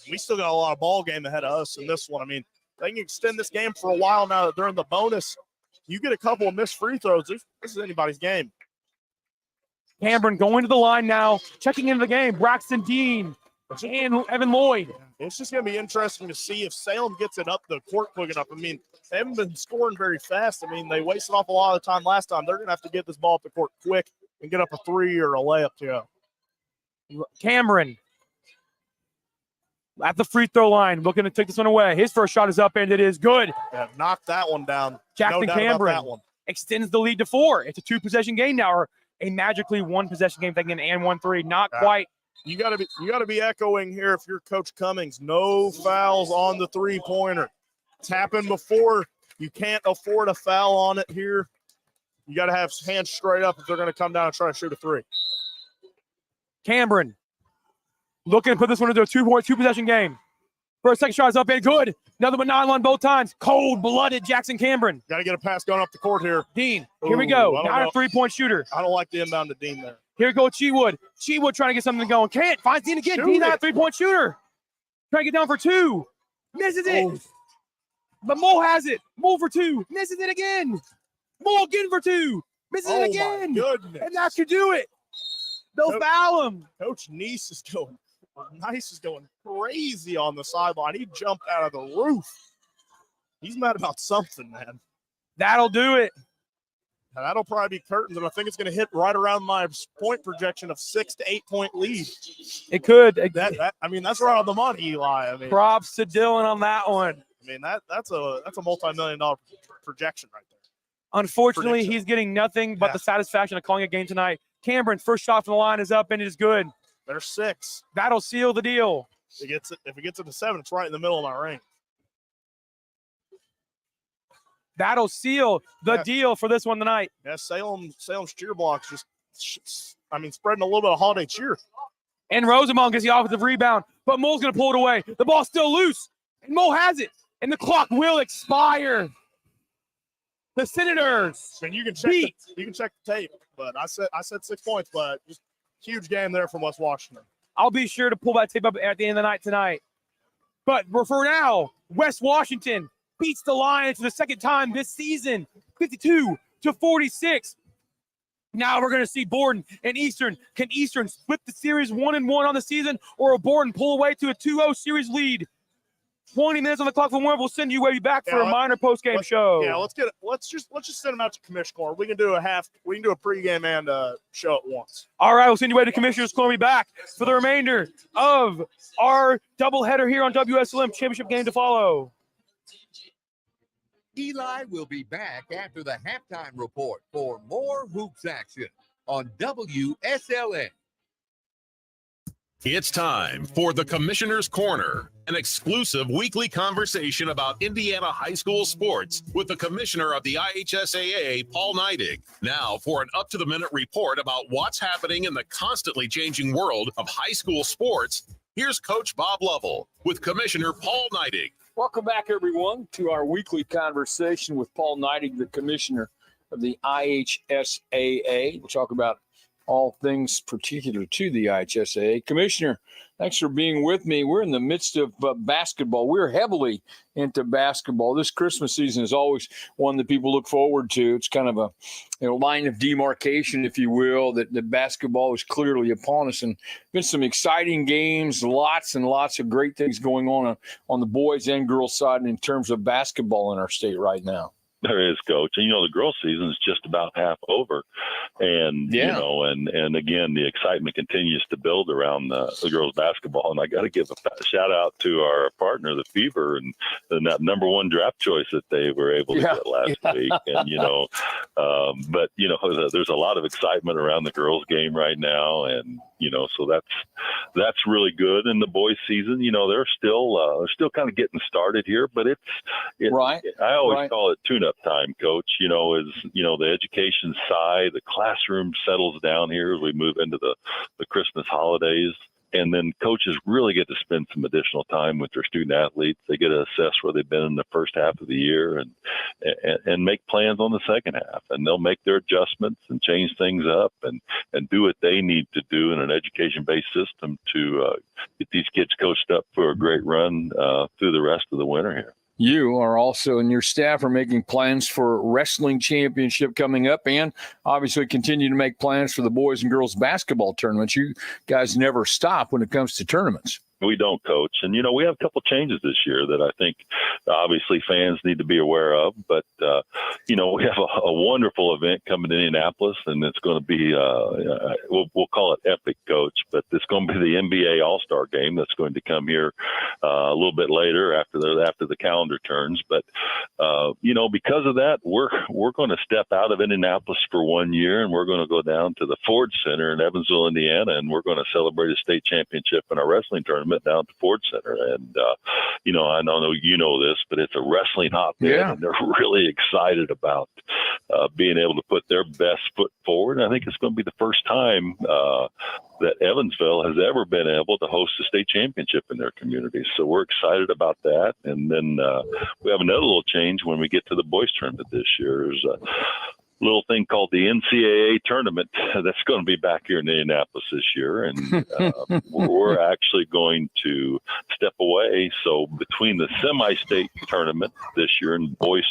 We still got a lot of ball game ahead of us in this one. I mean, they can extend this game for a while now that they're in the bonus. You get a couple of missed free throws. This is anybody's game. Cameron going to the line now, checking into the game. Braxton Dean and Evan Lloyd. It's just going to be interesting to see if Salem gets it up the court quick enough. I mean, they haven't been scoring very fast. I mean, they wasted off a lot of time last time. They're going to have to get this ball up the court quick and get up a 3 or a layup to go. Cameron at the free throw line, looking to take this one away. His first shot is up, and it is good. Yeah, knocked that one down. Jackson no doubt Cameron about that one. extends the lead to 4. It's a 2-possession game now, or a magically 1-possession game, thinking and 1-3. Not quite. You gotta be echoing here if you're Coach Cummings. No fouls on the 3-pointer. It's happened before. You can't afford a foul on it here. You got to have hands straight up if they're going to come down and try to shoot a 3. Cameron looking to put this one into a 2-possession game. First, second shot is up and good. Another one 9-1 both times. Cold-blooded Jackson Cameron. Got to get a pass going up the court here. Dean, here we go. Now a 3-point shooter. I don't like the inbound to Dean there. Here goes Cheatwood. Cheatwood trying to get something going. Can't. Finds Dean again. Dean, not a 3-point shooter. Trying to get down for 2. Misses it. But Mo has it. Mo for 2. Misses it again. Mo again for 2. Misses it again. My goodness. And that should do it. They'll foul him. Coach Nice is going crazy on the sideline. He jumped out of the roof. He's mad about something, man. That'll do it. And that'll probably be curtains, and I think it's going to hit right around my point projection of 6 to 8 point lead. It could. I mean, that's right on the money, Eli. I mean, props to Dylan on that one. I mean, that's a multi-million-dollar projection right there. Unfortunately, he's getting nothing but the satisfaction of calling a game tonight. Cameron, first shot from the line is up, and it is good. There's 6. That'll seal the deal. If it gets it to 7, it's right in the middle of my ring. That'll seal the deal for this one tonight. Yeah, Salem's cheer blocks just, spreading a little bit of holiday cheer. And Rosenbaum gets the offensive rebound, but Mo's going to pull it away. The ball's still loose, and Mo has it, and the clock will expire. The Senators. And you can check the tape, but I said 6 points, but just huge game there from West Washington. I'll be sure to pull that tape up at the end of the night tonight. But for now, West Washington beats the Lions for the second time this season, 52-46. Now we're going to see Borden and Eastern. Can Eastern split the series 1-1 on the season, or will Borden pull away to a 2-0 series lead? 20 minutes on the clock for one. We'll send you way back for a minor post-game show. Yeah, let's just send them out to Commissioner Corner. We can do a pregame and a show at once. All right, we'll send you away to Commissioner's Corner. Be back for the remainder of our doubleheader here on WSLM. Championship game to follow. Eli will be back after the halftime report for more hoops action on WSLN. It's time for the Commissioner's Corner, an exclusive weekly conversation about Indiana high school sports with the commissioner of the IHSAA, Paul Neidig. Now for an up-to-the-minute report about what's happening in the constantly changing world of high school sports, here's Coach Bob Lovell with Commissioner Paul Neidig. Welcome back, everyone, to our weekly conversation with Paul Neidig, the commissioner of the IHSAA. We'll talk about all things particular to the IHSAA. Commissioner, thanks for being with me. We're in the midst of basketball. We're heavily into basketball. This Christmas season is always one that people look forward to. It's kind of a line of demarcation, if you will, that the basketball is clearly upon us. And been some exciting games, lots and lots of great things going on the boys and girls side in terms of basketball in our state right now. There is, Coach. And, the girls' season is just about half over. And, Yeah. you know, and again, the excitement continues to build around the girls basketball. And I got to give a shout out to our partner, the Fever, and that number one draft choice that they were able to get last week. And, you know, but, you know, there's a lot of excitement around the girls game right now. And, you know, so that's really good. In the boys season, you know, they're still kind of getting started here, but right. I always call it tune-up time, Coach. You know, is, you know, the education side, the classroom settles down here as we move into the Christmas holidays. And then coaches really get to spend some additional time with their student athletes. They get to assess where they've been in the first half of the year and make plans on the second half. And they'll make their adjustments and change things up and do what they need to do in an education-based system to get these kids coached up for a great run through the rest of the winter here. You are also, and your staff are making plans for wrestling championship coming up, and obviously continue to make plans for the boys and girls basketball tournaments. You guys never stop when it comes to tournaments. We don't, Coach. And, you know, we have a couple changes this year that I think obviously fans need to be aware of. But, you know, we have a wonderful event coming to Indianapolis, and it's going to be, we'll call it epic, Coach, but it's going to be the NBA All-Star game that's going to come here a little bit later after the calendar turns. But, you know, because of that, we're going to step out of Indianapolis for 1 year, and we're going to go down to the Ford Center in Evansville, Indiana, and we're going to celebrate a state championship in our wrestling tournament down to Ford Center. And, you know, I don't know, you know this, but it's a wrestling hotbed, and they're really excited about being able to put their best foot forward. And I think it's going to be the first time that Evansville has ever been able to host a state championship in their community. So we're excited about that. And then we have another little change when we get to the boys tournament this year. There's a little thing called the NCAA tournament that's going to be back here in Indianapolis this year. And we're actually going to step away. So between the semi-state tournament this year and boys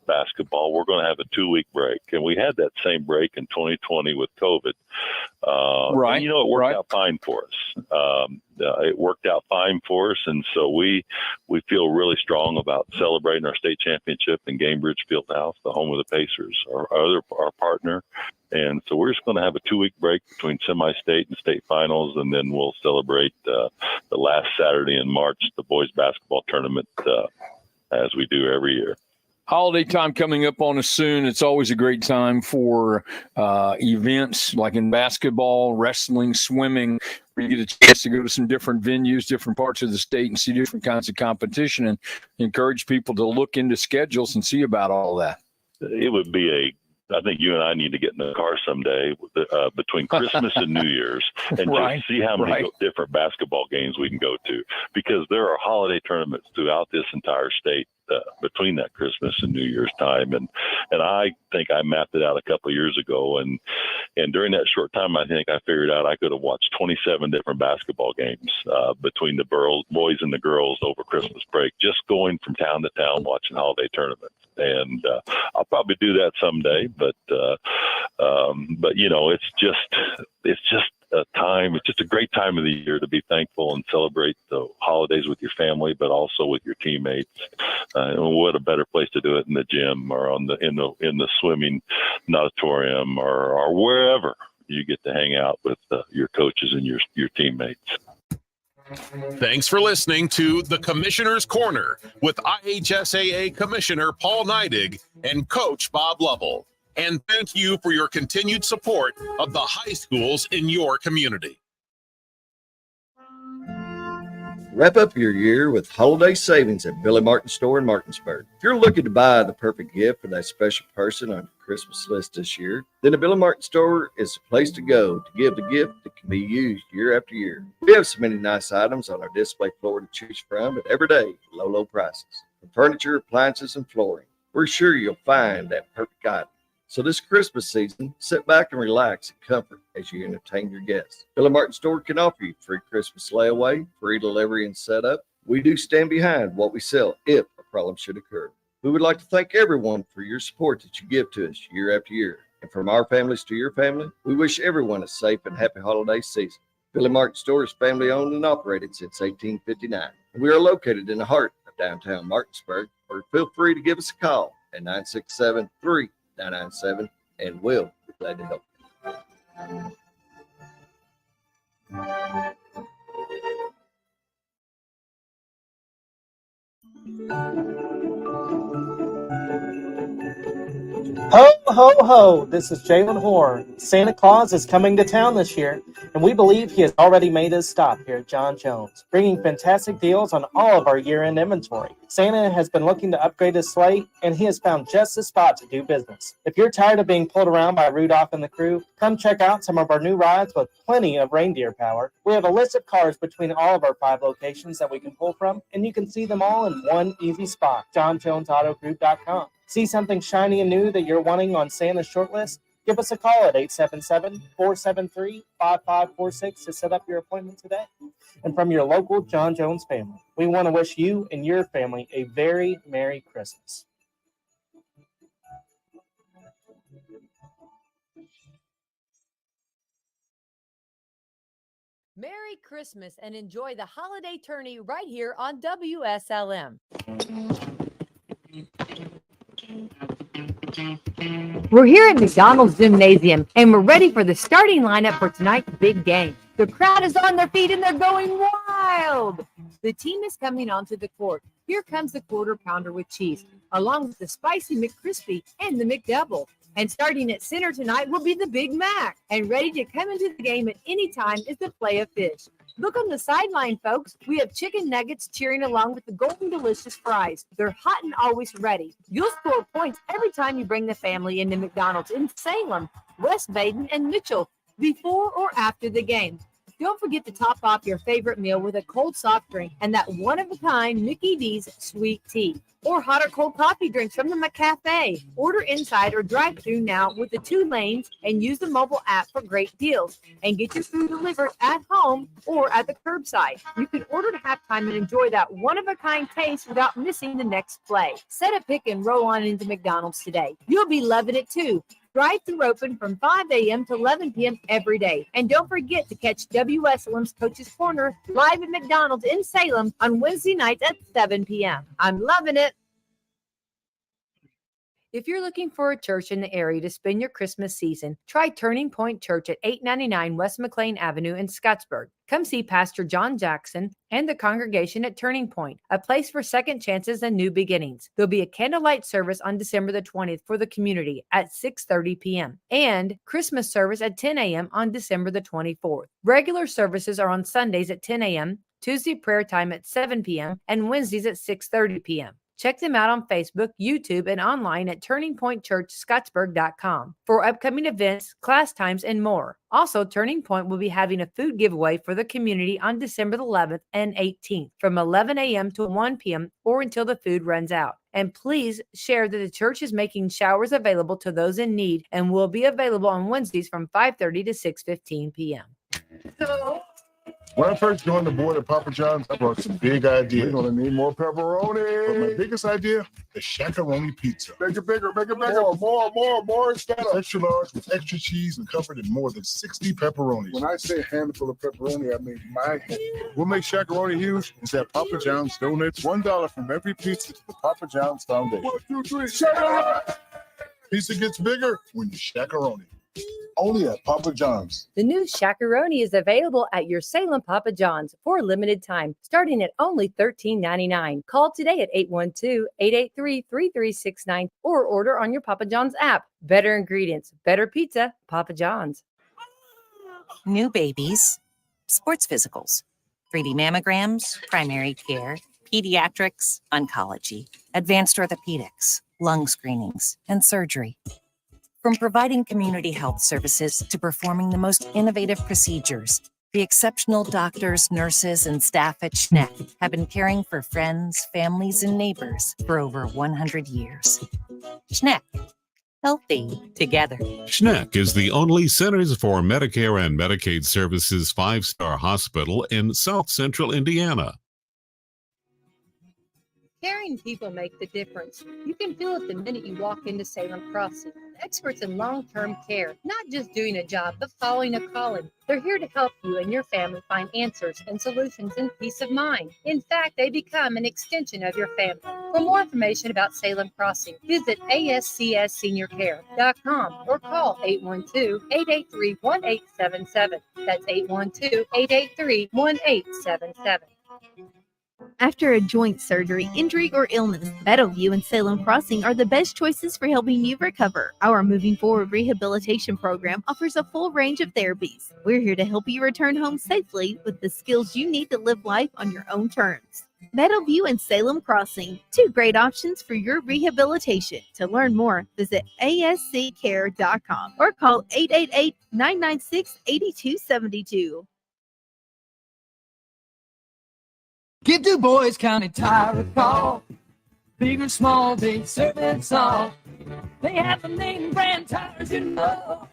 basketball, we're going to have a 2-week break. And we had that same break in 2020 with COVID. And, you know, it worked out fine for us. It worked out fine for us. And so we feel really strong about celebrating our state championship in Gamebridge Fieldhouse, the home of the Pacers, our partner. And so we're just going to have a 2-week break between semi-state and state finals. And then we'll celebrate the last Saturday in March, the boys basketball tournament, as we do every year. Holiday time coming up on us soon. It's always a great time for events like in basketball, wrestling, swimming, where you get a chance to go to some different venues, different parts of the state, and see different kinds of competition, and encourage people to look into schedules and see about all that. It would be I think you and I need to get in the car someday between Christmas and New Year's and just see how many different basketball games we can go to, because there are holiday tournaments throughout this entire state between that Christmas and New Year's time. And I think I mapped it out a couple of years ago. And during that short time, I think I figured out I could have watched 27 different basketball games between the boys and the girls over Christmas break, just going from town to town watching holiday tournaments. And I'll probably do that someday, but you know, it's just a time. It's just a great time of the year to be thankful and celebrate the holidays with your family, but also with your teammates. And what a better place to do it in the gym or in the swimming auditorium or wherever you get to hang out with your coaches and your teammates. Thanks for listening to the Commissioner's Corner with IHSAA Commissioner Paul Neidig and Coach Bob Lovell. And thank you for your continued support of the high schools in your community. Wrap up your year with holiday savings at Billy Martin Store in Martinsburg. If you're looking to buy the perfect gift for that special person on your Christmas list this year, then the Billy Martin Store is the place to go to give the gift that can be used year after year. We have so many nice items on our display floor to choose from, but every day, low prices. From furniture, appliances, and flooring, we're sure you'll find that perfect item. So this Christmas season, sit back and relax in comfort as you entertain your guests. Billy Martin Store can offer you free Christmas layaway, free delivery and setup. We do stand behind what we sell if a problem should occur. We would like to thank everyone for your support that you give to us year after year. And from our families to your family, we wish everyone a safe and happy holiday season. Billy Martin Store is family owned and operated since 1859. And we are located in the heart of downtown Martinsburg, or feel free to give us a call at 967-3997, and we'll be glad to help you. Ho, ho, ho! This is Jalen Hoare. Santa Claus is coming to town this year, and we believe he has already made his stop here at John Jones, bringing fantastic deals on all of our year-end inventory. Santa has been looking to upgrade his sleigh, and he has found just the spot to do business. If you're tired of being pulled around by Rudolph and the crew, come check out some of our new rides with plenty of reindeer power. We have a list of cars between all of our 5 locations that we can pull from, and you can see them all in one easy spot, johnjonesautogroup.com. See something shiny and new that you're wanting on Santa's short list? Give us a call at 877-473-5546 to set up your appointment today. And from your local John Jones family, we want to wish you and your family a very Merry Christmas. Merry Christmas and enjoy the holiday tourney right here on WSLM. We're here at McDonald's Gymnasium, and we're ready for the starting lineup for tonight's big game. The crowd is on their feet, and they're going wild. The team is coming onto the court. Here comes the quarter pounder with cheese, along with the spicy McCrispy and the McDouble. And starting at center tonight will be the Big Mac. And ready to come into the game at any time is the Play of Fish. Look on the sideline, folks. We have chicken nuggets cheering along with the golden delicious fries. They're hot and always ready. You'll score points every time you bring the family into McDonald's in Salem, West Baden, and Mitchell before or after the game. Don't forget to top off your favorite meal with a cold soft drink and that one-of-a-kind Mickey D's sweet tea. Or hot or cold coffee drinks from the McCafe. Order inside or drive-through now with the 2 lanes and use the mobile app for great deals. And get your food delivered at home or at the curbside. You can order to halftime and enjoy that one-of-a-kind taste without missing the next play. Set a pick and roll on into McDonald's today. You'll be loving it too. Drive-through open from 5 a.m. to 11 p.m. every day. And don't forget to catch WSLM's Coach's Corner live at McDonald's in Salem on Wednesday nights at 7 p.m. I'm loving it. If you're looking for a church in the area to spend your Christmas season, try Turning Point Church at 899 West McLean Avenue in Scottsburg. Come see Pastor John Jackson and the congregation at Turning Point, a place for second chances and new beginnings. There'll be a candlelight service on December the 20th for the community at 6:30 p.m. and Christmas service at 10 a.m. on December the 24th. Regular services are on Sundays at 10 a.m., Tuesday prayer time at 7 p.m., and Wednesdays at 6:30 p.m. Check them out on Facebook, YouTube, and online at turningpointchurchscottsburg.com for upcoming events, class times, and more. Also, Turning Point will be having a food giveaway for the community on December the 11th and 18th from 11 a.m. to 1 p.m. or until the food runs out. And please share that the church is making showers available to those in need and will be available on Wednesdays from 5:30 to 6:15 p.m. When I first joined the board at Papa John's, I brought some big ideas. We're gonna need more pepperoni. But my biggest idea, the shakaroni pizza. Make it bigger, make it bigger. More instead of extra large with extra cheese and covered in more than 60 pepperonis. When I say a handful of pepperoni, I mean my hand. What makes shakaroni huge is that Papa John's donates $1 from every pizza to the Papa John's Foundation. 1, 2, 3, shakaroni! Pizza gets bigger when you shakaroni. Only at Papa John's. The new Shakaroni is available at your Salem Papa John's for a limited time, starting at only $13.99. Call today at 812-883-3369 or order on your Papa John's app. Better ingredients, better pizza, Papa John's. New babies, sports physicals, 3D mammograms, primary care, pediatrics, oncology, advanced orthopedics, lung screenings, and surgery. From providing community health services to performing the most innovative procedures, the exceptional doctors, nurses, and staff at Schneck have been caring for friends, families, and neighbors for over 100 years. Schneck, healthy together. Schneck is the only Centers for Medicare and Medicaid Services 5-star hospital in South Central Indiana. Caring people make the difference. You can feel it the minute you walk into Salem Crossing. Experts in long-term care, not just doing a job, but following a calling. They're here to help you and your family find answers and solutions and peace of mind. In fact, they become an extension of your family. For more information about Salem Crossing, visit ASCSSeniorCare.com or call 812-883-1877. That's 812-883-1877. After a joint surgery, injury, or illness, Meadowview and Salem Crossing are the best choices for helping you recover. Our Moving Forward rehabilitation program offers a full range of therapies. We're here to help you return home safely with the skills you need to live life on your own terms. Meadowview and Salem Crossing, two great options for your rehabilitation. To learn more, visit asccare.com or call 888-996-8272. Give Du Bois County Tire a call. Big or small, they serve it all. They have the name brand tires you know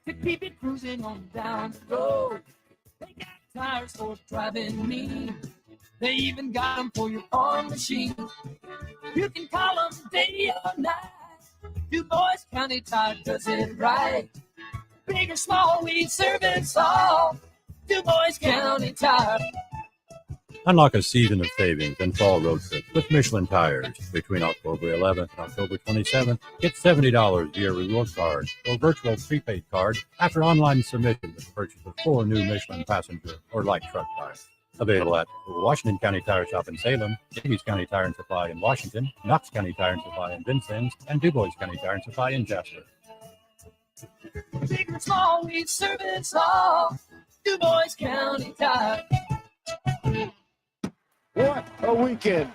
to keep it cruising on down the road. They got tires for driving me. They even got them for your farm machine. You can call them day or night. Du Bois County Tire does it right. Big or small, we serve it all. Du Bois County Tire. Unlock a season of savings and fall road trips with Michelin tires. Between October 11th and October 27th, get $70 via reward card or virtual prepaid card after online submission with the purchase of 4 new Michelin passenger or light truck tires. Available at Washington County Tire Shop in Salem, Davies County Tire and Supply in Washington, Knox County Tire and Supply in Vincennes, and Du Bois County Tire and Supply in Jasper. Big or small, we serve it all. Du Bois County Tire. What a weekend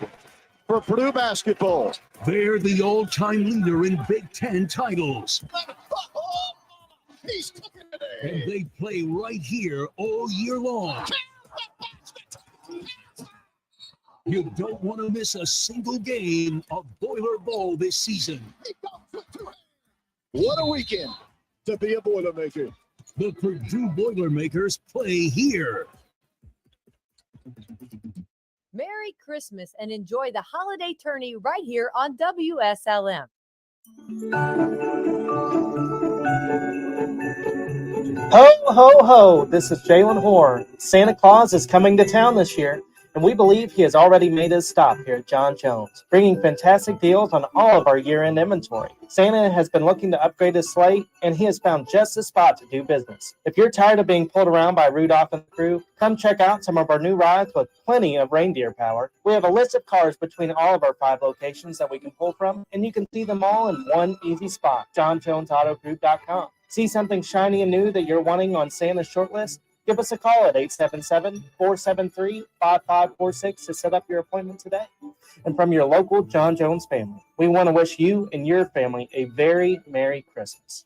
for Purdue basketball. They're the all-time leader in Big Ten titles. He's cooking today. And they play right here all year long. You don't want to miss a single game of Boiler Bowl this season. What a weekend to be a Boilermaker. The Purdue Boilermakers play here. Merry Christmas and enjoy the holiday tourney right here on WSLM. Ho, ho, ho. This is Jalen Hoare. Santa Claus is coming to town this year, and we believe he has already made his stop here at John Jones, bringing fantastic deals on all of our year-end inventory. Santa has been looking to upgrade his sleigh, and he has found just the spot to do business. If you're tired of being pulled around by Rudolph and the crew, come check out some of our new rides with plenty of reindeer power. We have a list of cars between all of our 5 locations that we can pull from, and you can see them all in one easy spot, johnjonesautogroup.com. See something shiny and new that you're wanting on Santa's short list? Give us a call at 877-473-5546 to set up your appointment today. And from your local John Jones family, we want to wish you and your family a very Merry Christmas.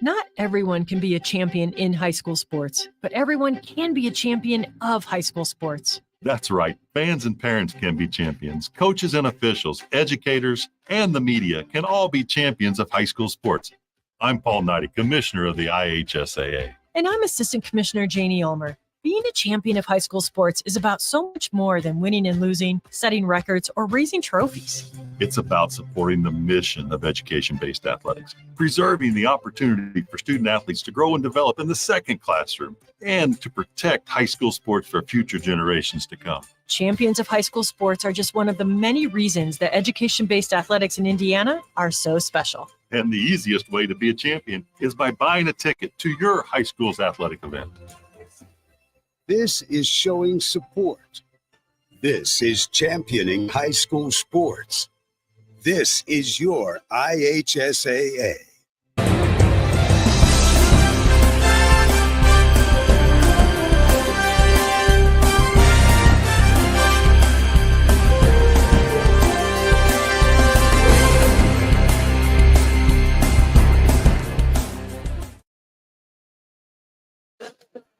Not everyone can be a champion in high school sports, but everyone can be a champion of high school sports. That's right. Fans and parents can be champions. Coaches and officials, educators, and the media can all be champions of high school sports. I'm Paul Knighty, Commissioner of the IHSAA. And I'm Assistant Commissioner Janie Ulmer. Being a champion of high school sports is about so much more than winning and losing, setting records, or raising trophies. It's about supporting the mission of education-based athletics, preserving the opportunity for student athletes to grow and develop in the second classroom, and to protect high school sports for future generations to come. Champions of high school sports are just one of the many reasons that education-based athletics in Indiana are so special. And the easiest way to be a champion is by buying a ticket to your high school's athletic event. This is showing support. This is championing high school sports. This is your IHSAA.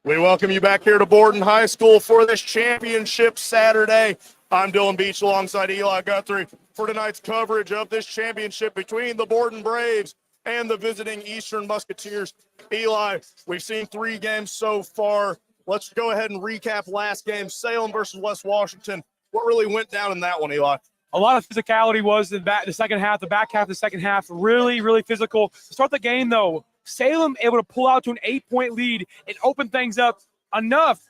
We welcome you back here to Borden High School for this championship Saturday. I'm Dylan Beach alongside Eli Guthrie for tonight's coverage of this championship between the Borden Braves and the visiting Eastern Musketeers. Eli, we've seen 3 games so far. Let's go ahead and recap last game, Salem versus West Washington. What really went down in that one, Eli? A lot of physicality was in the second half, the back half of the second half, really, really physical. To start the game, though, Salem able to pull out to an 8-point lead and open things up enough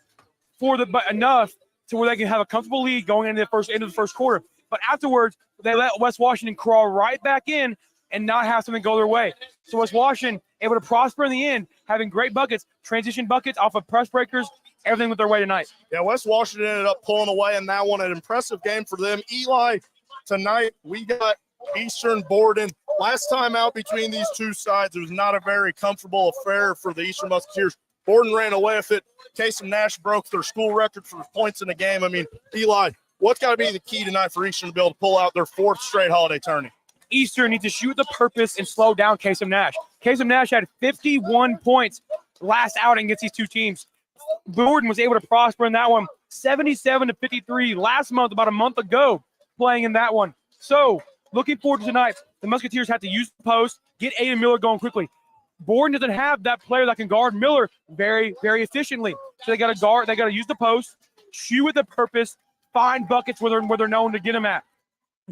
to where they can have a comfortable lead going into the first quarter. But afterwards, they let West Washington crawl right back in and not have something go their way. So West Washington able to prosper in the end, having great buckets, transition buckets off of press breakers, everything went their way tonight. Yeah, West Washington ended up pulling away in that one. An impressive game for them. Eli, tonight we got Eastern Borden. Last time out between these two sides, it was not a very comfortable affair for the Eastern Musketeers. Borden ran away with it. Casey Nash broke their school record for points in the game. I mean, Eli, what's got to be the key tonight for Eastern to be able to pull out their 4th straight holiday tourney? Eastern needs to shoot the purpose and slow down Casey Nash. Casey Nash had 51 points last outing against these two teams. Borden was able to prosper in that one, 77-53 last month, about a month ago, playing in that one. So, looking forward to tonight. The Musketeers have to use the post, get Aiden Miller going quickly. Borden doesn't have that player that can guard Miller very, very efficiently. So they got to guard. They got to use the post, shoot with the purpose, find buckets where they're known to get them at.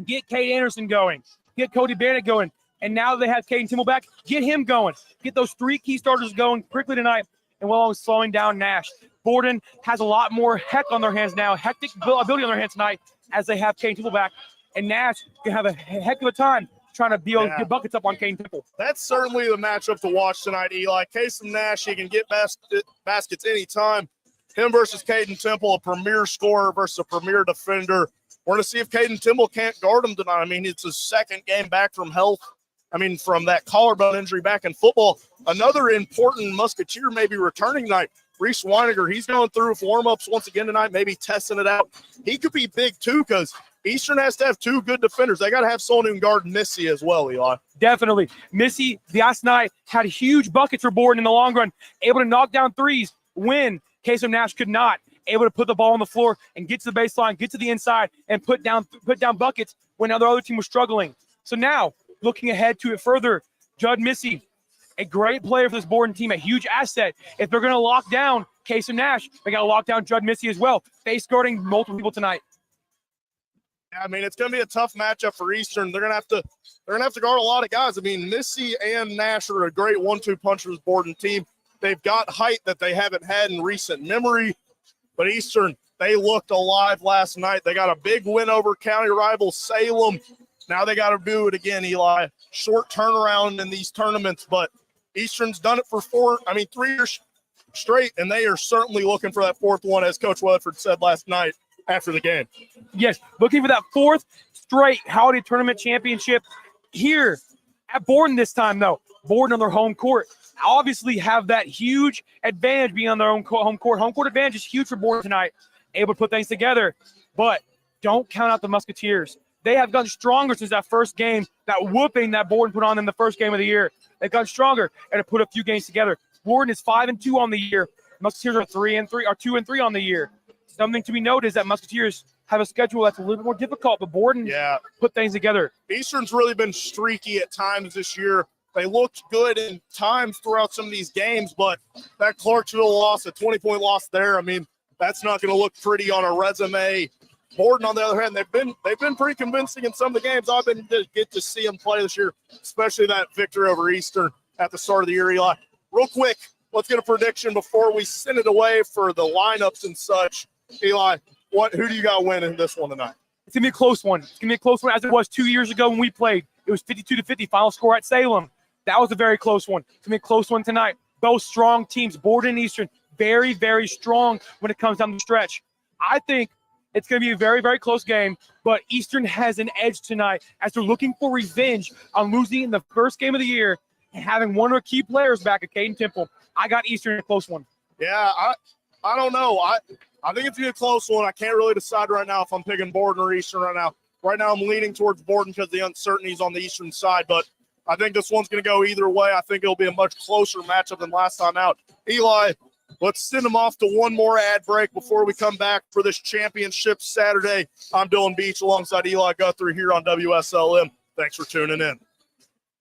Get Cade Anderson going. Get Cody Bannett going. And now that they have Caden Timble back, get him going. Get those 3 key starters going quickly tonight, and while slowing down Nash. Borden has a lot more hectic ability on their hands tonight as they have Caden Timble back. And Nash can have a heck of a time trying to be able to get buckets up on Caden Timble. That's certainly the matchup to watch tonight, Eli. Casey Nash, he can get baskets anytime. Him versus Caden Temple, a premier scorer versus a premier defender. We're going to see if Caden Timble can't guard him tonight. I mean, it's his 2nd game back from health. I mean, from that collarbone injury back in football. Another important Musketeer maybe returning tonight, Reese Weiniger. He's going through warm-ups once again tonight, maybe testing it out. He could be big too because Eastern has to have 2 good defenders. They got to have someone who can guard Missy as well, Eli. Definitely. Missy, last night, had huge buckets for Borden in the long run, able to knock down threes when Casey Nash could not. Able to put the ball on the floor and get to the baseline, get to the inside, and put down buckets when the other team was struggling. So now, looking ahead to it further, Judd Missy, a great player for this Borden team, a huge asset. If they're going to lock down Casey Nash, they got to lock down Judd Missy as well, face guarding multiple people tonight. Yeah, I mean, it's going to be a tough matchup for Eastern. They're going to have to guard a lot of guys. I mean, Missy and Nash are a great 1-2 punch for this Borden team. They've got height that they haven't had in recent memory. But Eastern, they looked alive last night. They got a big win over county rival Salem. Now they got to do it again, Eli. Short turnaround in these tournaments, but Eastern's done it for 3 years straight, and they are certainly looking for that 4th one, as Coach Weatherford said last night after the game. Yes, looking for that 4th straight holiday tournament championship here at Borden this time, though. Borden on their home court. Obviously have that huge advantage being on their own home court. Home court advantage is huge for Borden tonight, able to put things together. But don't count out the Musketeers. They have gotten stronger since that first game, that whooping that Borden put on them the first game of the year. They've gotten stronger and have put a few games together. Borden is 5-2 on the year. Musketeers are 2-3 on the year. Something to be noted is that Musketeers have a schedule that's a little bit more difficult, but Borden put things together. Eastern's really been streaky at times this year. They looked good in times throughout some of these games, but that Clarksville loss, a 20-point loss there, I mean, that's not going to look pretty on a resume. Borden, on the other hand, they've been pretty convincing in some of the games I've been to get to see them play this year, especially that victory over Eastern at the start of the year, Eli. Real quick, let's get a prediction before we send it away for the lineups and such. Eli, who do you got winning this one tonight? It's going to be a close one. It's going to be a close one as it was 2 years ago when we played. It was 52-50 final score at Salem. That was a very close one. It's going to be a close one tonight. Both strong teams, Borden and Eastern, very, very strong when it comes down the stretch. I think it's going to be a very, very close game, but Eastern has an edge tonight as they're looking for revenge on losing in the first game of the year and having one of their key players back at Caden Temple. I got Eastern in a close one. Yeah, I don't know. I think it's going to be a close one. I can't really decide right now if I'm picking Borden or Eastern right now. Right now I'm leaning towards Borden because the uncertainties on the Eastern side, but I think this one's going to go either way. I think it'll be a much closer matchup than last time out. Eli, let's send them off to one more ad break before we come back for this championship Saturday. I'm Dylan Beach alongside Eli Guthrie here on WSLM. Thanks for tuning in.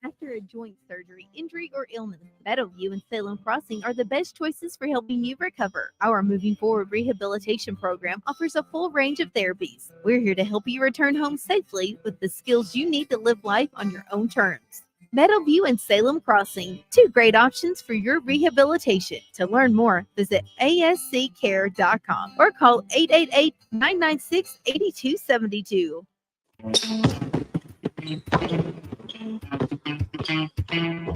After Whether a joint surgery, injury, or illness, Meadowview and Salem Crossing are the best choices for helping you recover. Our Moving Forward rehabilitation program offers a full range of therapies. We're here to help you return home safely with the skills you need to live life on your own terms. Meadowview and Salem Crossing, two great options for your rehabilitation. To learn more, visit asccare.com or call 888-996-8272.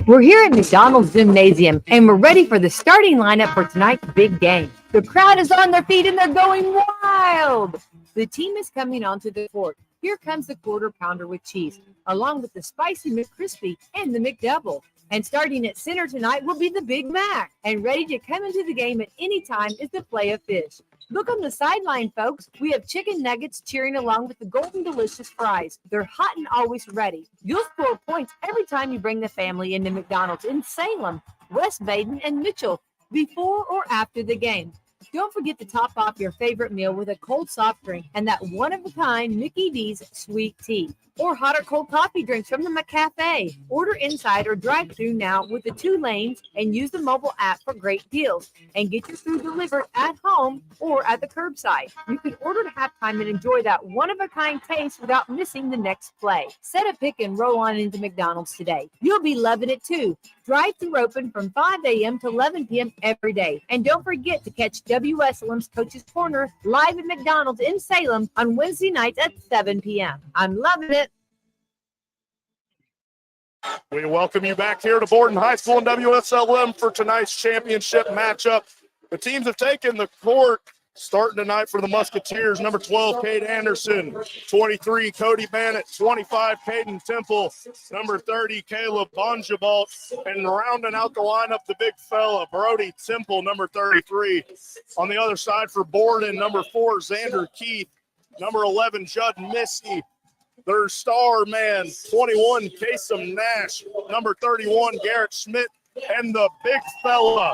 We're here at McDonald's Gymnasium, and we're ready for the starting lineup for tonight's big game. The crowd is on their feet, and they're going wild. The team is coming onto the court. Here comes the quarter pounder with cheese, along with the spicy McCrispy and the McDouble. And starting at center tonight will be the Big Mac. And ready to come into the game at any time is the Filet of Fish. Look on the sideline, folks. We have chicken nuggets cheering along with the golden delicious fries. They're hot and always ready. You'll score points every time you bring the family into McDonald's in Salem, West Baden, and Mitchell before or after the game. Don't forget to top off your favorite meal with a cold soft drink and that one-of-a-kind Mickey D's sweet tea. Or hot or cold coffee drinks from the McCafe. Order inside or drive through now with the 2 lanes and use the mobile app for great deals. And get your food delivered at home or at the curbside. You can order at halftime and enjoy that one-of-a-kind taste without missing the next play. Set a pick and roll on into McDonald's today. You'll be loving it too. Drive-through open from 5 a.m. to 11 p.m. every day. And don't forget to catch WSLM's Coach's Corner live at McDonald's in Salem on Wednesday nights at 7 p.m. I'm loving it. We welcome you back here to Borden High School and WSLM for tonight's championship matchup. The teams have taken the court starting tonight for the Musketeers. Number 12, Cade Anderson. 23, Cody Bannett. 25, Caden Temple. Number 30, Caleb Bonjabalt. And rounding out the lineup, the big fella, Brody Temple, number 33. On the other side for Borden, number 4, Xander Keith. Number 11, Judd Misty. Their star man, 21, Kasem Nash. Number 31, Garrett Schmidt. And the big fella,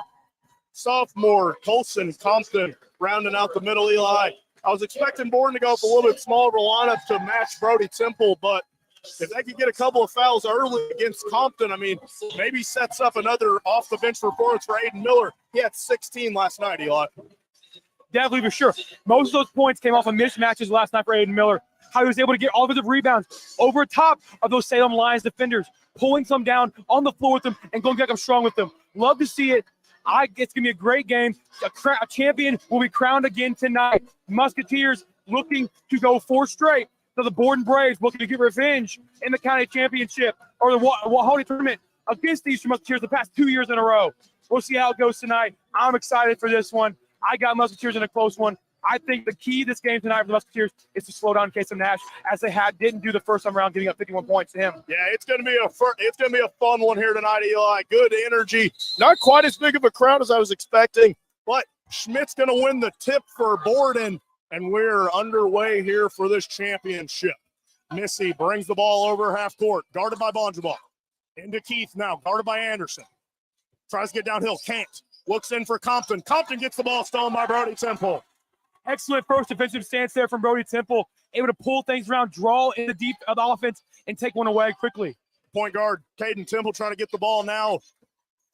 sophomore, Colson Compton, rounding out the middle. Eli, I was expecting Borden to go with a little bit smaller lineup to match Brody Temple, but if they could get a couple of fouls early against Compton, I mean, maybe sets up another off-the-bench performance for Aiden Miller. He had 16 last night, Eli. Definitely, for sure. Most of those points came off of mismatches last night for Aiden Miller. How he was able to get offensive rebounds over top of those Salem Lions defenders, pulling some down on the floor with them and going back up strong with them. Love to see it. It's going to be a great game. A champion will be crowned again tonight. Musketeers looking to go 4 straight. So the Borden Braves looking to get revenge in the county championship or the Wahoney tournament against the Eastern Musketeers the past 2 years in a row. We'll see how it goes tonight. I'm excited for this one. I got Musketeers in a close one. I think the key to this game tonight for the Musketeers is to slow down Kasem Nash, as they didn't do the first time around, giving up 51 points to him. Yeah, it's gonna be a fun one here tonight, Eli. Good energy. Not quite as big of a crowd as I was expecting, but Schmidt's gonna win the tip for Borden, and we're underway here for this championship. Missy brings the ball over half court, guarded by Bonjabal. Into Keith now, guarded by Anderson. Tries to get downhill, can't. Looks in for Compton. Compton gets the ball stolen by Brody Temple. Excellent first defensive stance there from Brody Temple. Able to pull things around, draw in the deep of the offense, and take one away quickly. Point guard Caden Temple trying to get the ball now.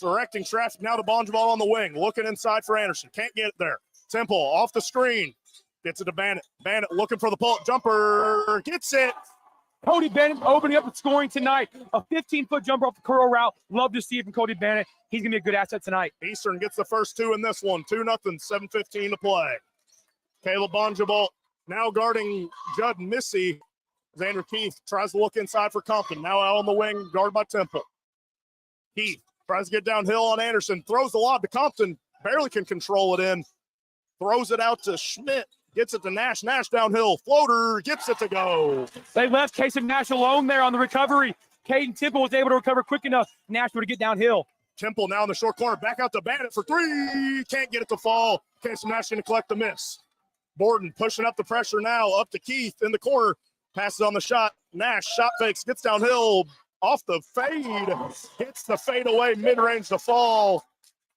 Directing traffic now to Bonjabal on the wing. Looking inside for Anderson. Can't get it there. Temple off the screen. Gets it to Bannett. Bannett looking for the pull-up jumper. Gets it. Cody Bannett opening up the scoring tonight. A 15-foot jumper off the curl route. Love to see it from Cody Bannett. He's going to be a good asset tonight. Eastern gets the first 2 in this one. 2-0, 7:15 to play. Caleb Bonjabal now guarding Judd Missy. Xander Keith tries to look inside for Compton. Now out on the wing, guarded by Temple. Keith tries to get downhill on Anderson. Throws the lob to Compton. Barely can control it in. Throws it out to Schmidt. Gets it to Nash. Nash downhill. Floater. Gets it to go. They left Kasem Nash alone there on the recovery. Caden Temple was able to recover quick enough. Nash would get downhill. Temple now in the short corner. Back out to Bannett for 3. Can't get it to fall. Kasem Nash going to collect the miss. Borden pushing up the pressure now. Up to Keith in the corner. Passes on the shot. Nash shot fakes. Gets downhill. Off the fade. Gets the fade away. Mid-range to fall.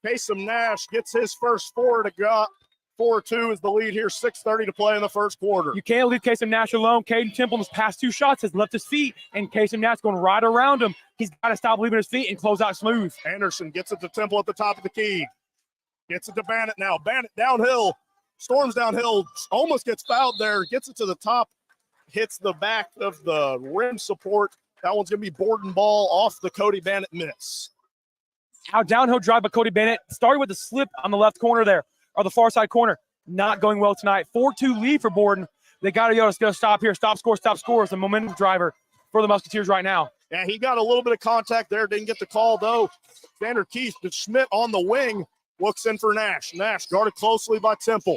Kasem Nash gets his first 4 to go. 4-2 is the lead here. 6:30 to play in the first quarter. You can't leave Casey Nash alone. Caden Temple in his past 2 shots has left his feet, and Casey Nash going right around him. He's got to stop leaving his feet and close out smooth. Anderson gets it to Temple at the top of the key. Gets it to Bannett now. Bannett downhill. Storms downhill. Almost gets fouled there. Gets it to the top. Hits the back of the rim support. That one's going to be Borden ball off the Cody Bannett miss. Out downhill drive by Cody Bennett. Started with a slip on the left corner there, or the far side corner. Not going well tonight. 4-2 lead for Borden. They got to stop here. Stop score is the momentum driver for the Musketeers right now. Yeah, he got a little bit of contact there. Didn't get the call, though. Xander Keith, but Schmidt on the wing. Looks in for Nash. Nash guarded closely by Temple.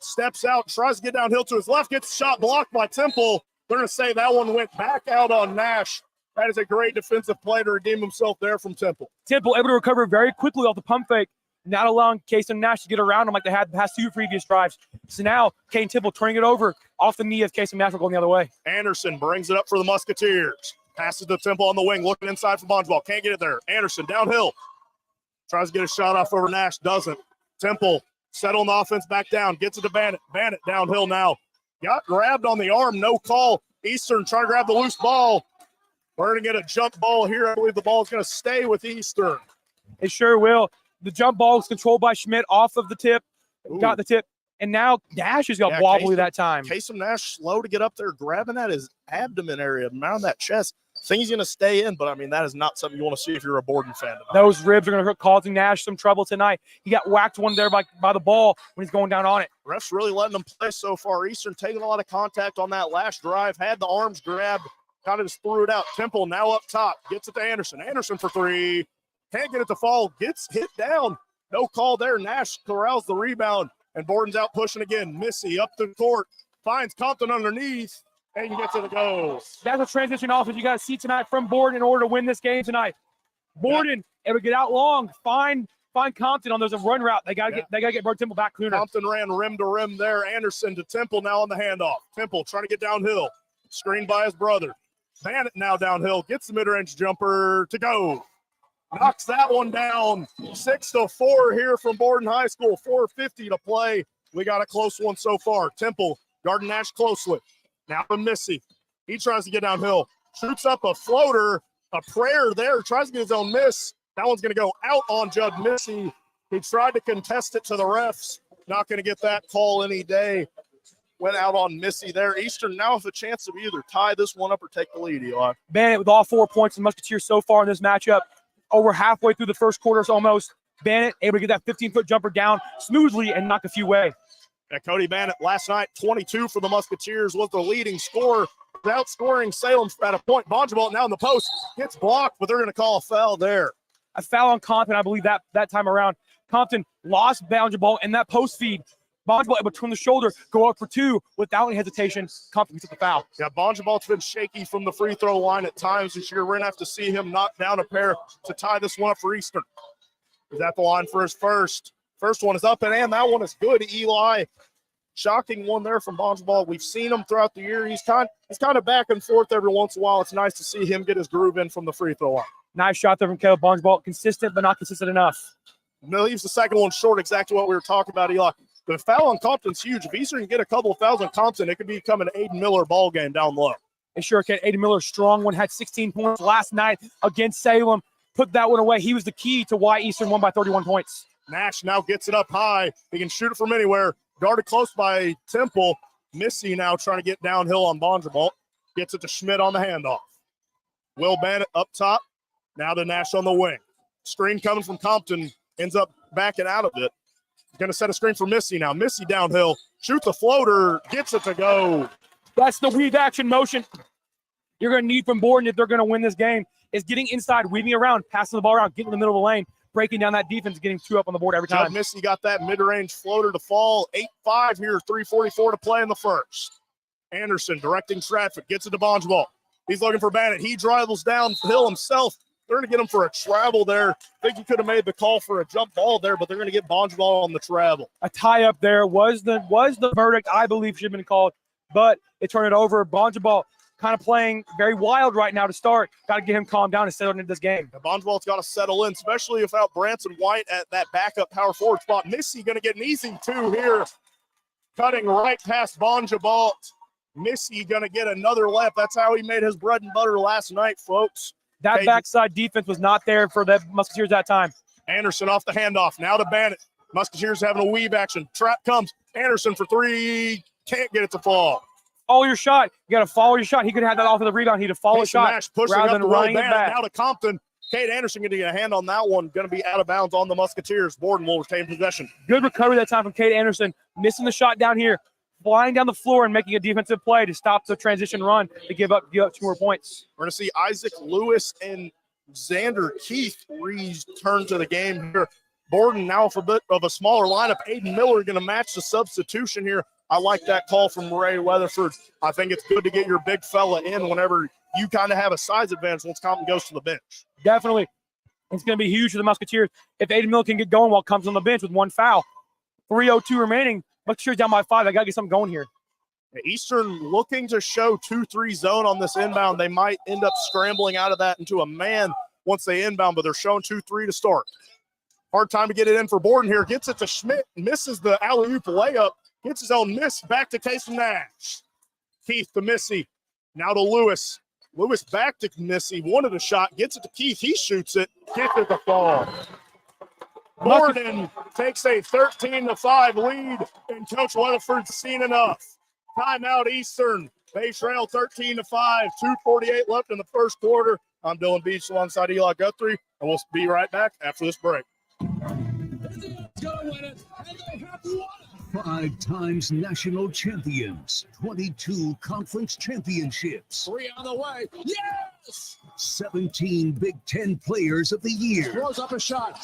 Steps out, tries to get downhill to his left. Gets shot blocked by Temple. They're going to say that one went back out on Nash. That is a great defensive play to redeem himself there from Temple. Temple able to recover very quickly off the pump fake, not allowing Casey Nash to get around him like they had the past 2 previous drives. So now Caden Temple turning it over off the knee of Casey Nash going the other way. Anderson brings it up for the Musketeers. Passes to Temple on the wing, looking inside for Bongeball. Can't get it there. Anderson downhill. Tries to get a shot off over Nash, doesn't. Temple settling the offense back down, gets it to Bannett. Bannett downhill now. Got grabbed on the arm, no call. Eastern trying to grab the loose ball. We're going to get a jump ball here. I believe the ball is going to stay with Eastern. It sure will. The jump ball is controlled by Schmidt off of the tip. Ooh. Got the tip. And now Nash has got wobbly that time. Kasem Nash slow to get up there, grabbing at his abdomen area, around that chest. Think he's going to stay in, but I mean, that is not something you want to see if you're a Borden fan tonight. Those ribs are going to cause Nash some trouble tonight. He got whacked one there by the ball when he's going down on it. Refs really letting them play so far. Eastern taking a lot of contact on that last drive, had the arms grabbed, kind of just threw it out. Temple now up top, gets it to Anderson. Anderson for 3. Can't get it to fall, gets hit down. No call there. Nash corrals the rebound, and Borden's out pushing again. Missy up the court, finds Compton underneath, and gets it to go. That's a transition offense you got to see tonight from Borden in order to win this game tonight. Borden able to get out long, find Compton on those run route. They got to get Borden Temple back cleaner. Compton ran rim to rim there. Anderson to Temple now on the handoff. Temple trying to get downhill, screened by his brother. Bannett now downhill, gets the mid-range jumper to go. Knocks that one down. 6-4 here from Borden High School. 4:50 to play. We got a close one so far. Temple guarding Nash closely. Now to Missy. He tries to get downhill. Shoots up a floater. A prayer there. Tries to get his own miss. That one's going to go out on Judd Missy. He tried to contest it to the refs. Not going to get that call any day. Went out on Missy there. Eastern now with a chance to either tie this one up or take the lead, Eli. Bannett with all 4 points in Musketeers so far in this matchup. Over halfway through the first quarter almost. Bannett able to get that 15-foot jumper down smoothly and knock a few away. Yeah, Cody Bannett last night, 22 for the Musketeers, was the leading scorer, outscoring Salem at a point. Bongeball now in the post, gets blocked, but they're going to call a foul there. A foul on Compton, I believe, that time around. Compton lost Bongeball in that post feed. Bongeball able to turn the shoulder, go up for 2 without any hesitation. Compton took the foul. Yeah, Bongeball's been shaky from the free throw line at times this year. We're going to have to see him knock down a pair to tie this one up for Eastern. He's at the line for his first. First one is up and in. That one is good, Eli. Shocking one there from Bongeball. We've seen him throughout the year. He's kind of back and forth every once in a while. It's nice to see him get his groove in from the free throw line. Nice shot there from Caleb Bongeball. Consistent, but not consistent enough. Leaves the second one short, exactly what we were talking about, Eli. The foul on Compton's huge. If Eastern can get a couple of fouls on Compton, it could become an Aiden Miller ball game down low. It sure can. Aiden Miller, strong one, had 16 points last night against Salem. Put that one away. He was the key to why Eastern won by 31 points. Nash now gets it up high. He can shoot it from anywhere. Guarded close by Temple. Missy now trying to get downhill on Bongeball. Gets it to Schmidt on the handoff. Will Bannett up top. Now to Nash on the wing. Screen coming from Compton. Ends up backing out of it. Going to set a screen for Missy now. Missy downhill. Shoots a floater. Gets it to go. That's the weave action motion you're going to need from Borden if they're going to win this game, is getting inside, weaving around, passing the ball around, getting in the middle of the lane, breaking down that defense, getting 2 up on the board every time. Judd Missy got that mid-range floater to fall. 8-5 here, 3:44 to play in the first. Anderson directing traffic, gets it to Bongeball. He's looking for Bannett. He dribbles downhill himself. They're going to get him for a travel there. I think he could have made the call for a jump ball there, but they're going to get Bongeball on the travel. A tie-up there was the verdict I believe should have been called, but it turned it over. Bongeball kind of playing very wild right now to start. Got to get him calmed down and settle into this game. Bongevalt's got to settle in, especially without Branson White at that backup power forward spot. Missy going to get an easy 2 here, cutting right past Bongevalt. Missy going to get another left. That's how he made his bread and butter last night, folks. That backside defense was not there for the Musketeers that time. Anderson off the handoff. Now to Bannett. Musketeers having a weave action. Trap comes. Anderson for 3. Can't get it to fall. Follow your shot. You got to follow your shot. He could have that off of the rebound. He'd have followed shot Nash pushing rather up than the road. running it back. Now to Compton. Cade Anderson going to get a hand on that one. Going to be out of bounds on the Musketeers. Borden will retain possession. Good recovery that time from Cade Anderson. Missing the shot down here. Flying down the floor and making a defensive play to stop the transition run to give up 2 more points. We're going to see Isaac Lewis and Xander Keith return to the game here. Borden now for a bit of a smaller lineup. Aiden Miller going to match the substitution here. I like that call from Ray Weatherford. I think it's good to get your big fella in whenever you kind of have a size advantage once Compton goes to the bench. Definitely. It's going to be huge for the Musketeers if Aiden Miller can get going while comes on the bench with 1 foul. 3:02 remaining. Musketeers down by 5. I got to get something going here. Eastern looking to show 2-3 zone on this inbound. They might end up scrambling out of that into a man once they inbound, but they're showing 2-3 to start. Hard time to get it in for Borden here. Gets it to Schmidt. Misses the alley-oop layup. Gets his own miss. Back to Casey Nash. Keith to Missy. Now to Lewis. Lewis back to Missy. Wanted a shot. Gets it to Keith. He shoots it. Gets it to fall. Borden takes a 13-5 lead, and Coach Weatherford's seen enough. Timeout Eastern. They trail 13-5. 2:48 left in the first quarter. I'm Dylan Beach alongside Eli Guthrie, and we'll be right back after this break. 5 times national champions, 22 conference championships, 3 on the way. Yes! 17 Big Ten players of the year, Throws up a shot.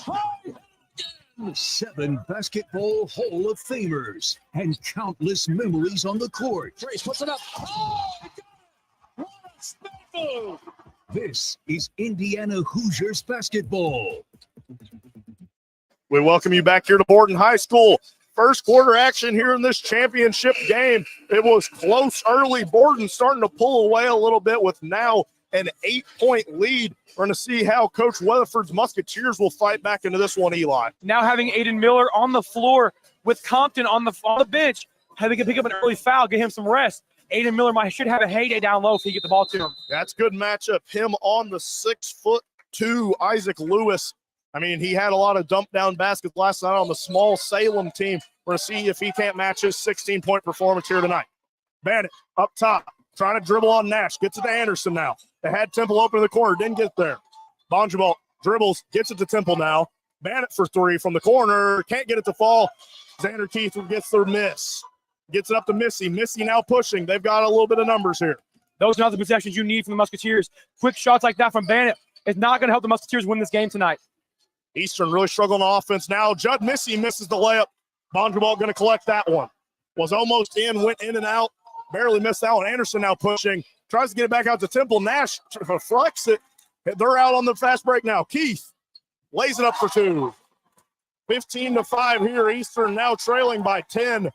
7 basketball Hall of Famers, and countless memories on the court. Trace puts it up. Oh, what a spin move! This is Indiana Hoosiers basketball. We welcome you back here to Borden High School. First quarter action here in this championship game. It was close early. Borden starting to pull away a little bit with now an 8-point lead. We're going to see how Coach Weatherford's Musketeers will fight back into this one, Eli. Now having Aiden Miller on the floor with Compton on the bench, how they can pick up an early foul, get him some rest. Aiden Miller should have a heyday down low if he get the ball to him. That's good matchup. Him on the 6'2" Isaac Lewis. I mean, he had a lot of dump down baskets last night on the small Salem team. We're going to see if he can't match his 16-point performance here tonight. Bannett up top, trying to dribble on Nash. Gets it to Anderson now. They had Temple open in the corner, didn't get there. Bongevalt dribbles, gets it to Temple now. Bannett for 3 from the corner, can't get it to fall. Xander Keith gets their miss. Gets it up to Missy. Missy now pushing. They've got a little bit of numbers here. Those are the possessions you need from the Musketeers. Quick shots like that from Bannett is not going to help the Musketeers win this game tonight. Eastern really struggling on offense now. Judd Missy misses the layup. Bongevalt going to collect that one. Was almost in, went in and out. Barely missed that one. Anderson now pushing. Tries to get it back out to Temple. Nash flex it. They're out on the fast break now. Keith lays it up for 2. 15-5 here. Eastern now trailing by 10.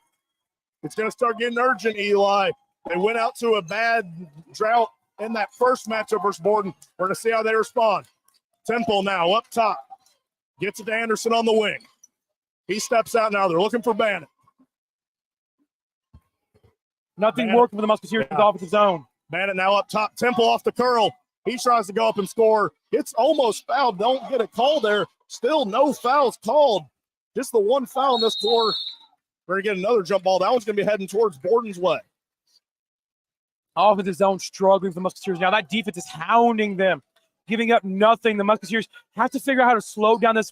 It's going to start getting urgent, Eli. They went out to a bad drought in that first matchup versus Borden. We're going to see how they respond. Temple now up top. Gets it to Anderson on the wing. He steps out now. They're looking for Bannett. Nothing Bannett. working for the Musketeers in the offensive zone. Bannett now up top. Temple off the curl. He tries to go up and score. It's almost fouled. Don't get a call there. Still no fouls called. Just the one foul in this quarter. We're going to get another jump ball. That one's going to be heading towards Borden's way. Offensive zone struggling for the Musketeers now. That defense is hounding them, giving up nothing. The Musketeers have to figure out how to slow down this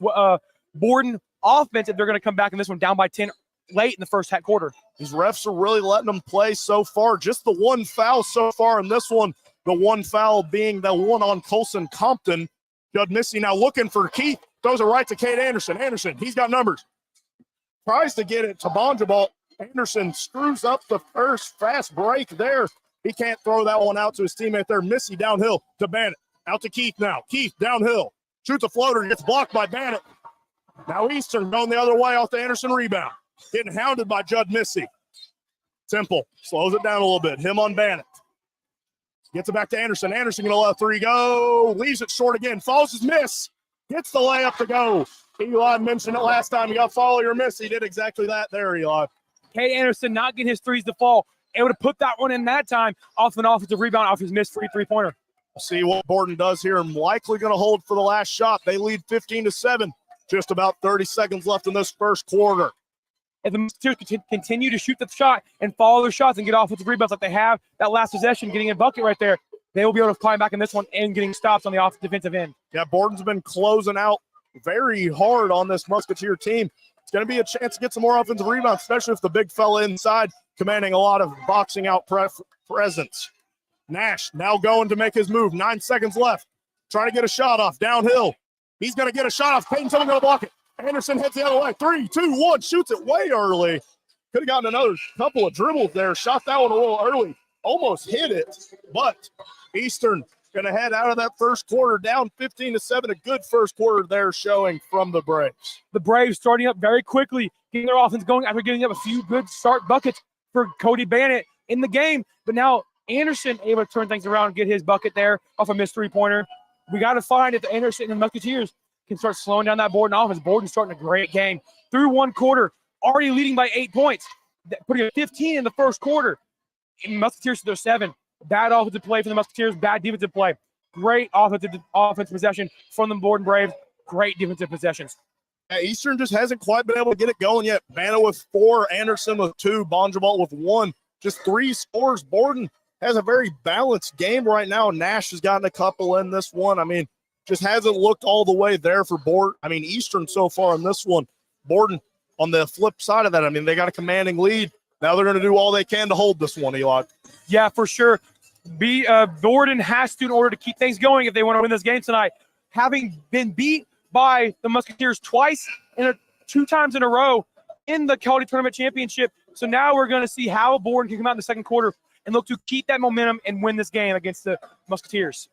Borden offense if they're going to come back in this one down by 10 late in the first quarter. These refs are really letting them play so far. Just the one foul so far in this one. The one foul being the one on Colson Compton. Judd Missy now looking for Keith. Throws it right to Cade Anderson. Anderson, he's got numbers. Tries to get it to Bongevalt. Anderson screws up the first fast break there. He can't throw that one out to his teammate there. Missy downhill to Bannett. Out to Keith now. Keith downhill. Shoots a floater. Gets blocked by Bannett. Now Eastern going the other way off the Anderson rebound. Getting hounded by Judd Missy. Temple slows it down a little bit. Him on Bannett. Gets it back to Anderson. Anderson going to let 3 go. Leaves it short again. Falls his miss. Gets the layup to go. Eli mentioned it last time. You got to follow your miss. He did exactly that there, Eli. Cade Anderson not getting his threes to fall. Able to put that one in that time off an offensive rebound off his missed free three-pointer. We'll see what Borden does here. I'm likely going to hold for the last shot. They lead 15-7. Just about 30 seconds left in this first quarter. If the Musketeers continue to shoot the shot and follow their shots and get offensive rebounds like they have, that last possession, getting a bucket right there, they will be able to climb back in this one and getting stops on the defensive end. Yeah, Borden's been closing out very hard on this Musketeer team. It's going to be a chance to get some more offensive rebounds, especially if the big fella inside commanding a lot of boxing out presence. Nash now going to make his move. 9 seconds left. Trying to get a shot off downhill. He's going to get a shot off. Peyton Tillman going to block it. Anderson heads the other way. 3, 2, 1. Shoots it way early. Could have gotten another couple of dribbles there. Shot that one a little early. Almost hit it. But Eastern going to head out of that first quarter down 15-7. A good first quarter there showing from the Braves. The Braves starting up very quickly, getting their offense going after getting up a few good start buckets for Cody Bannett in the game. But now Anderson able to turn things around and get his bucket there off a missed three-pointer. We got to find if the Anderson and the Musketeers can start slowing down that Borden offense. Borden's starting a great game. Through one quarter, already leading by 8 points, putting a 15 in the first quarter. And Musketeers to their 7. Bad offensive play for the Musketeers, bad defensive play. Great offensive possession from the Borden Braves. Great defensive possessions. Yeah, Eastern just hasn't quite been able to get it going yet. Banner with 4, Anderson with 2, Bonjabal with 1. Just 3 scores. Borden has a very balanced game right now. Nash has gotten a couple in this one. I mean, just hasn't looked all the way there for Borden. I mean, Eastern so far in this one. Borden on the flip side of that, I mean, they got a commanding lead. Now they're going to do all they can to hold this one, Eli. Yeah, for sure. Borden has to, in order to keep things going if they want to win this game tonight, having been beat by the Musketeers twice and 2 times in a row in the County Tournament Championship. So now we're going to see how Borden can come out in the second quarter and look to keep that momentum and win this game against the Musketeers.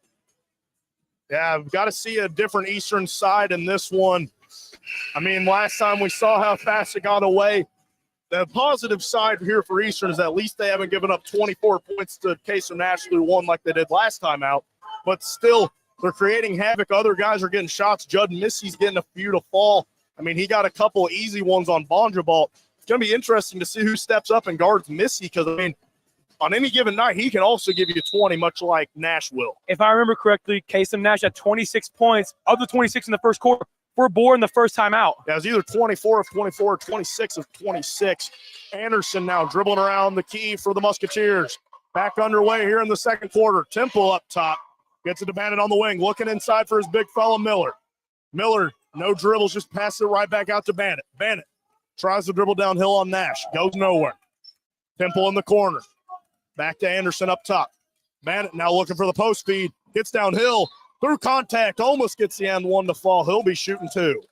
Yeah, we've got to see a different Eastern side in this one. I mean, last time we saw how fast it got away. The positive side here for Eastern is at least they haven't given up 24 points to Case Nash through one like they did last time out. But still, they're creating havoc. Other guys are getting shots. Judd Missy's getting a few to fall. I mean, he got a couple of easy ones on Bonjabal. It's going to be interesting to see who steps up and guards Missy because, I mean, on any given night, he can also give you 20, much like Nash will. If I remember correctly, Kasem Nash had 26 points of the 26 in the first quarter for Borden the first time out. Yeah, it was either 24 of 24 or 26 of 26. Anderson now dribbling around the key for the Musketeers. Back underway here in the second quarter. Temple up top. Gets it to Bannett on the wing. Looking inside for his big fella, Miller. Miller, no dribbles, just passes it right back out to Bannett. Bannett tries to dribble downhill on Nash. Goes nowhere. Temple in the corner. Back to Anderson up top. Bannett now looking for the post feed. Gets downhill. Through contact. Almost gets the end one to fall. He'll be shooting 2.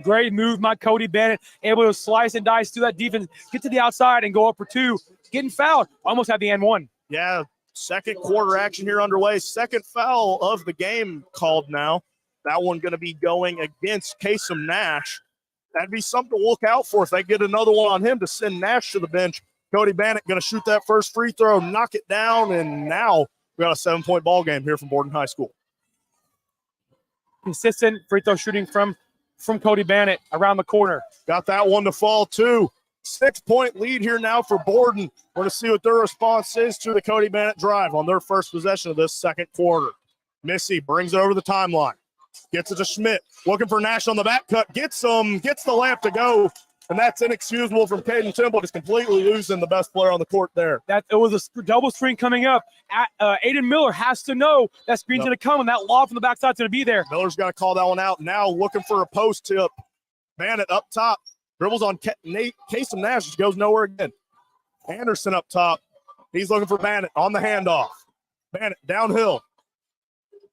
Great move by Cody Bannett. Able to slice and dice through that defense. Get to the outside and go up for 2. Getting fouled. Almost had the end one. Yeah, second quarter action here underway. Second foul of the game called now. That one going to be going against Kasem Nash. That'd be something to look out for if they get another one on him to send Nash to the bench. Cody Bannett going to shoot that first free throw, knock it down, and now we got a 7-point ball game here from Borden High School. Consistent free throw shooting from Cody Bannett around the corner. Got that one to fall too. 6-point lead here now for Borden. We're going to see what their response is to the Cody Bannett drive on their first possession of this second quarter. Missy brings it over the timeline. Gets it to Schmidt. Looking for Nash on the back cut. Gets the lamp to go. And that's inexcusable from Caden Temple, just completely losing the best player on the court there. It was a double screen coming up. Aiden Miller has to know that screen's going to come, and that lob from the backside's going to be there. Miller's got to call that one out. Now looking for a post tip. Bannett up top. Dribbles on Kasem Nash, just goes nowhere again. Anderson up top. He's looking for Bannett on the handoff. Bannett downhill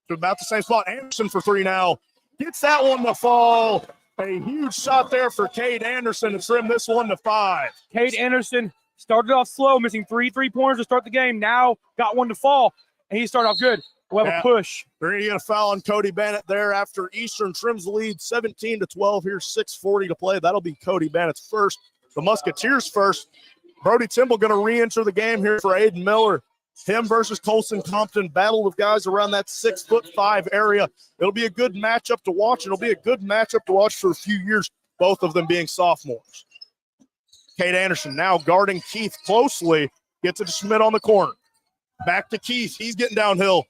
to about the same spot. Anderson for 3 now. Gets that one to fall. A huge shot there for Cade Anderson to trim this one to 5. Cade Anderson started off slow, missing 3 3-pointers to start the game. Now got one to fall, and he started off good. We'll have a push. They're going to get a foul on Cody Bannett there after Eastern trims the lead 17-12. Here's 6:40 to play. That'll be Cody Bannett's first. The Musketeers first. Brody Temple going to re-enter the game here for Aiden Miller. Him versus Colson Compton, battle of guys around that 6'5" area. It'll be a good matchup to watch. It'll be a good matchup to watch for a few years, both of them being sophomores. Kate Anderson now guarding Keith closely. Gets it to Schmidt on the corner. Back to Keith. He's getting downhill.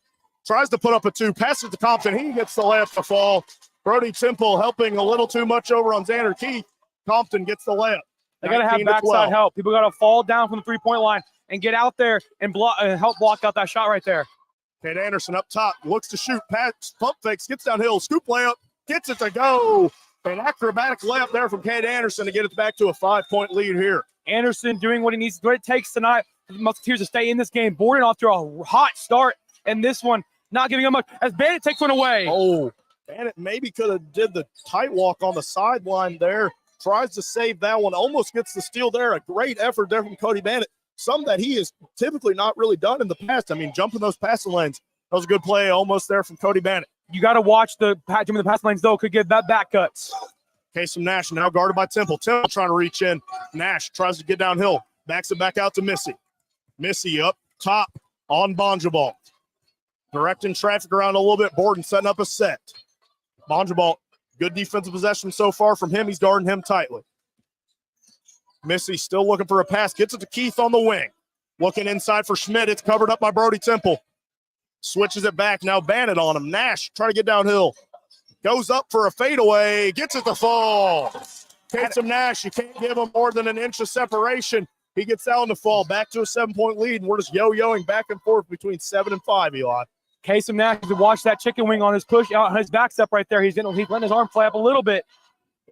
Tries to put up a 2. Passes to Compton. He gets the layup to fall. Brody Temple helping a little too much over on Xander Keith. Compton gets the layup. They got to have backside help. People got to fall down from the three-point line and get out there and help block out that shot right there. Kate Anderson up top. Looks to shoot. Pass, pump fakes. Gets downhill. Scoop layup. Gets it to go. An acrobatic layup there from Kate Anderson to get it back to a 5-point lead here. Anderson doing what he needs, what it takes tonight for the Musketeers to stay in this game. Borden off to a hot start, and this one not giving him much as Bandit takes one away. Oh, Bandit maybe could have did the tight walk on the sideline there. Tries to save that one. Almost gets the steal there. A great effort there from Cody Bandit. Something that he has typically not really done in the past. I mean, jumping those passing lanes. That was a good play almost there from Cody Bandit. You got to watch the jumping the passing lanes, though. Could get that back cuts. Kasem Nash now guarded by Temple. Temple trying to reach in. Nash tries to get downhill. Backs it back out to Missy. Missy up top on Bonjabal. Directing traffic around a little bit. Borden setting up a set. Bonjabal, good defensive possession so far from him. He's guarding him tightly. Missy still looking for a pass. Gets it to Keith on the wing. Looking inside for Schmidt. It's covered up by Brody Temple. Switches it back. Now Bandit on him. Nash trying to get downhill. Goes up for a fadeaway. Gets it to fall. Kasem Nash, you can't give him more than an inch of separation. He gets down to fall. Back to a 7-point lead, and we're just yo-yoing back and forth between 7 and 5, Eli. Kasem Nash to watch that chicken wing on his push out his back step right there. He's letting his arm play up a little bit.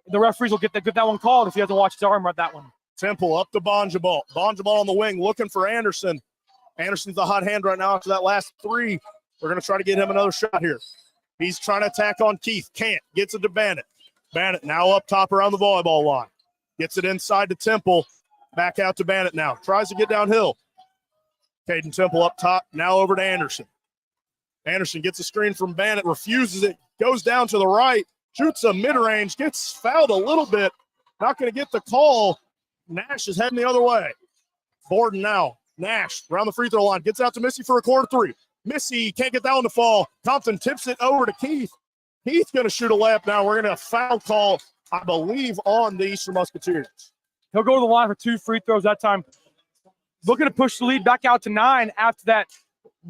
The referees will get that one called if he doesn't watch his arm right that one. Temple up to Bonjabal. Bonjabal on the wing looking for Anderson. Anderson's the hot hand right now after that last 3. We're going to try to get him another shot here. He's trying to attack on Keith. Can't. Gets it to Bandit. Bandit now up top around the volleyball line. Gets it inside to Temple. Back out to Bandit now. Tries to get downhill. Caden Temple up top. Now over to Anderson. Anderson gets a screen from Bandit. Refuses it. Goes down to the right. Shoots a mid-range. Gets fouled a little bit. Not going to get the call. Nash is heading the other way. Borden now. Nash around the free throw line. Gets out to Missy for a corner 3. Missy can't get that one to fall. Compton tips it over to Keith. Keith's going to shoot a layup now. We're going to have a foul call, I believe, on the Eastern Musketeers. He'll go to the line for 2 free throws that time. Looking to push the lead back out to 9 after that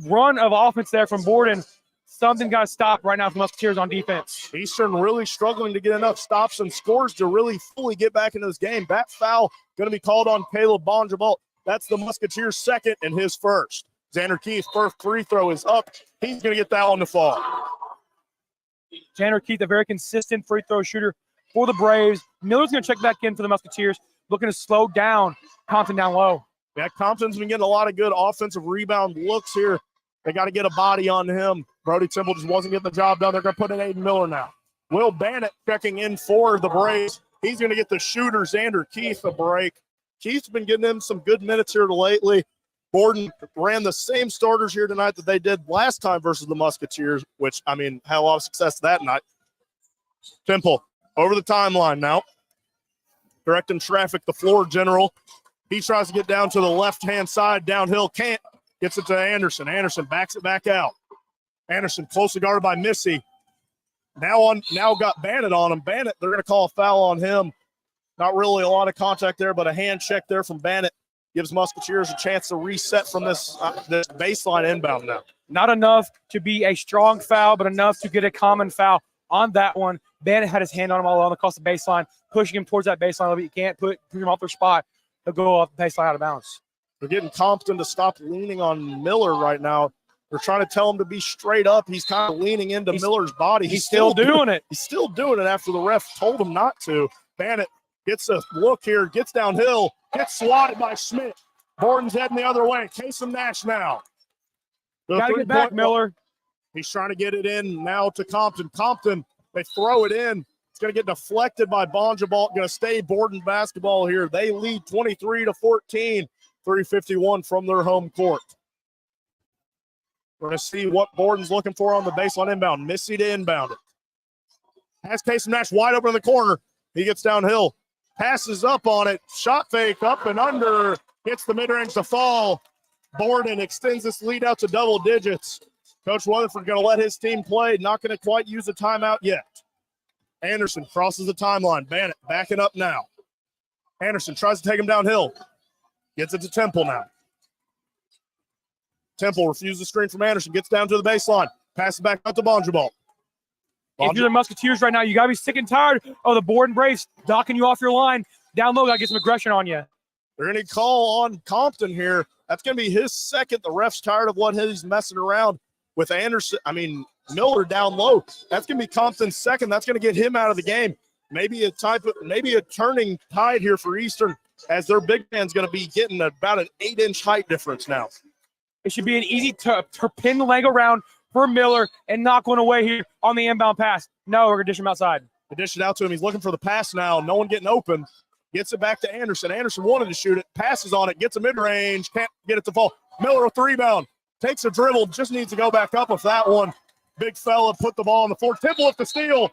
run of offense there from Borden. Something got to stop right now for Musketeers on defense. Eastern really struggling to get enough stops and scores to really fully get back into this game. That foul going to be called on Caleb Bonjabal. That's the Musketeers' second and his first. Xander Keith's first free throw is up. He's going to get that one to fall. Xander Keith, a very consistent free throw shooter for the Braves. Miller's going to check back in for the Musketeers, looking to slow down Compton down low. Yeah, Compton's been getting a lot of good offensive rebound looks here. They got to get a body on him. Brody Temple just wasn't getting the job done. They're going to put in Aiden Miller now. Will Bandit checking in for the Braves. He's going to get the shooter, Xander Keith, a break. Keith's been getting him some good minutes here lately. Borden ran the same starters here tonight that they did last time versus the Musketeers, which, I mean, had a lot of success that night. Temple over the timeline now. Directing traffic, the floor general. He tries to get down to the left-hand side, downhill, can't. Gets it to Anderson. Anderson backs it back out. Anderson closely guarded by Missy. Now got Bandit on him. Bandit, they're going to call a foul on him. Not really a lot of contact there, but a hand check there from Bandit gives Musketeers a chance to reset from this baseline inbound now. Not enough to be a strong foul, but enough to get a common foul on that one. Bandit had his hand on him all along across the baseline, pushing him towards that baseline a little bit. You can't put him off their spot. He'll go off the baseline out of bounds. They're getting Compton to stop leaning on Miller right now. They're trying to tell him to be straight up. He's kind of leaning into Miller's body. He's still doing it. He's still doing it after the ref told him not to. Bandit gets a look here, gets downhill, gets swatted by Schmidt. Borden's heading the other way. Kasem Nash now. Got to get back, Miller. He's trying to get it in now to Compton. Compton, they throw it in. It's going to get deflected by Bonjabal. Going to stay Borden basketball here. They lead 23-14, 3:51 from their home court. We're going to see what Borden's looking for on the baseline inbound. Missy to inbound it. Has Kasem Nash wide open in the corner. He gets downhill. Passes up on it. Shot fake up and under. Hits the mid-range to fall. Borden extends this lead out to double digits. Coach Weatherford going to let his team play, not going to quite use a timeout yet. Anderson crosses the timeline. Bannett backing up now. Anderson tries to take him downhill. Gets it to Temple now. Temple refuses the screen from Anderson. Gets down to the baseline. Passes back out to Bonjabal. If you're the Musketeers right now, you got to be sick and tired of the Borden Braves knocking you off your line. Down low, got to get some aggression on you. They're going to call on Compton here. That's going to be his second. The ref's tired of what he's messing around with Miller down low. That's going to be Compton's second. That's going to get him out of the game. Maybe a turning tide here for Eastern, as their big man's going to be getting about an 8-inch height difference now. It should be an easy to pin the leg around for Miller and knock one away here on the inbound pass. No, we're going to dish him outside. They dish it out to him. He's looking for the pass now. No one getting open. Gets it back to Anderson. Anderson wanted to shoot it. Passes on it. Gets a mid-range. Can't get it to fall. Miller with the rebound. Takes a dribble. Just needs to go back up with that one. Big fella put the ball on the floor. Temple with the steal.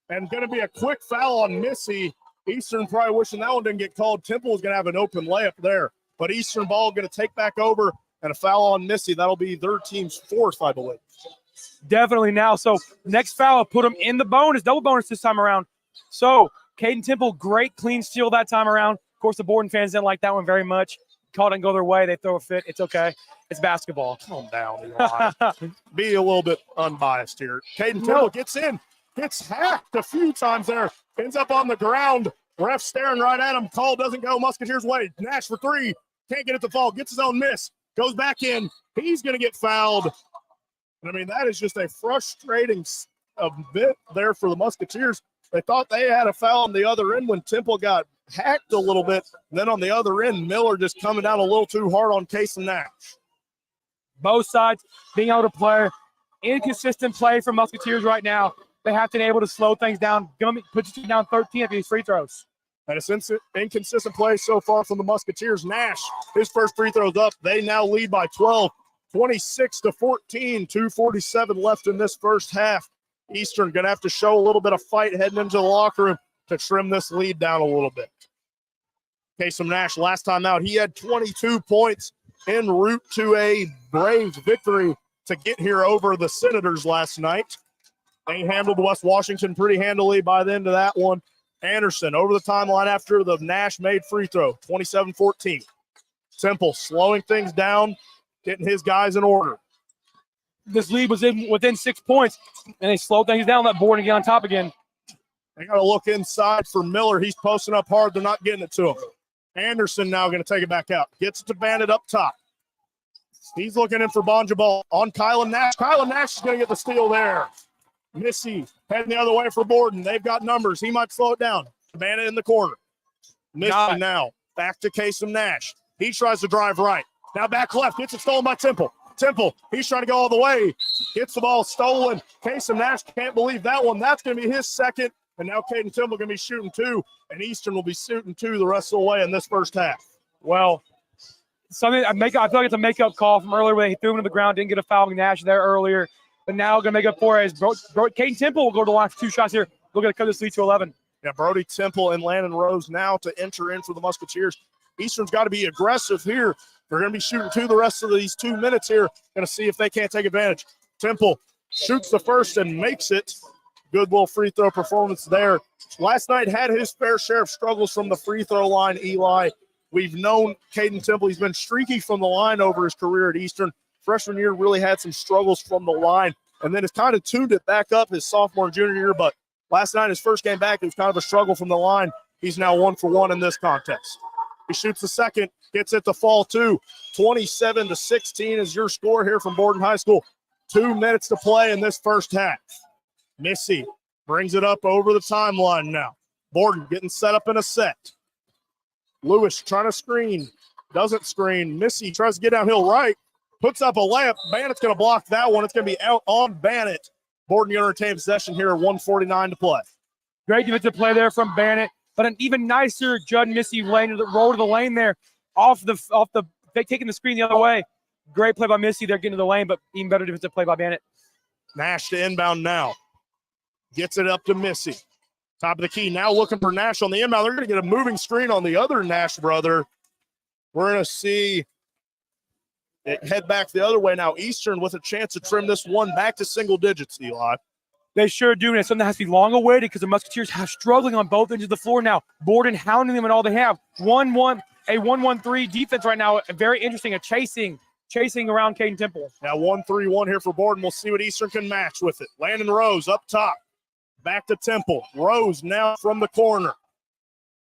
And going to be a quick foul on Missy. Eastern probably wishing that one didn't get called. Temple is going to have an open layup there. But Eastern ball going to take back over. And a foul on Missy. That'll be their team's fourth, I believe. Definitely now. So next foul, put him in the bonus, double bonus this time around. So Caden Temple, great clean steal that time around. Of course, the Borden fans didn't like that one very much. Called it and go their way. They throw a fit. It's okay. It's basketball. Calm down, Eli. Be a little bit unbiased here. Caden Temple gets in. Gets hacked a few times there. Ends up on the ground. Ref staring right at him. Call doesn't go. Musketeers way. Nash for three. Can't get it to fall. Gets his own miss. Goes back in. He's going to get fouled. That is just a frustrating bit there for the Musketeers. They thought they had a foul on the other end when Temple got hacked a little bit. And then on the other end, Miller just coming down a little too hard on Case and Nash. Both sides being able to play. Inconsistent play from Musketeers right now. They have to be able to slow things down. Put you down 13 at these free throws. And it's inconsistent play so far from the Musketeers. Nash, his first free throw's up. They now lead by 12, 26-14, 2:47 left in this first half. Eastern going to have to show a little bit of fight heading into the locker room to trim this lead down a little bit. Kasem Nash, last time out, he had 22 points en route to a Braves victory to get here over the Senators last night. They handled West Washington pretty handily by the end of that one. Anderson over the timeline after the Nash made free throw, 27-14. Temple slowing things down, getting his guys in order. This lead was within 6 points, and they slowed things down, let Borden get on top again. They got to look inside for Miller. He's posting up hard. They're not getting it to him. Anderson now going to take it back out. Gets it to Bandit up top. He's looking in for Bonjabal on Kylan Nash. Kylan Nash is going to get the steal there. Missy heading the other way for Borden. They've got numbers. He might slow it down. Bandit in the corner. Missy now back to Kasem Nash. He tries to drive right. Now back left. Gets it stolen by Temple. Temple, he's trying to go all the way. Gets the ball stolen. Kasem Nash can't believe that one. That's going to be his second. And now Caden Temple going to be shooting two. And Eastern will be shooting two the rest of the way in this first half. Well, I feel like it's a makeup call from earlier where he threw him to the ground, didn't get a foul with Nash there earlier. But now going to make up for it as Caden Temple will go to the line for 2 shots here. We're going to cut this lead to 11. Yeah, Brody Temple and Landon Rose now to enter in for the Musketeers. Eastern's got to be aggressive here. They're going to be shooting two the rest of these 2 minutes here. Going to see if they can't take advantage. Temple shoots the first and makes it. Good little free throw performance there. Last night had his fair share of struggles from the free throw line, Eli. We've known Caden Temple. He's been streaky from the line over his career at Eastern. Freshman year really had some struggles from the line, and then has kind of tuned it back up his sophomore and junior year. But last night, his first game back, it was kind of a struggle from the line. He's now 1 for 1 in this contest. He shoots the second, gets it to fall too. 27-16 is your score here from Borden High School. 2 minutes to play in this first half. Missy brings it up over the timeline now. Borden getting set up in a set. Lewis trying to screen. Doesn't screen. Missy tries to get downhill right. Puts up a layup. Bannett's going to block that one. It's going to be out on Bannett. Borden going to retain possession here at 1:49 to play. Great defensive play there from Bannett. But an even nicer Judd Missy lane, roll to the lane there, taking the screen the other way. Great play by Missy there, getting to the lane, but even better defensive play by Bannett. Nash to inbound now. Gets it up to Missy. Top of the key. Now looking for Nash on the inbound. They're going to get a moving screen on the other Nash brother. We're going to see head back the other way now. Eastern with a chance to trim this one back to single digits, Eli. They sure do, and it's something that has to be long awaited because the Musketeers have struggling on both ends of the floor now. Borden hounding them and all they have. 1-1, a 1-1-3 defense right now. Very interesting, a chasing around Caden Temple. Now 1-3-1 here for Borden. We'll see what Eastern can match with it. Landon Rose up top. Back to Temple. Rose now from the corner.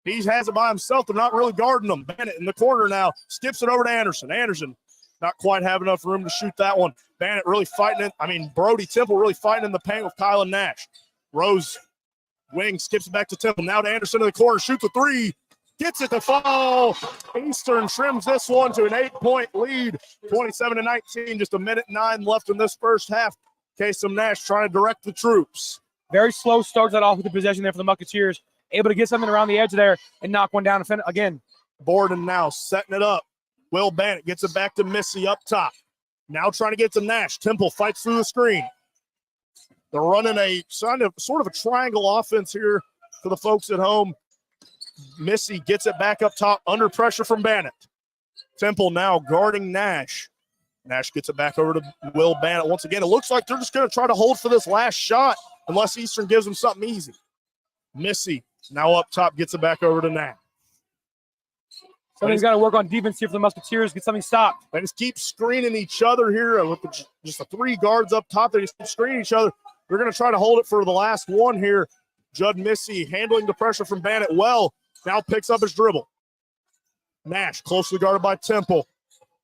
He has it by himself. They're not really guarding him. Bennett in the corner now. Skips it over to Anderson. Anderson not quite have enough room to shoot that one. Bennett really fighting it. Brody Temple really fighting in the paint with Kylan Nash. Rose wing skips it back to Temple. Now to Anderson in the corner. Shoots a three. Gets it to fall. Eastern trims this one to an 8-point lead. 27-19. Just 1:09 left in this first half. Kasem Nash trying to direct the troops. Very slow start that off with the possession there for the Musketeers. Able to get something around the edge there and knock one down again. Borden now setting it up. Will Bennett gets it back to Missy up top. Now trying to get to Nash. Temple fights through the screen. They're running a sort of a triangle offense here for the folks at home. Missy gets it back up top under pressure from Bennett. Temple now guarding Nash. Nash gets it back over to Will Bennett. Once again, it looks like they're just going to try to hold for this last shot unless Eastern gives them something easy. Missy now up top gets it back over to Nash. Somebody's got to work on defense here for the Musketeers, get something stopped. They just keep screening each other here with just the three guards up top. They just keep screening each other. They're going to try to hold it for the last one here. Judd Missy handling the pressure from Bennett well. Now picks up his dribble. Nash closely guarded by Temple.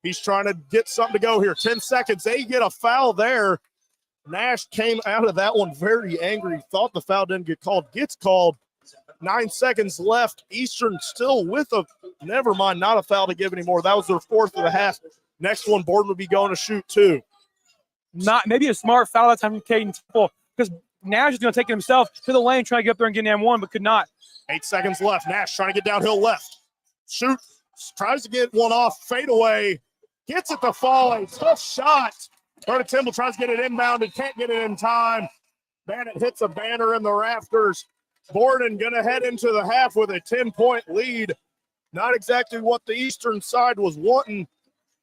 He's trying to get something to go here. 10 seconds. They get a foul there. Nash came out of that one very angry. Thought the foul didn't get called. Gets called. 9 seconds left. Eastern still with never mind, not a foul to give anymore. That was their fourth of the half. Next one, Borden will be going to shoot two. Not maybe a smart foul that time from Caden Temple because Nash is going to take it himself to the lane, trying to get up there and get an M1, but could not. 8 seconds left. Nash trying to get downhill left. Shoot. Tries to get one off. Fade away. Gets it to fall. A tough shot. Curtis Temple tries to get it inbounded. Can't get it in time. Bennett hits a banner in the rafters. Borden going to head into the half with a 10-point lead. Not exactly what the Eastern side was wanting.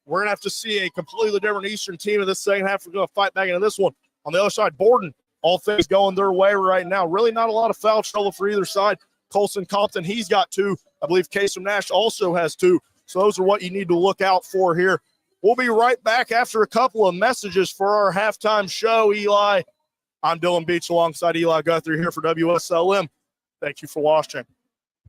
We're going to have to see a completely different Eastern team in this second half. We're going to fight back into this one. On the other side, Borden, all things going their way right now. Really not a lot of foul trouble for either side. Colson Compton, he's got two. I believe Kasem Nash also has two. So those are what you need to look out for here. We'll be right back after a couple of messages for our halftime show, Eli. I'm Dylan Beach alongside Eli Guthrie here for WSLM. Thank you for watching.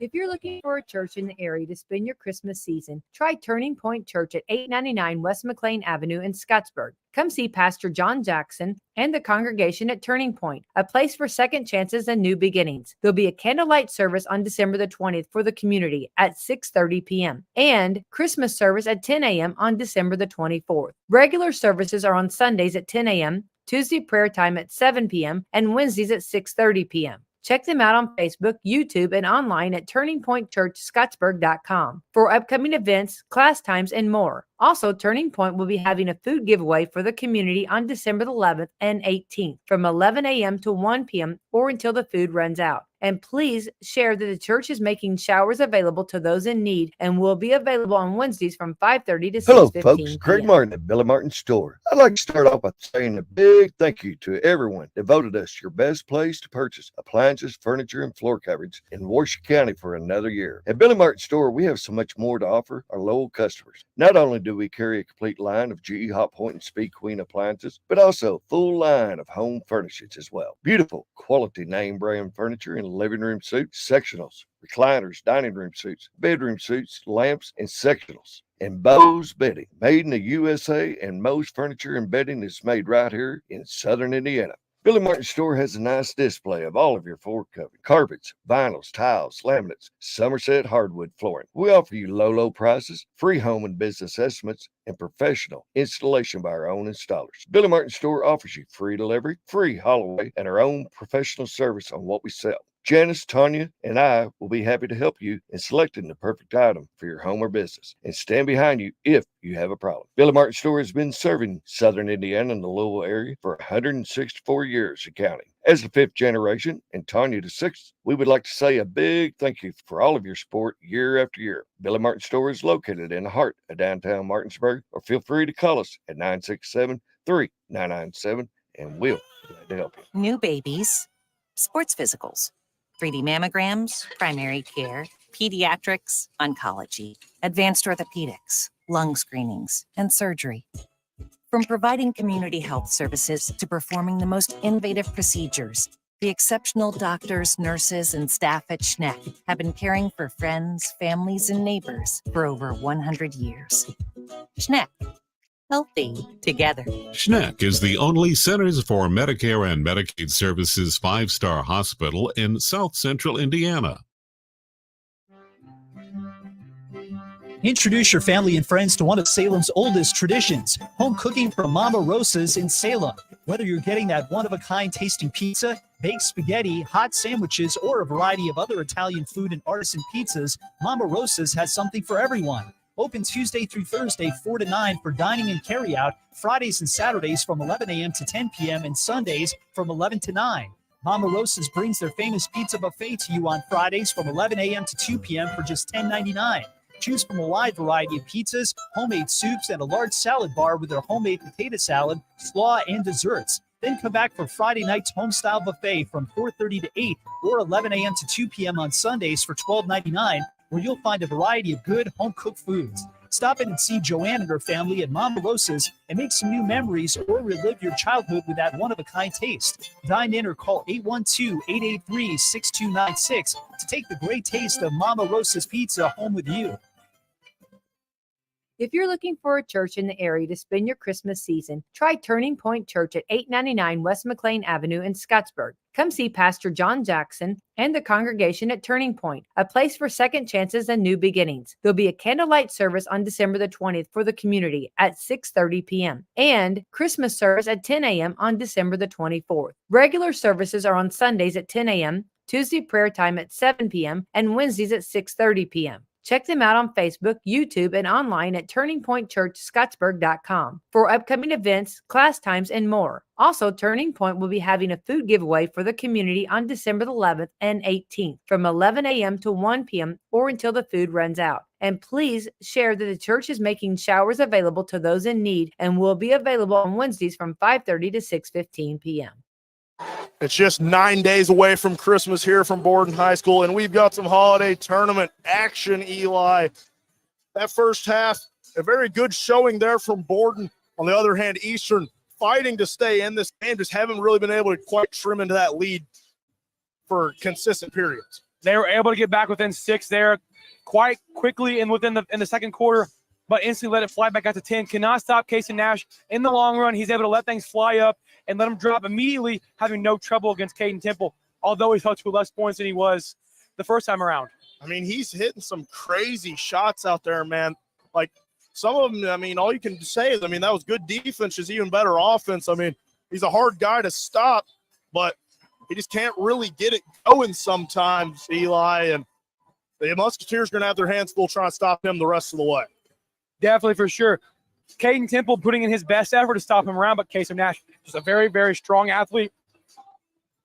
If you're looking for a church in the area to spend your Christmas season, try Turning Point Church at 899 West McLean Avenue in Scottsburg. Come see Pastor John Jackson and the congregation at Turning Point, a place for second chances and new beginnings. There'll be a candlelight service on December the 20th for the community at 6:30 p.m. and Christmas service at 10 a.m. on December the 24th. Regular services are on Sundays at 10 a.m., Tuesday prayer time at 7 p.m., and Wednesdays at 6:30 p.m. Check them out on Facebook, YouTube, and online at turningpointchurchscottsburg.com for upcoming events, class times, and more. Also, Turning Point will be having a food giveaway for the community on December the 11th and 18th from 11 a.m. to 1 p.m. or until the food runs out. And please share that the church is making showers available to those in need and will be available on Wednesdays from 5:30 to 6:15 Hello, folks. p.m. Craig Martin at Billy Martin Store. I'd like to start off by saying a big thank you to everyone that voted us your best place to purchase appliances, furniture, and floor coverage in Washoe County for another year. At Billy Martin Store, we have so much more to offer our loyal customers. Not only do we carry a complete line of GE Hot Point and Speed Queen appliances, but also a full line of home furnishings as well. Beautiful quality name brand furniture and living room suites, sectionals, recliners, dining room suites, bedroom suites, lamps, and sectionals. And Bose Bedding, made in the USA, and Moe's Furniture and Bedding is made right here in Southern Indiana. Billy Martin Store has a nice display of all of your floor covering, carpets, vinyls, tiles, laminates, Somerset hardwood flooring. We offer you low prices, free home and business estimates, and professional installation by our own installers. Billy Martin Store offers you free delivery, free haul away, and our own professional service on what we sell. Janice, Tanya, and I will be happy to help you in selecting the perfect item for your home or business and stand behind you if you have a problem. Billy Martin Store has been serving Southern Indiana and the Louisville area for 164 years and counting. As the 5th generation and Tanya the 6th, we would like to say a big thank you for all of your support year after year. Billy Martin Store is located in the heart of downtown Martinsburg, or feel free to call us at 967-3997 and we'll be glad to help you. New babies, sports physicals, 3D mammograms, primary care, pediatrics, oncology, advanced orthopedics, lung screenings, and surgery. From providing community health services to performing the most innovative procedures, the exceptional doctors, nurses, and staff at Schneck have been caring for friends, families, and neighbors for over 100 years. Schneck, healthy together. Schneck is the only Centers for Medicare and Medicaid Services 5-star hospital in South Central Indiana. Introduce your family and friends to one of Salem's oldest traditions, home cooking from Mama Rosa's in Salem. Whether you're getting that one-of-a-kind tasting pizza, baked spaghetti, hot sandwiches, or a variety of other Italian food and artisan pizzas, Mama Rosa's has something for everyone. Open Tuesday through Thursday, 4 to 9 for dining and carry-out, Fridays and Saturdays from 11 a.m. to 10 p.m. and Sundays from 11 to 9. Mama Rosa's brings their famous pizza buffet to you on Fridays from 11 a.m. to 2 p.m. for just $10.99. Choose from a wide variety of pizzas, homemade soups, and a large salad bar with their homemade potato salad, slaw, and desserts. Then come back for Friday night's home-style buffet from 4:30 to 8 or 11 a.m. to 2 p.m. on Sundays for $12.99, where you'll find a variety of good home-cooked foods. Stop in and see Joanne and her family at Mama Rosa's and make some new memories or relive your childhood with that one-of-a-kind taste. Dine in or call 812-883-6296 to take the great taste of Mama Rosa's pizza home with you. If you're looking for a church in the area to spend your Christmas season, try Turning Point Church at 899 West McLean Avenue in Scottsburg. Come see Pastor John Jackson and the congregation at Turning Point, a place for second chances and new beginnings. There'll be a candlelight service on December the 20th for the community at 6:30 p.m. and Christmas service at 10 a.m. on December the 24th. Regular services are on Sundays at 10 a.m., Tuesday prayer time at 7 p.m., and Wednesdays at 6:30 p.m. Check them out on Facebook, YouTube, and online at turningpointchurchscottsburg.com for upcoming events, class times, and more. Also, Turning Point will be having a food giveaway for the community on December the 11th and 18th from 11 a.m. to 1 p.m. or until the food runs out. And please share that the church is making showers available to those in need and will be available on Wednesdays from 5:30 to 6:15 p.m. It's just 9 days away from Christmas here from Borden High School, and we've got some holiday tournament action, Eli. That first half, a very good showing there from Borden. On the other hand, Eastern fighting to stay in this game, just haven't really been able to quite trim into that lead for consistent periods. They were able to get back within 6 there quite quickly and in the second quarter, but instantly let it fly back out to 10. Cannot stop Casey Nash in the long run. He's able to let things fly up and let him drop immediately, having no trouble against Caden Temple, although he's held to less points than he was the first time around. I mean, he's hitting some crazy shots out there, man. Like, some of them, I mean, all you can say is, I mean, that was good defense, just even better offense. I mean, he's a hard guy to stop, but he just can't really get it going sometimes, Eli. And the Musketeers are going to have their hands full trying to stop him the rest of the way. Definitely, for sure. Caden Temple putting in his best effort to stop him around, but Casey Nash, just a very, very strong athlete,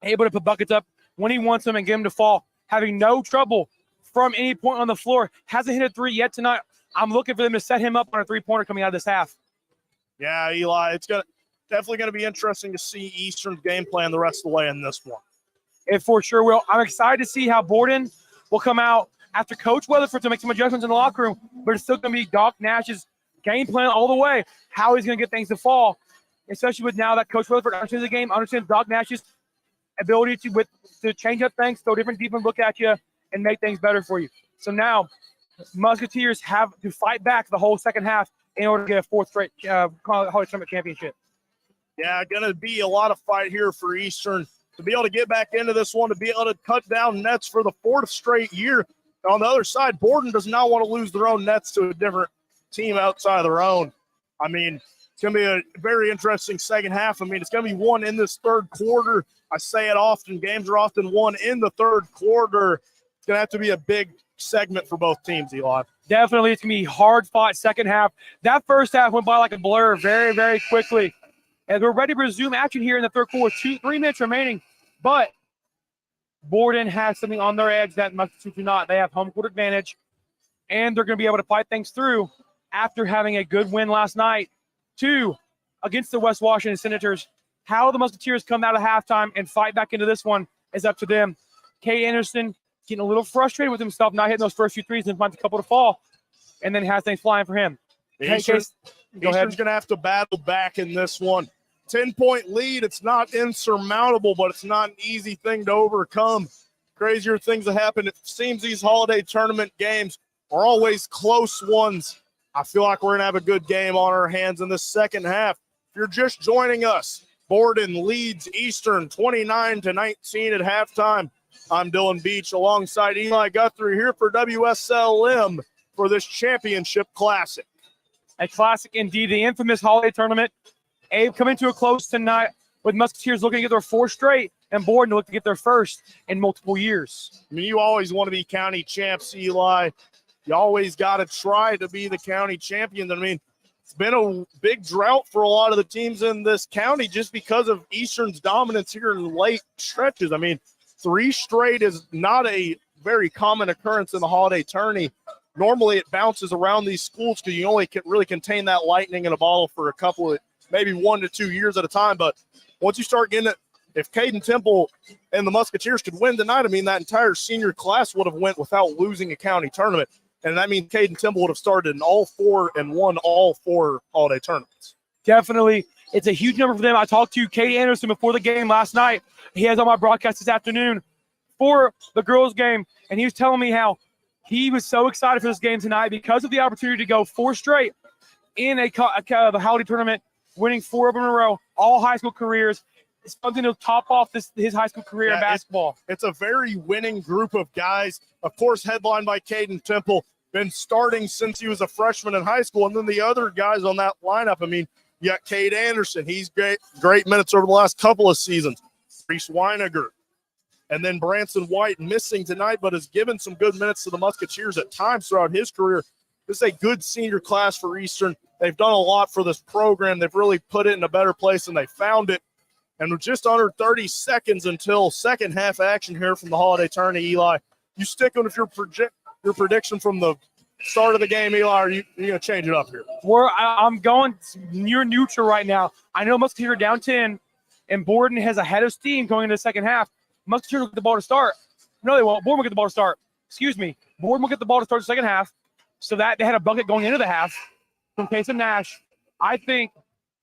able to put buckets up when he wants them and get him to fall, having no trouble from any point on the floor. Hasn't hit a three yet tonight. I'm looking for them to set him up on a three-pointer coming out of this half. Yeah, Eli, it's definitely going to be interesting to see Eastern's game plan the rest of the way in this one. It for sure will. I'm excited to see how Borden will come out after Coach Weatherford to make some adjustments in the locker room, but it's still going to be Doc Nash's game plan all the way, how he's going to get things to fall, especially with now that Coach Weatherford understands the game, understands Doc Nash's ability to change up things, throw different defense, look at you, and make things better for you. So now Musketeers have to fight back the whole second half in order to get a fourth straight Holiday Tournament championship. Yeah, going to be a lot of fight here for Eastern to be able to get back into this one, to be able to cut down nets for the fourth straight year. On the other side, Borden does not want to lose their own nets to a different team outside of their own. I mean, It's going to be a very interesting second half. I mean, it's going to be won in this third quarter. I say it often. Games are often won in the third quarter. It's going to have to be a big segment for both teams, Eli. Definitely, it's going to be hard-fought second half. That first half went by like a blur very, very quickly. As we're ready to resume action here in the third quarter, 3 minutes remaining. But Borden has something on their edge that Musketeers do not. They have home court advantage, and they're going to be able to fight things through after having a good win last night, against the West Washington Senators. How the Musketeers come out of halftime and fight back into this one is up to them. Cade Anderson getting a little frustrated with himself, not hitting those first few threes and finds a couple to fall, and then has things flying for him. Eastern's going to have to battle back in this one. 10-point lead. It's not insurmountable, but it's not an easy thing to overcome. Crazier things that happen. It seems these holiday tournament games are always close ones. I feel like we're going to have a good game on our hands in the second half. If you're just joining us, Borden leads Eastern 29-19 at halftime. I'm Dylan Beach alongside Eli Guthrie here for WSLM for this championship classic. A classic indeed, the infamous holiday tournament. Abe coming to a close tonight with Musketeers looking to get their 4th straight and Borden looking to get their 1st in multiple years. I mean, you always want to be county champs, Eli. You always got to try to be the county champion. I mean, it's been a big drought for a lot of the teams in this county just because of Eastern's dominance here in late stretches. I mean, 3 straight is not a very common occurrence in the holiday tourney. Normally it bounces around these schools because you only can really contain that lightning in a bottle for a couple of, maybe 1 to 2 years at a time. But once you start getting it, if Caden Temple and the Musketeers could win tonight, I mean, that entire senior class would have went without losing a county tournament. And that means Caden Temple would have started in all 4 and won all 4 holiday tournaments. Definitely. It's a huge number for them. I talked to Cade Anderson before the game last night. He has on my broadcast this afternoon for the girls' game, and he was telling me how he was so excited for this game tonight because of the opportunity to go 4 straight in the holiday tournament, winning 4 of them in a row, all high school careers. It's something to top off his high school career in basketball. It's a very winning group of guys, of course, headlined by Caden Temple, been starting since he was a freshman in high school, and then the other guys on that lineup, I mean, you got Cade Anderson. He's great minutes over the last couple of seasons. Reese Weiniger. And then Branson White missing tonight, but has given some good minutes to the Musketeers at times throughout his career. This is a good senior class for Eastern. They've done a lot for this program. They've really put it in a better place than they found it. And we're just under 30 seconds until second half action here from the holiday tourney, Eli. You stick with your prediction from the start of the game, Eli, or are you going to change it up here? I'm going near neutral right now. I know Musketeers are down 10, and Borden has a head of steam going into the second half. Musketeers will get the ball to start. No, they won't. Borden will get the ball to start. Excuse me. Borden will get the ball to start the second half. So that they had a bucket going into the half from Casey Nash. I think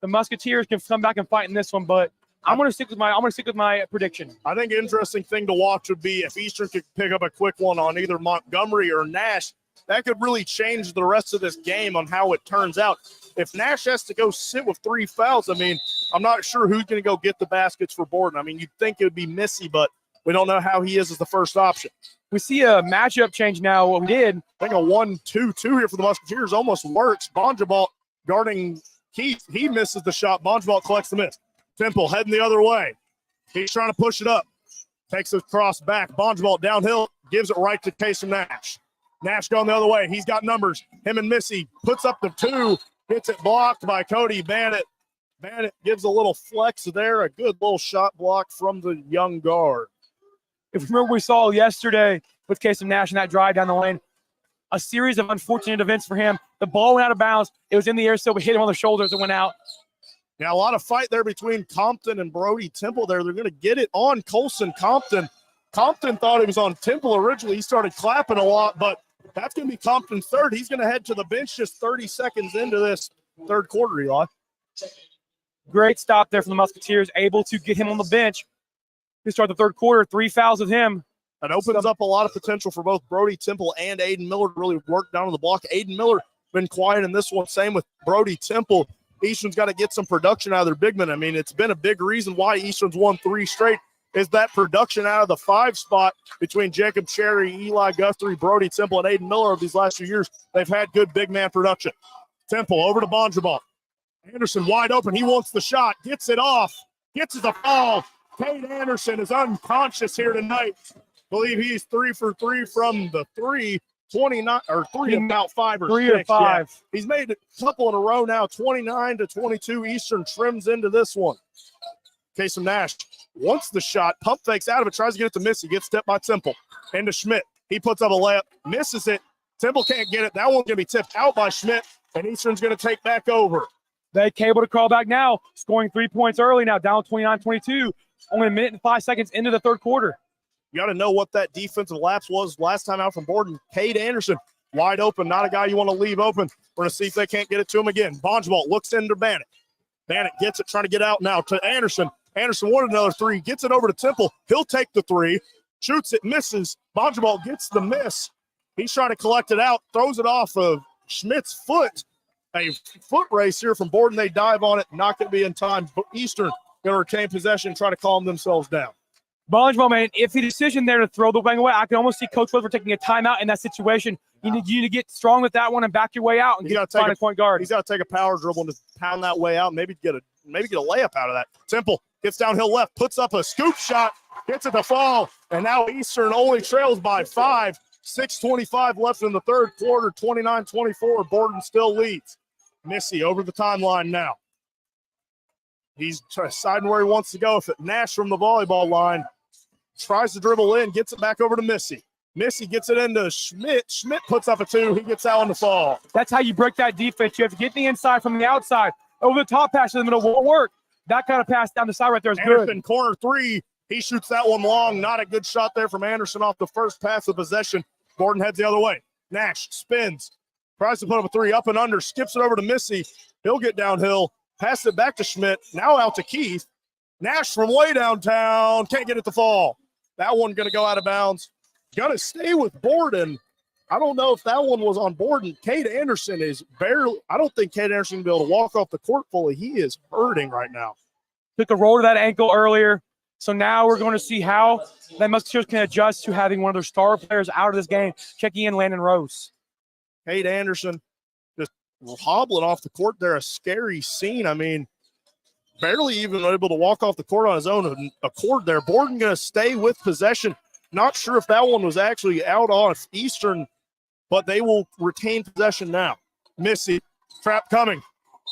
the Musketeers can come back and fight in this one, but I'm going to stick with my prediction. I think an interesting thing to watch would be if Eastern could pick up a quick one on either Montgomery or Nash. That could really change the rest of this game on how it turns out. If Nash has to go sit with 3 fouls, I mean, I'm not sure who's going to go get the baskets for Borden. I mean, you'd think it would be Missy, but we don't know how he is as the first option. We see a matchup change now. What we did, I think a 1-2-2 here for the Musketeers almost works. Bonjabalt guarding Keith. He misses the shot. Bonjabalt collects the miss. Temple heading the other way. He's trying to push it up. Takes the cross back. Bonjabalt downhill. Gives it right to Casey Nash. Nash going the other way. He's got numbers. Him and Missy puts up the 2. Gets it blocked by Cody Bannett. Bannett gives a little flex there. A good little shot block from the young guard. If you remember, we saw yesterday with Casey Nash in that drive down the lane, a series of unfortunate events for him. The ball went out of bounds. It was in the air, so we hit him on the shoulders and went out. Yeah, a lot of fight there between Compton and Brody Temple there. They're going to get it on Colson Compton. Compton thought he was on Temple originally. He started clapping a lot, but that's going to be Compton's third. He's going to head to the bench just 30 seconds into this third quarter, Eli. Great stop there from the Musketeers, able to get him on the bench to start the third quarter. 3 fouls with him. That opens up a lot of potential for both Brody Temple and Aiden Miller to really work down on the block. Aiden Miller been quiet in this one. Same with Brody Temple. Eastern's got to get some production out of their big men. I mean, it's been a big reason why Eastern's won 3 straight is that production out of the 5 spot between Jacob Cherry, Eli Guthrie, Brody Temple, and Aiden Miller over these last few years. They've had good big man production. Temple over to Bonjabalt. Anderson wide open. He wants the shot. Gets it off. Gets it to fall. Cade Anderson is unconscious here tonight. Believe he's 3 for 3 from the three. 29 or 3 about 5 or 3 6. or 5. Yeah. He's made a couple in a row now. 29-22. Eastern trims into this one. Kasem Nash wants the shot. Pump fakes out of it. Tries to get it to Missy. Gets stepped by Temple. Into Schmidt. He puts up a layup. Misses it. Temple can't get it. That one's going to be tipped out by Schmidt. And Eastern's going to take back over. They able to crawl back now. Scoring 3 points early now. Down 29-22. Only a minute and 5 seconds into the third quarter. You got to know what that defensive lapse was last time out from Borden. Cade Anderson, wide open, not a guy you want to leave open. We're going to see if they can't get it to him again. Bonjabal looks into Bannock. Bannock gets it, trying to get out now to Anderson. Anderson wanted another three, gets it over to Temple. He'll take the three, shoots it, misses. Bonjabal gets the miss. He's trying to collect it out, throws it off of Schmidt's foot. A foot race here from Borden. They dive on it, not going to be in time. Eastern going to retain possession, try to calm themselves down. Bonjabal, man, if the decision there to throw the wing away, I can almost see Coach Weatherford taking a timeout in that situation. You need to get strong with that one and back your way out and find a point guard. He's got to take a power dribble and just pound that way out. Maybe get a layup out of that. Temple gets downhill left, puts up a scoop shot, gets it to fall, and now Eastern only trails by 5. 6:25 left in the third quarter. 29-24. Borden still leads. Missy over the timeline now. He's deciding where he wants to go. If it Nash from the volleyball line. Tries to dribble in, gets it back over to Missy. Missy gets it into Schmidt. Schmidt puts up a 2. He gets out on the fall. That's how you break that defense. You have to get the inside from the outside. Over the top pass in the middle won't work. That kind of pass down the side right there is Anderson, good. Corner 3. He shoots that one long. Not a good shot there from Anderson off the first pass of possession. Borden heads the other way. Nash spins. Tries to put up a 3 up and under. Skips it over to Missy. He'll get downhill. Pass it back to Schmidt. Now out to Keith. Nash from way downtown. Can't get it to fall. That one going to go out of bounds. Going to stay with Borden. I don't know if that one was on Borden. Cade Anderson is barely – I don't think Cade Anderson will be able to walk off the court fully. He is hurting right now. Took a roll to that ankle earlier. So now we're going to see how the Musketeers can adjust to having one of their star players out of this game, checking in Landon Rose. Cade Anderson just hobbling off the court there, a scary scene. I mean, barely even able to walk off the court on his own accord there. Borden going to stay with possession. Not sure if that one was actually out on Eastern, but they will retain possession now. Missy, trap coming.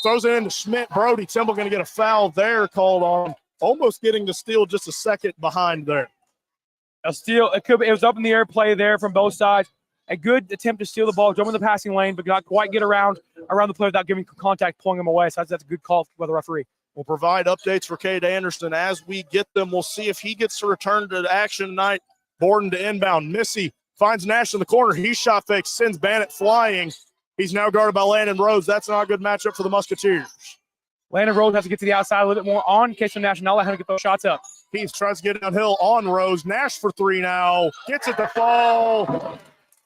Throws it into Schmidt. Brody Temple going to get a foul there called on. Almost getting the steal just a second behind there. A steal. It was up in the air play there from both sides. A good attempt to steal the ball, jump in the passing lane, but not quite get around the player without giving contact, pulling him away. So that's a good call by the referee. We'll provide updates for Cade Anderson as we get them. We'll see if he gets to return to action tonight. Borden to inbound. Missy finds Nash in the corner. He shot fake, sends Bannock flying. He's now guarded by Landon Rose. That's not a good matchup for the Musketeers. Landon Rose has to get to the outside a little bit more on Kasem Nash, and not let him get those shots up. Keith tries to get downhill on Rose. Nash for 3 now. Gets it to fall.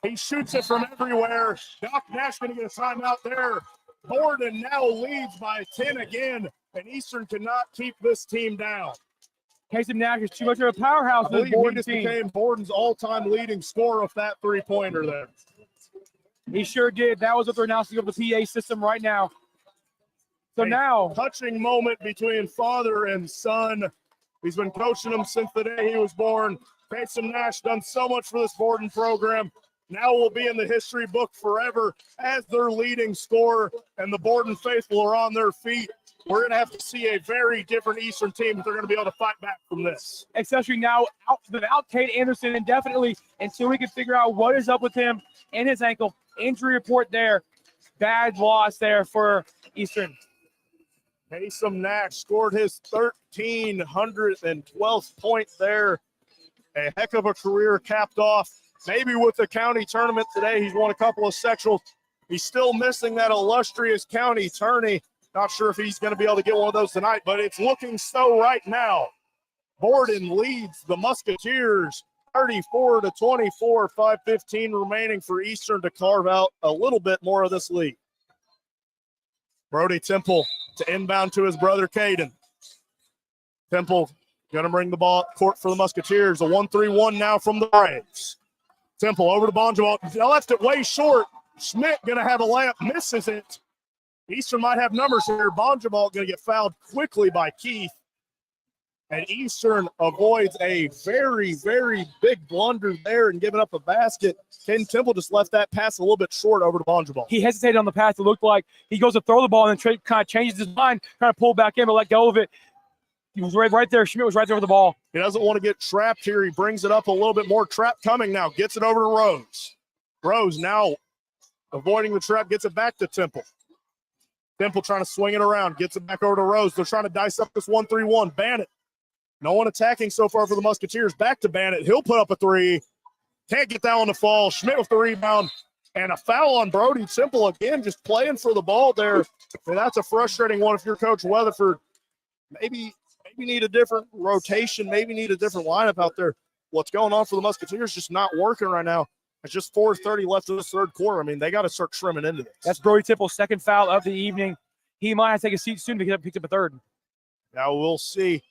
He shoots it from everywhere. Doc Nash going to get a timeout there. Borden now leads by 10 again, and Eastern cannot keep this team down. Kasem Nash is too much of a powerhouse. I believe he just became Borden's all-time leading scorer of that three-pointer there. He sure did. That was what they're announcing of the PA system right now. So now, touching moment between father and son. He's been coaching him since the day he was born. Kasem Nash done so much for this Borden program. Now will be in the history book forever as their leading scorer, and the Borden faithful are on their feet. We're going to have to see a very different Eastern team if they're going to be able to fight back from this. Especially now without Cade Anderson indefinitely until we can figure out what is up with him and his ankle. Injury report there. Bad loss there for Eastern. Kasem Nash scored his 1,312th point there. A heck of a career capped off. Maybe with the county tournament today, he's won a couple of sectionals. He's still missing that illustrious county tourney. Not sure if he's going to be able to get one of those tonight, but it's looking so right now. Borden leads the Musketeers 34-24, 5:15 remaining for Eastern to carve out a little bit more of this lead. Brody Temple to inbound to his brother Caden. Temple going to bring the ball up court for the Musketeers. A 1-3-1 now from the Braves. Temple over to Bonjabal. Left it way short. Schmidt going to have a layup. Misses it. Eastern might have numbers here. Bonjabal going to get fouled quickly by Keith. And Eastern avoids a very, very big blunder there and giving up a basket. Ken Temple just left that pass a little bit short over to Bonjabal. He hesitated on the pass. It looked like he goes to throw the ball and then kind of changes his mind, trying to pull back in, but let go of it. He was right there. Schmidt was right there with the ball. He doesn't want to get trapped here. He brings it up a little bit more. Trap coming now. Gets it over to Rose. Rose now avoiding the trap. Gets it back to Temple. Temple trying to swing it around. Gets it back over to Rose. They're trying to dice up this 1-3-1. Bannett. No one attacking so far for the Musketeers. Back to Bannett. He'll put up a three. Can't get that one to fall. Schmidt with the rebound. And a foul on Brody Temple again, just playing for the ball there. And that's a frustrating one if you're Coach Weatherford. Maybe need a different rotation, maybe need a different lineup out there. What's going on for the Musketeers just not working right now. It's just 4:30 left in the third quarter. I mean, they got to start trimming into this. That's Brody Temple's second foul of the evening. He might have to take a seat soon to get picked up a third. Now we'll see.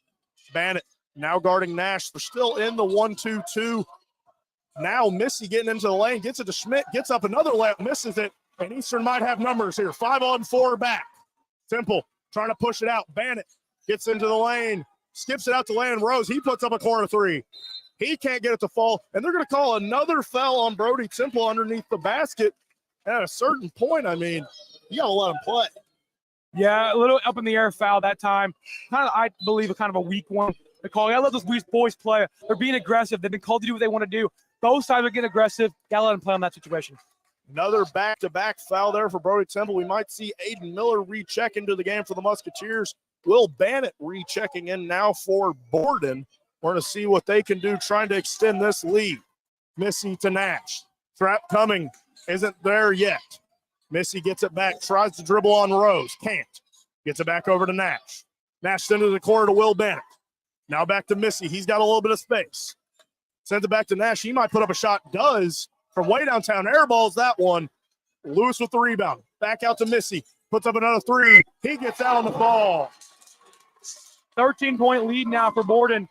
Bannett now guarding Nash. They're still in the 1-2-2. Now Missy getting into the lane, gets it to Schmidt, gets up another layup, misses it, and Eastern might have numbers here. 5-on-4 back. Temple trying to push it out. Bannett gets into the lane, skips it out to Landon Rose. He puts up a corner three. He can't get it to fall, and they're going to call another foul on Brody Temple underneath the basket. At a certain point, I mean, you got to let him play. Yeah, a little up in the air foul that time. Kind of, I believe, a kind of a weak one. The call. I let those boys play. They're being aggressive. They've been called to do what they want to do. Both sides are getting aggressive. Gotta let them play on that situation. Another back-to-back foul there for Brody Temple. We might see Aiden Miller recheck into the game for the Musketeers. Will Bannett rechecking in now for Borden. We're going to see what they can do trying to extend this lead. Missy to Nash. Trap coming. Isn't there yet. Missy gets it back. Tries to dribble on Rose. Can't. Gets it back over to Nash. Nash into the corner to Will Bannett. Now back to Missy. He's got a little bit of space. Sends it back to Nash. He might put up a shot. Does. From way downtown. Airballs that one. Lewis with the rebound. Back out to Missy. Puts up another three. He gets out on the ball. 13-point lead now for Borden.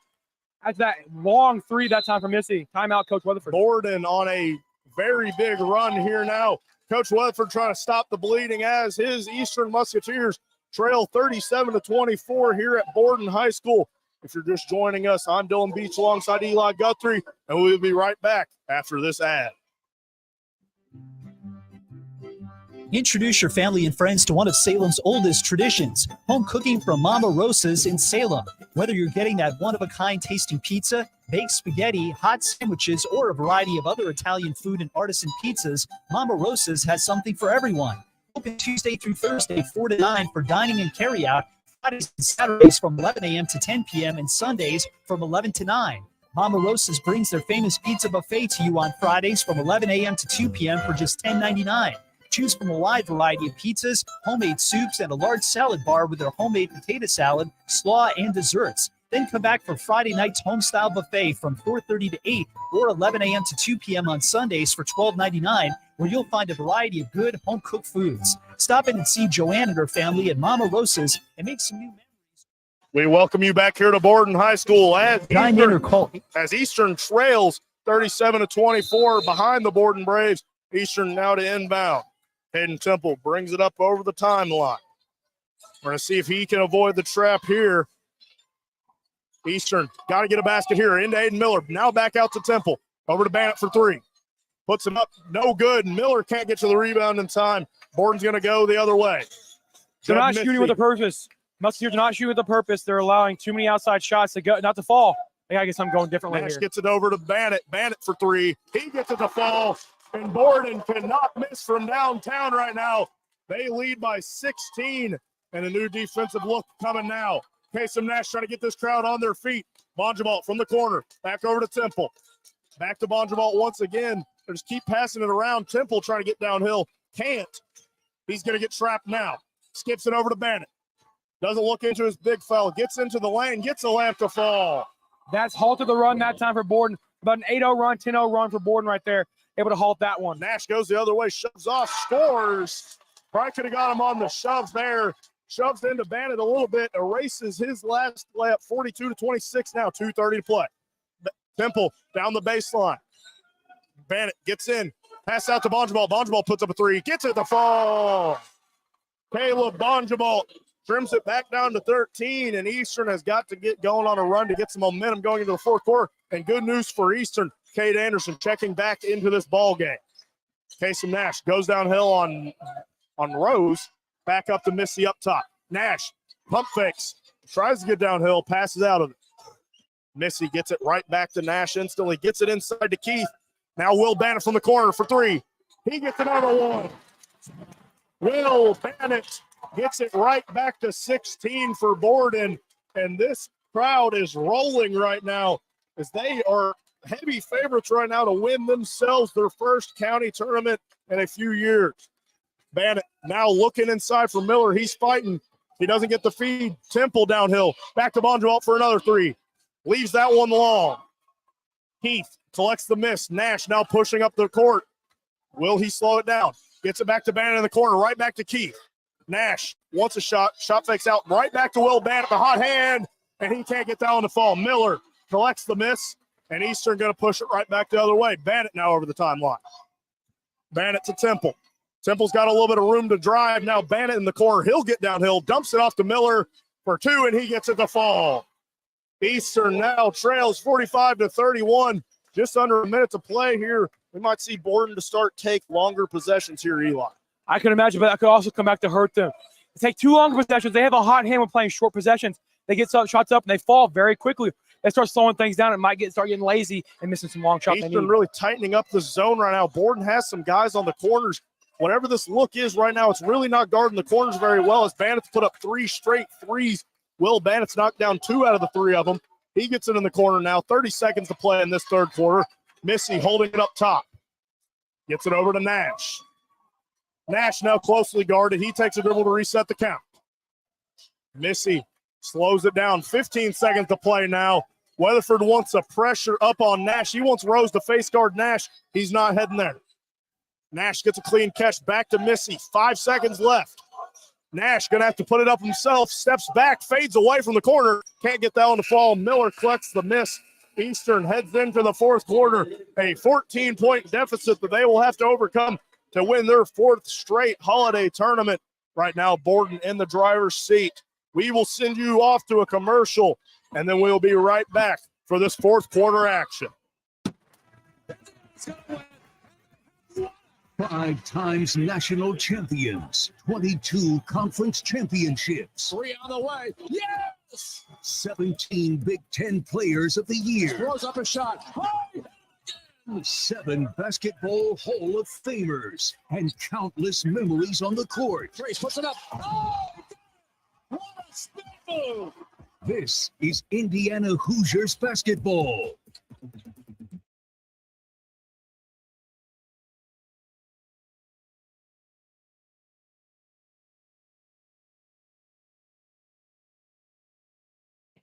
That's that long three that time for Missy. Timeout, Coach Weatherford. Borden on a very big run here now. Coach Weatherford trying to stop the bleeding as his Eastern Musketeers trail 37-24 here at Borden High School. If you're just joining us, I'm Dylan Beach alongside Eli Guthrie, and we'll be right back after this ad. Introduce your family and friends to one of Salem's oldest traditions, home cooking from Mama Rosa's in Salem. Whether you're getting that one-of-a-kind tasting pizza, baked spaghetti, hot sandwiches, or a variety of other Italian food and artisan pizzas, Mama Rosa's has something for everyone. Open Tuesday through Thursday, 4 to 9 for dining and carry-out, Fridays and Saturdays from 11 a.m. to 10 p.m., and Sundays from 11 to 9. Mama Rosa's brings their famous pizza buffet to you on Fridays from 11 a.m. to 2 p.m. for just $10.99. Choose from a wide variety of pizzas, homemade soups, and a large salad bar with their homemade potato salad, slaw, and desserts. Then come back for Friday night's home-style buffet from 4:30 to 8 or 11 a.m. to 2 p.m. on Sundays for $12.99, where you'll find a variety of good home-cooked foods. Stop in and see Joanne and her family at Mama Rosa's and make some new memories. We welcome you back here to Borden High School as Eastern trails 37-24 behind the Borden Braves. Eastern now to inbound. Hayden Temple brings it up over the timeline. We're going to see if he can avoid the trap here. Eastern got to get a basket here into Aiden Miller. Now back out to Temple. Over to Bannett for three. Puts him up. No good. Miller can't get to the rebound in time. Borden's going to go the other way. They're not shooting with a purpose. Musketeers are not shooting with a purpose. They're allowing too many outside shots to go, not to fall. I guess I'm going differently Nash here. gets it over to Bannett. Bannett for three. He gets it to fall. And Borden cannot miss from downtown right now. They lead by 16. And a new defensive look coming now. Kasem Nash trying to get this crowd on their feet. Bonjabal from the corner. Back over to Temple. Back to Bonjabal once again. They just keep passing it around. Temple trying to get downhill. Can't. He's going to get trapped now. Skips it over to Bannett. Doesn't look into his big foul. Gets into the lane. Gets a lamp to fall. That's halted the run that time for Borden. About an 8-0 run, 10-0 run for Borden right there. Able to halt that one. Nash goes the other way. Shoves off. Scores. Probably could have got him on the shoves there. Shoves into Bannett a little bit. Erases his last layup. 42-26 now. 2:30 to play. Temple down the baseline. Bannett gets in. Pass out to Bonjabal. Bonjabal puts up a three. Gets it to fall. Caleb Bonjabal trims it back down to 13, and Eastern has got to get going on a run to get some momentum going into the fourth quarter. And good news for Eastern, Cade Anderson checking back into this ball game. Kasem Nash goes downhill on Rose, back up to Missy up top. Nash, pump fakes, tries to get downhill, passes out of it. Missy gets it right back to Nash instantly, gets it inside to Keith. Now Will Bannett from the corner for three. He gets another one. Will Bannett gets it right back to 16 for Borden. And this crowd is rolling right now as they are heavy favorites right now to win themselves their first county tournament in a few years. Bannett now looking inside for Miller. He's fighting. He doesn't get the feed. Temple downhill. Back to Bonjwalt for another three. Leaves that one long. Keith collects the miss. Nash now pushing up the court. Will he slow it down? Gets it back to Bannett in the corner. Right back to Keith. Nash wants a shot. Shot fakes out. Right back to Will Bannett. The hot hand. And he can't get that one to fall. Miller collects the miss. And Eastern going to push it right back the other way. Bannett now over the timeline. Bannett to Temple. Temple's got a little bit of room to drive. Now Bannett in the corner. He'll get downhill. Dumps it off to Miller for two, and he gets it to fall. Eastern now trails 45-31. Just under a minute to play here. We might see Borden to start take longer possessions here, Eli. I can imagine, but that could also come back to hurt them. They take too long possessions. They have a hot hand when playing short possessions. They get shots up, and they fall very quickly. They start slowing things down. It might start getting lazy and missing some long shots. Eastern really tightening up the zone right now. Borden has some guys on the corners. Whatever this look is right now, it's really not guarding the corners very well as Bannett's put up 3 straight threes. Will Bannett's knocked down 2 out of the 3 of them. He gets it in the corner now. 30 seconds to play in this third quarter. Missy holding it up top. Gets it over to Nash. Nash now closely guarded. He takes a dribble to reset the count. Missy slows it down. 15 seconds to play now. Weatherford wants a pressure up on Nash. He wants Rose to face guard Nash. He's not heading there. Nash gets a clean catch back to Missy. 5 seconds left. Nash going to have to put it up himself. Steps back, fades away from the corner. Can't get that one to fall. Miller collects the miss. Eastern heads into the fourth quarter. A 14-point deficit that they will have to overcome to win their 4th straight holiday tournament. Right now, Borden in the driver's seat. We will send you off to a commercial, and then we'll be right back for this fourth quarter action. 5 times national champions, 22 conference championships, 3 on the way. Yes! 17 Big Ten players of the year, Throws up a shot. High! 7 basketball Hall of Famers, and countless memories on the court. Trace puts it up. Oh! What a spin move! This is Indiana Hoosiers basketball.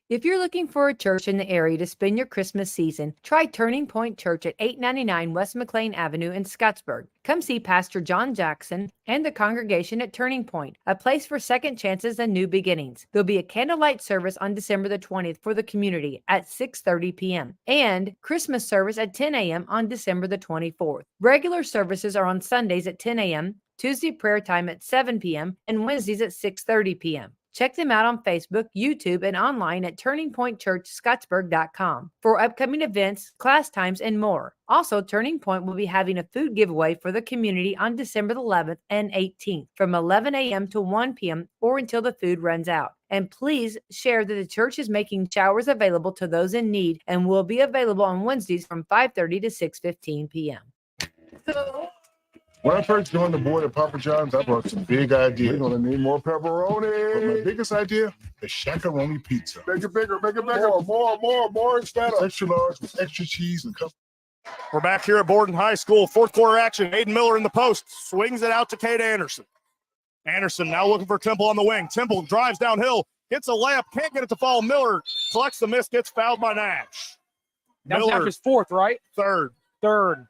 If you're looking for a church in the area to spend your Christmas season, try Turning Point Church at 899 West McLean Avenue in Scottsburg. Come see Pastor John Jackson and the congregation at Turning Point, a place for second chances and new beginnings. There'll be a candlelight service on December the 20th for the community at 6:30 p.m. and Christmas service at 10 a.m. on December the 24th. Regular services are on Sundays at 10 a.m., Tuesday prayer time at 7 p.m., and Wednesdays at 6:30 p.m. Check them out on Facebook, YouTube, and online at turningpointchurchscottsburg.com for upcoming events, class times, and more. Also, Turning Point will be having a food giveaway for the community on December the 11th and 18th from 11 a.m. to 1 p.m. or until the food runs out. And please share that the church is making showers available to those in need and will be available on Wednesdays from 5:30 to 6:15 p.m. When I first joined the board at Papa John's, I brought some big ideas. We're gonna need more pepperoni. But my biggest idea is shakaroni pizza. Make it bigger, make it bigger. More instead of extra large with extra cheese and cup. We're back here at Borden High School. Fourth quarter action. Aiden Miller in the post. Swings it out to Cade Anderson. Anderson now looking for Temple on the wing. Temple drives downhill. Gets a layup. Can't get it to fall. Miller collects the miss. Gets fouled by Nash. That's Nash's 4th, right? Third.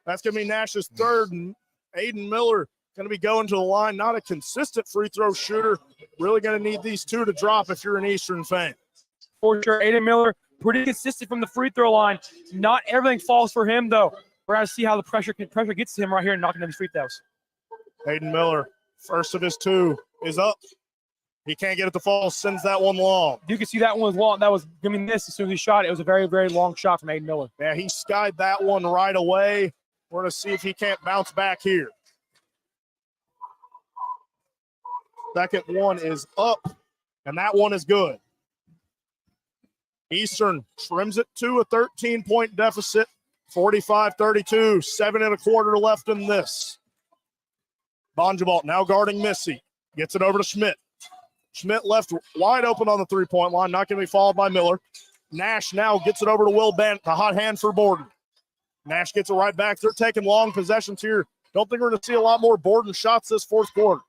That's going to be Nash's 3rd. And Aiden Miller going to be going to the line. Not a consistent free throw shooter. Really going to need these 2 to drop if you're an Eastern fan. For sure, Aiden Miller, pretty consistent from the free throw line. Not everything falls for him, though. We're going to see how the pressure gets to him right here and knocking down these free throws. Aiden Miller, first of his 2. is up. He can't get it to fall, sends that one long. You can see that one was long. That was going to be missed as soon as he shot it. It was a very, very long shot from Aiden Miller. Yeah, he skied that one right away. We're going to see if he can't bounce back here. Second one is up, and that one is good. Eastern trims it to a 13-point deficit, 45-32, 7 1/4 left in this. Bonjabalt now guarding Missy. Gets it over to Schmidt. Schmidt left wide open on the three-point line, not going to be followed by Miller. Nash now gets it over to Will Bent, the hot hand for Borden. Nash gets it right back. They're taking long possessions here. Don't think we're going to see a lot more Borden shots this fourth quarter.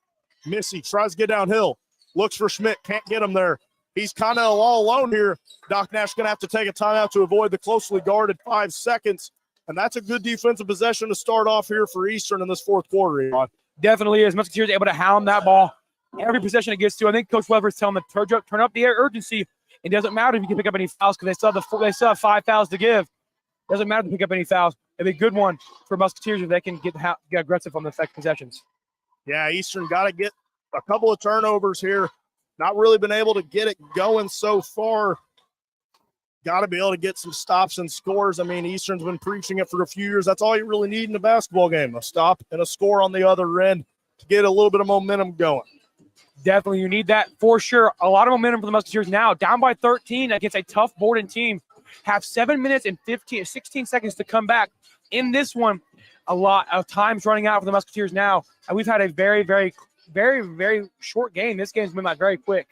Missy tries to get downhill. Looks for Schmidt. Can't get him there. He's kind of all alone here. Doc Nash going to have to take a timeout to avoid the closely guarded 5 seconds. And that's a good defensive possession to start off here for Eastern in this fourth quarter. Elon. Definitely is. Musketeers able to hound that ball every possession it gets to. I think Coach Weber's telling them to turn up the urgency. It doesn't matter if you can pick up any fouls because they still have 5 fouls to give. It doesn't matter to pick up any fouls. It'd be a good one for Musketeers if they can get aggressive on the second possessions. Yeah, Eastern got to get a couple of turnovers here. Not really been able to get it going so far. Got to be able to get some stops and scores. I mean, Eastern's been preaching it for a few years. That's all you really need in a basketball game, a stop and a score on the other end to get a little bit of momentum going. Definitely, you need that for sure. A lot of momentum for the Musketeers now. Down by 13 against a tough Borden team. Have 7 minutes and 16 seconds to come back. In this one, a lot of time's running out for the Musketeers now. And we've had a very, very, very, very short game. This game's been very quick.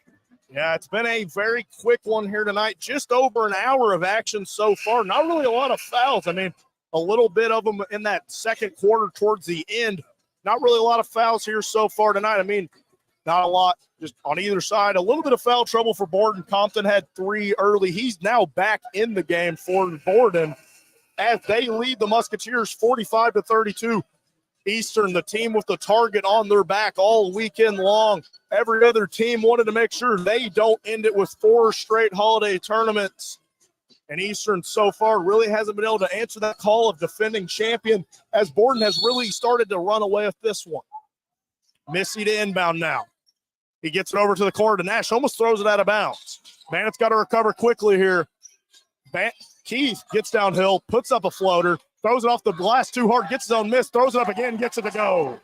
Yeah, it's been a very quick one here tonight. Just over an hour of action so far. Not really a lot of fouls. I mean, a little bit of them in that second quarter towards the end. Not really a lot of fouls here so far tonight. I mean, not a lot just on either side. A little bit of foul trouble for Borden. Compton had 3 early. He's now back in the game for Borden as they lead the Musketeers 45-32. Eastern, the team with the target on their back all weekend long. Every other team wanted to make sure they don't end it with 4 straight holiday tournaments. And Eastern so far really hasn't been able to answer that call of defending champion as Borden has really started to run away with this one. Missy to inbound now. He gets it over to the corner to Nash, almost throws it out of bounds. Bandit's got to recover quickly here. Keith gets downhill, puts up a floater, throws it off the glass too hard, gets his own miss, throws it up again, gets it to go.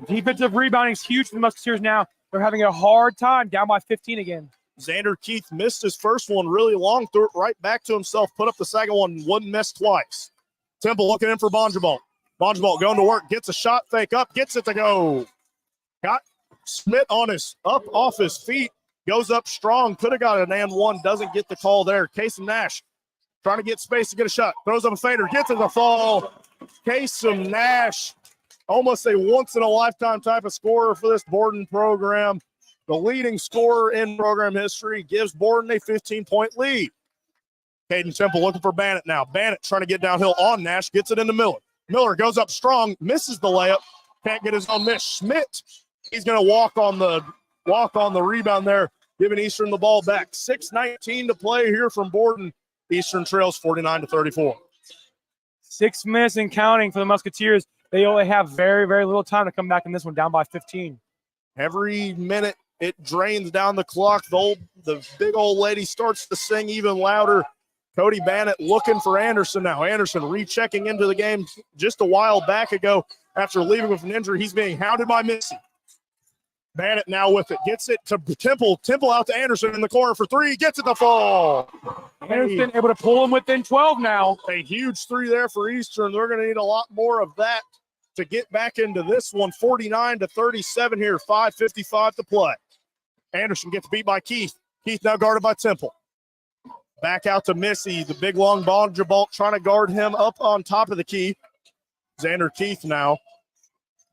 Defensive rebounding is huge for the Musketeers now. They're having a hard time, down by 15 again. Xander Keith missed his first one really long, threw it right back to himself, put up the second one, wouldn't miss twice. Temple looking in for Bonjabalt. Bonjabalt going to work, gets a shot fake up, gets it to go. Got Schmidt off his feet, goes up strong, could have got an and one, doesn't get the call there. Kasem Nash trying to get space to get a shot, throws up a fader, gets it to fall. Kasem Nash, almost a once-in-a-lifetime type of scorer for this Borden program. The leading scorer in program history, gives Borden a 15-point lead. Caden Temple looking for Bannett now. Bannett trying to get downhill on Nash, gets it into Miller. Miller goes up strong, misses the layup, can't get his own miss. Schmidt, he's going to walk on the rebound there, giving Eastern the ball back. 6:19 to play here from Borden. Eastern trails 49-34. 6 minutes and counting for the Musketeers. They only have very, very little time to come back in this one, down by 15. Every minute it drains down the clock. The big old lady starts to sing even louder. Cody Bannett looking for Anderson now. Anderson rechecking into the game just a while back ago after leaving with an injury. He's being hounded by Missy. Bannett now with it. Gets it to Temple. Temple out to Anderson in the corner for 3. Gets it to fall. Anderson able to pull him within 12 now. A huge 3 there for Eastern. They're going to need a lot more of that to get back into this one. 49-37 here. 5:55 to play. Anderson gets beat by Keith. Keith now guarded by Temple. Back out to Missy. The big long Bonjabalt trying to guard him up on top of the key. Xander Keith now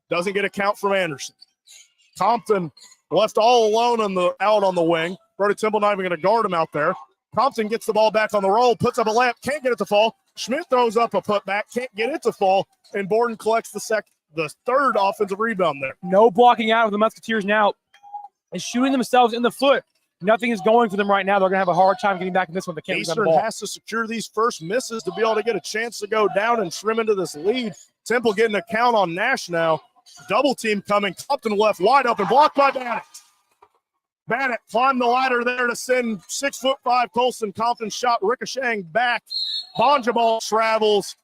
doesn't get a count from Anderson. Compton left all alone out on the wing. Brody Temple not even going to guard him out there. Compton gets the ball back on the roll, puts up a layup, can't get it to fall. Schmidt throws up a putback, can't get it to fall, and Borden collects the third offensive rebound there. No blocking out of the Musketeers now. And shooting themselves in the foot. Nothing is going for them right now. They're going to have a hard time getting back in this one. They can't Eastern has to secure these first misses to be able to get a chance to go down and trim into this lead. Temple getting a count on Nash now. Double team coming. Compton left wide open. Blocked by Bannett. Bannett climbed the ladder there to send 6'5" Colson. Compton shot ricocheting back. Bonjabal travels,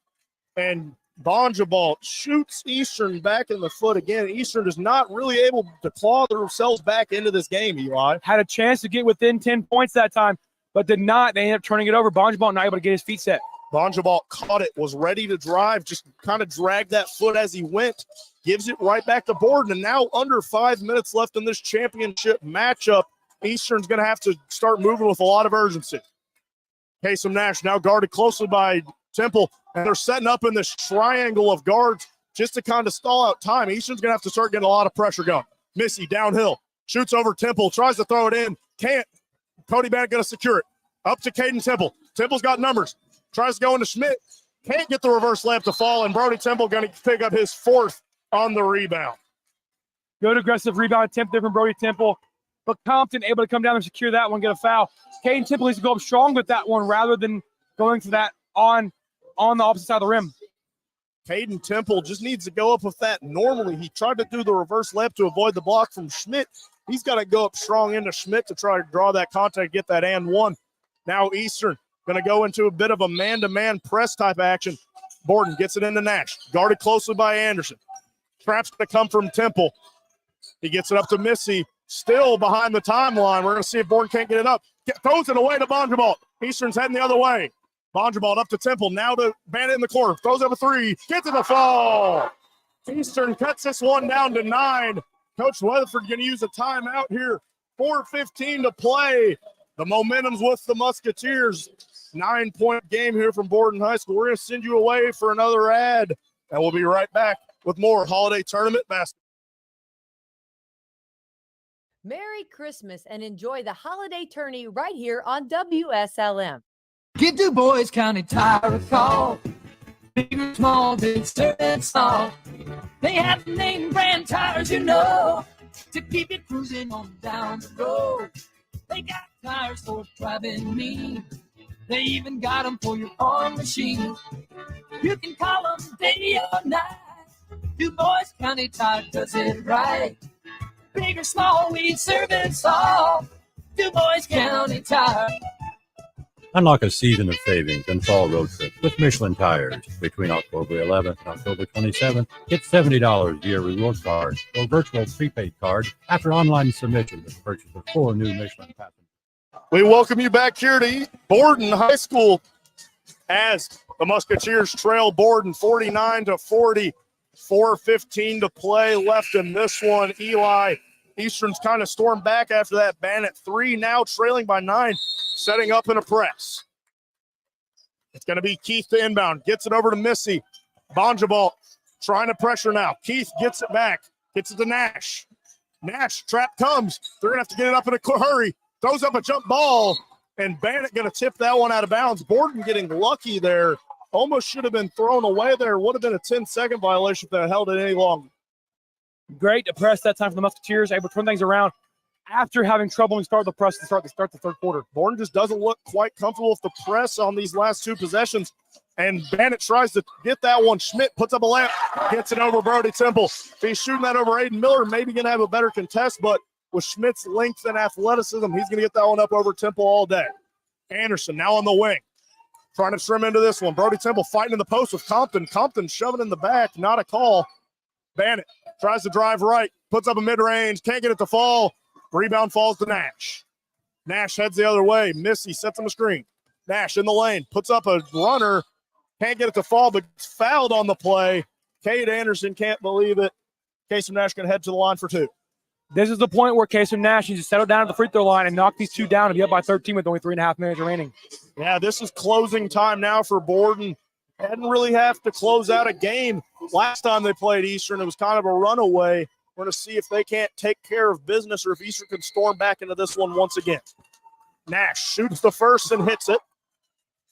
and Bonjabal shoots Eastern back in the foot again. Eastern is not really able to claw themselves back into this game, Eli. Had a chance to get within 10 points that time, but did not. They ended up turning it over. Bonjabal not able to get his feet set. Bonjabal caught it, was ready to drive, just kind of dragged that foot as he went, gives it right back to Borden, and now under 5 minutes left in this championship matchup, Eastern's going to have to start moving with a lot of urgency. Kasem Nash now guarded closely by Temple, and they're setting up in this triangle of guards just to kind of stall out time. Eastern's going to have to start getting a lot of pressure going. Missy downhill, shoots over Temple, tries to throw it in, can't. Cody Bannett going to secure it. Up to Caden Temple. Temple's got numbers. Tries to go into Schmidt. Can't get the reverse layup to fall, and Brody Temple going to pick up his 4th on the rebound. Good aggressive rebound attempt there from Brody Temple, but Compton able to come down and secure that one, get a foul. Caden Temple needs to go up strong with that one rather than going for that on the opposite side of the rim. Caden Temple just needs to go up with that normally. He tried to do the reverse layup to avoid the block from Schmidt. He's got to go up strong into Schmidt to try to draw that contact, get that and one. Now Eastern going to go into a bit of a man-to-man press type action. Borden gets it into Nash, guarded closely by Anderson. Trap's going to come from Temple. He gets it up to Missy, still behind the timeline. We're going to see if Borden can't get it up. Throws it away to Bonjabal. Eastern's heading the other way. Bonjabal up to Temple, now to Bannett in the corner. Throws up a 3, gets it to fall. Eastern cuts this one down to 9. Coach Weatherford going to use a timeout here. 4:15 to play. The momentum's with the Musketeers. 9-point game here from Borden High School. We're going to send you away for another ad, and we'll be right back with more Holiday Tournament basketball. Merry Christmas and enjoy the holiday tourney right here on WSLM. Give Du Bois County Tire a call. Big or small, big service small. They have the name brand tires, you know, to keep you cruising on down the road. They got tires for driving me. They even got them for your farm machine. You can call them day or night. Du Bois County Tire does it right. Big or small, we service all. Du Bois County Tire. Unlock a season of savings and fall road trips with Michelin tires. Between October 11th and October 27th, get $70 via reward card or virtual prepaid card after online submission with the purchase of 4 new Michelin passes. We welcome you back here to Borden High School as the Musketeers trail Borden 49-40. 4:15 to play left in this one. Eli, Eastern's kind of stormed back after that Bannett 3, now trailing by 9, setting up in a press. It's going to be Keith to inbound, gets it over to Missy. Bonjabal trying to pressure now. Keith gets it back, gets it to Nash. Nash, trap comes. They're going to have to get it up in a hurry. Throws up a jump ball, and Bannett going to tip that one out of bounds. Borden getting lucky there. Almost should have been thrown away there. Would have been a 10-second violation if they held it any longer. Great to press that time for the Musketeers, able to turn things around after having trouble and start the press to start the third quarter. Borden just doesn't look quite comfortable with the press on these last 2 possessions, and Bannett tries to get that one. Schmidt puts up a layup, gets it over Brody Temple. If he's shooting that over Aiden Miller, maybe going to have a better contest, but with Schmidt's length and athleticism, he's going to get that one up over Temple all day. Anderson now on the wing, trying to trim into this one. Brody Temple fighting in the post with Compton. Compton shoving in the back, not a call. Bannett tries to drive right, puts up a mid-range, can't get it to fall. Rebound falls to Nash. Nash heads the other way. Missy sets him a screen. Nash in the lane, puts up a runner, can't get it to fall, but it's fouled on the play. Cade Anderson can't believe it. Kasem Nash going to head to the line for 2. This is the point where Kasem Nash needs to settle down at the free throw line and knock these 2 down and be up by 13 with only 3.5 minutes remaining. Yeah, this is closing time now for Borden. Didn't really have to close out a game. Last time they played Eastern, it was kind of a runaway. We're going to see if they can't take care of business or if Eastern can storm back into this one once again. Nash shoots the first and hits it.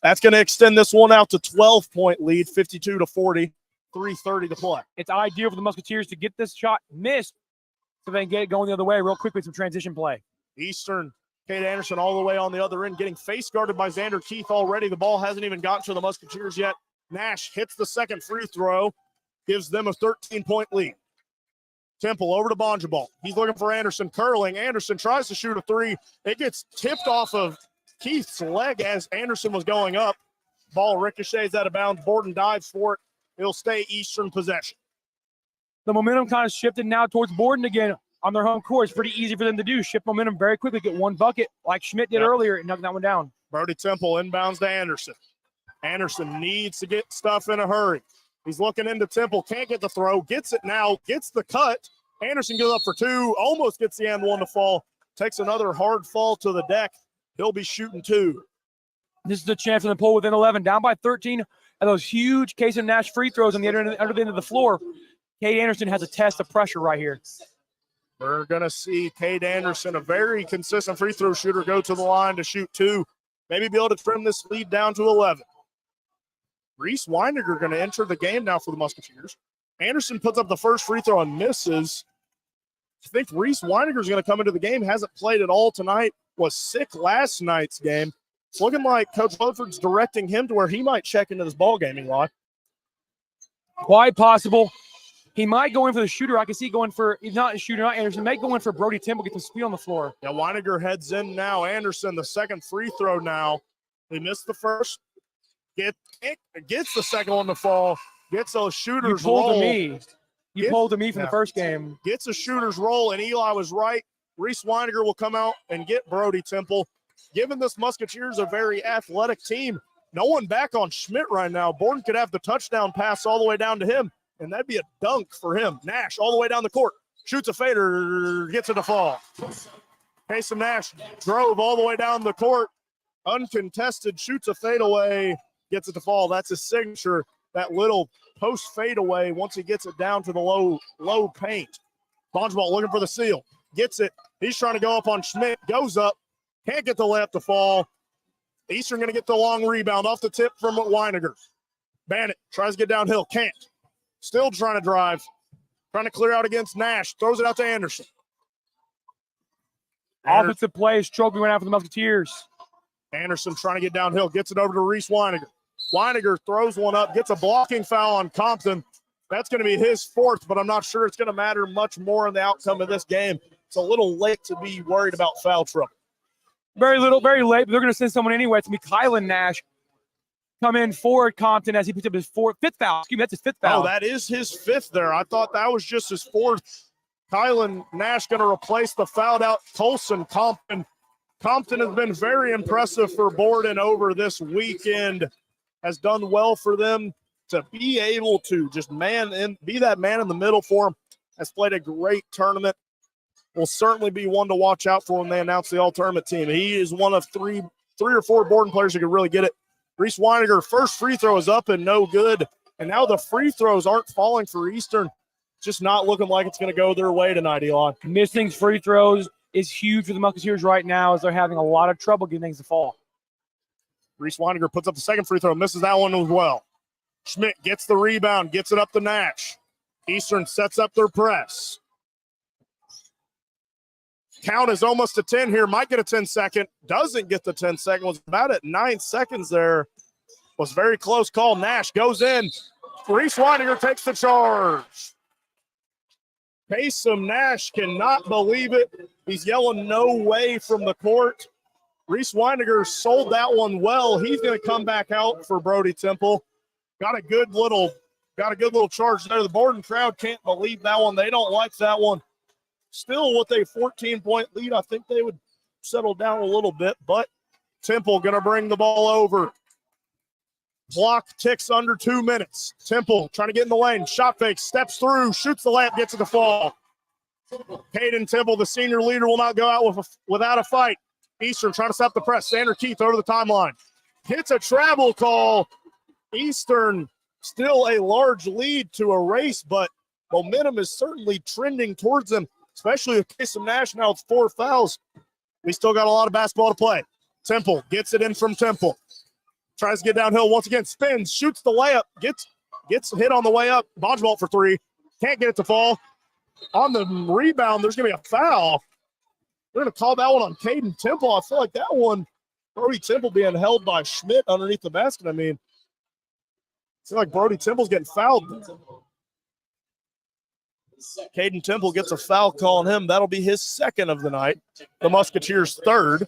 That's going to extend this one out to 12-point lead, 52-40, 3:30 to play. It's ideal for the Musketeers to get this shot missed so they can get it going the other way real quickly, some transition play. Eastern, Cade Anderson all the way on the other end, getting face guarded by Xander Keith already. The ball hasn't even gotten to the Musketeers yet. Nash hits the second free throw, gives them a 13-point lead. Temple over to Bonjabal. He's looking for Anderson curling. Anderson tries to shoot a three. It gets tipped off of Keith's leg as Anderson was going up. Ball ricochets out of bounds. Borden dives for it. It'll stay Eastern possession. The momentum kind of shifted now towards Borden again on their home court. It's pretty easy for them to do. Shift momentum very quickly, get one bucket like Schmidt did earlier and knock that one down. Brody Temple inbounds to Anderson. Anderson needs to get stuff in a hurry. He's looking into Temple, can't get the throw, gets it now, gets the cut. Anderson goes up for two, almost gets the and one to fall, takes another hard fall to the deck. He'll be shooting two. This is a chance in the pull within 11, down by 13. And those huge Case and Nash free throws on the under the end of the floor. Cade Anderson has a test of pressure right here. We're going to see Cade Anderson, a very consistent free throw shooter, go to the line to shoot two, maybe be able to trim this lead down to 11. Reese Weininger going to enter the game now for the Musketeers. Anderson puts up the first free throw and misses. I think Reese Weininger is going to come into the game. Hasn't played at all tonight. Was sick last night's game. It's looking like Coach Woodford's directing him to where he might check into this ball game, Eli. Quite possible. He might go in for the shooter. I can see going for, he's not a shooter, not Anderson. May go in for Brody Temple, get some speed on the floor. Yeah, Weininger heads in now. Anderson, the second free throw now. He missed the first. Gets the second one to fall. Gets those shooters roll. You pulled to me from the first game. Gets a shooter's roll, and Eli was right. Reese Weininger will come out and get Brody Temple. Given this Musketeers a very athletic team, no one back on Schmidt right now. Borden could have the touchdown pass all the way down to him, and that'd be a dunk for him. Nash all the way down the court. Shoots a fader, gets it to fall. Kasem Nash drove all the way down the court. Uncontested, shoots a fadeaway, gets it to fall. That's his signature, that little post fadeaway once he gets it down to the low paint. Bonjabal looking for the seal. Gets it. He's trying to go up on Schmidt. Goes up. Can't get the layup to fall. Eastern going to get the long rebound off the tip from Weininger. Bannett tries to get downhill. Can't. Still trying to drive. Trying to clear out against Nash. Throws it out to Anderson. Offensive play is trophy went out for the Musketeers. Anderson trying to get downhill. Gets it over to Reese Weininger. Weininger throws one up. Gets a blocking foul on Compton. That's going to be his fourth, but I'm not sure it's going to matter much more in the outcome of this game. It's a little late to be worried about foul trouble. Very little, very late, but they're going to send someone anyway. It's going to be Kylan Nash come in for Compton as he picks up his fifth foul. Excuse me, that's his fifth foul. Oh, that is his fifth there. I thought that was just his fourth. Kylan Nash going to replace the fouled out Colson Compton. Compton has been very impressive for Borden over this weekend. Has done well for them to be able to just be that man in the middle for him. Has played a great tournament. Will certainly be one to watch out for when they announce the all-tournament team. He is one of three or four Borden players who can really get it. Reese Weininger, first free throw is up and no good. And now the free throws aren't falling for Eastern. Just not looking like it's going to go their way tonight, Elon. Missing free throws is huge for the Musketeers right now as they're having a lot of trouble getting things to fall. Reese Weininger puts up the second free throw, misses that one as well. Schmidt gets the rebound, gets it up to Nash. Eastern sets up their press. Count is almost to 10 here. Might get a 10-second. Doesn't get the 10-second. Was about at 9 seconds there. Was very close call. Nash goes in. Reese Weininger takes the charge. Kasem Nash cannot believe it. He's yelling no way from the court. Reese Weininger sold that one well. He's going to come back out for Brody Temple. Got a good little charge there. The Borden crowd can't believe that one. They don't like that one. Still with a 14-point lead, I think they would settle down a little bit, but Temple going to bring the ball over. Clock ticks under 2 minutes. Temple trying to get in the lane. Shot fake, steps through, shoots the layup, gets it to fall. Caden Temple, the senior leader, will not go out without a fight. Eastern trying to stop the press. Sander Keith over the timeline. Hits a travel call. Eastern still a large lead to a race, but momentum is certainly trending towards them, especially with Kasem Nash now with 4 fouls. We still got a lot of basketball to play. Temple gets it in from Temple. Tries to get downhill once again. Spins, shoots the layup, gets hit on the way up. Bonjabal for 3. Can't get it to fall. On the rebound, there's going to be a foul. They're going to call that one on Caden Temple. I feel like that one, Brody Temple being held by Schmidt underneath the basket. I mean, I feel like Brody Temple's getting fouled. Caden Temple gets a foul call on him. That'll be his second of the night. The Musketeers' third.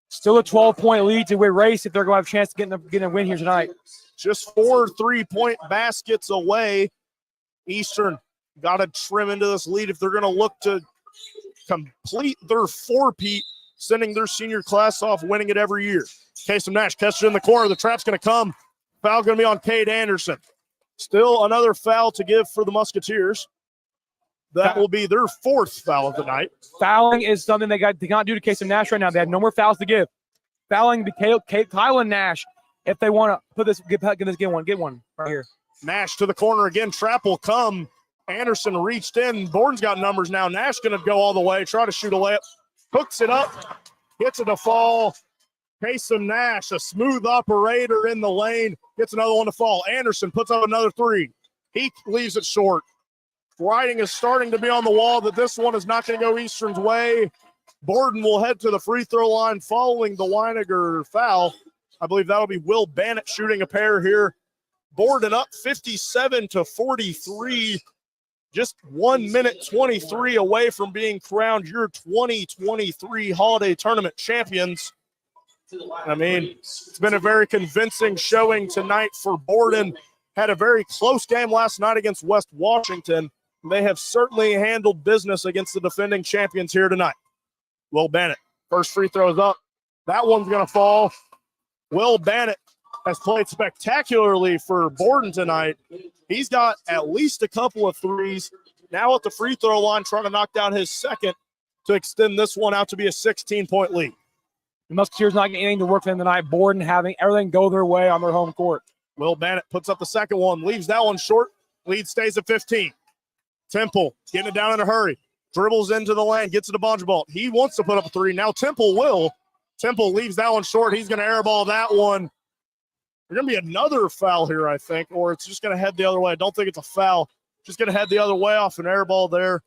Still a 12-point lead to win race if they're going to have a chance to get a win here tonight. Just 4 3-point baskets away. Eastern got to trim into this lead if they're going to look to complete their four-peat, sending their senior class off, winning it every year. Kasem Nash catches it in the corner. The trap's going to come. Foul going to be on Cade Anderson. Still another foul to give for the Musketeers. That will be their fourth foul of the night. Fouling is something they cannot do to Kasem Nash right now. They have no more fouls to give. Fouling to Kylan Nash if they want to put this, get one right here. Nash to the corner again. Trap will come. Anderson reached in. Borden's got numbers now. Nash going to go all the way, try to shoot a layup. Hooks it up. Hits it to fall. Kasem Nash, a smooth operator in the lane. Gets another one to fall. Anderson puts up another three. He leaves it short. Writing is starting to be on the wall that this one is not going to go Eastern's way. Borden will head to the free throw line following the Weiniger foul. I believe that'll be Will Bannett shooting a pair here. Borden up 57-43. Just 1 minute 23 away from being crowned your 2023 Holiday Tournament champions. I mean, it's been a very convincing showing tonight for Borden. Had a very close game last night against West Washington. They have certainly handled business against the defending champions here tonight. Will Bannett, first free throw is up. That one's going to fall. Will Bannett has played spectacularly for Borden tonight. He's got at least a couple of threes. Now at the free throw line, trying to knock down his second to extend this one out to be a 16-point lead. The Musketeers not getting anything to work for them tonight. Borden having everything go their way on their home court. Will Bannett puts up the second one, leaves that one short. Lead stays at 15. Temple getting it down in a hurry. Dribbles into the lane, gets it to Bonjabalt. He wants to put up a three. Now Temple will. Temple leaves that one short. He's going to airball that one. There's going to be another foul here, I think, or it's just going to head the other way. I don't think it's a foul. Just going to head the other way off an airball there.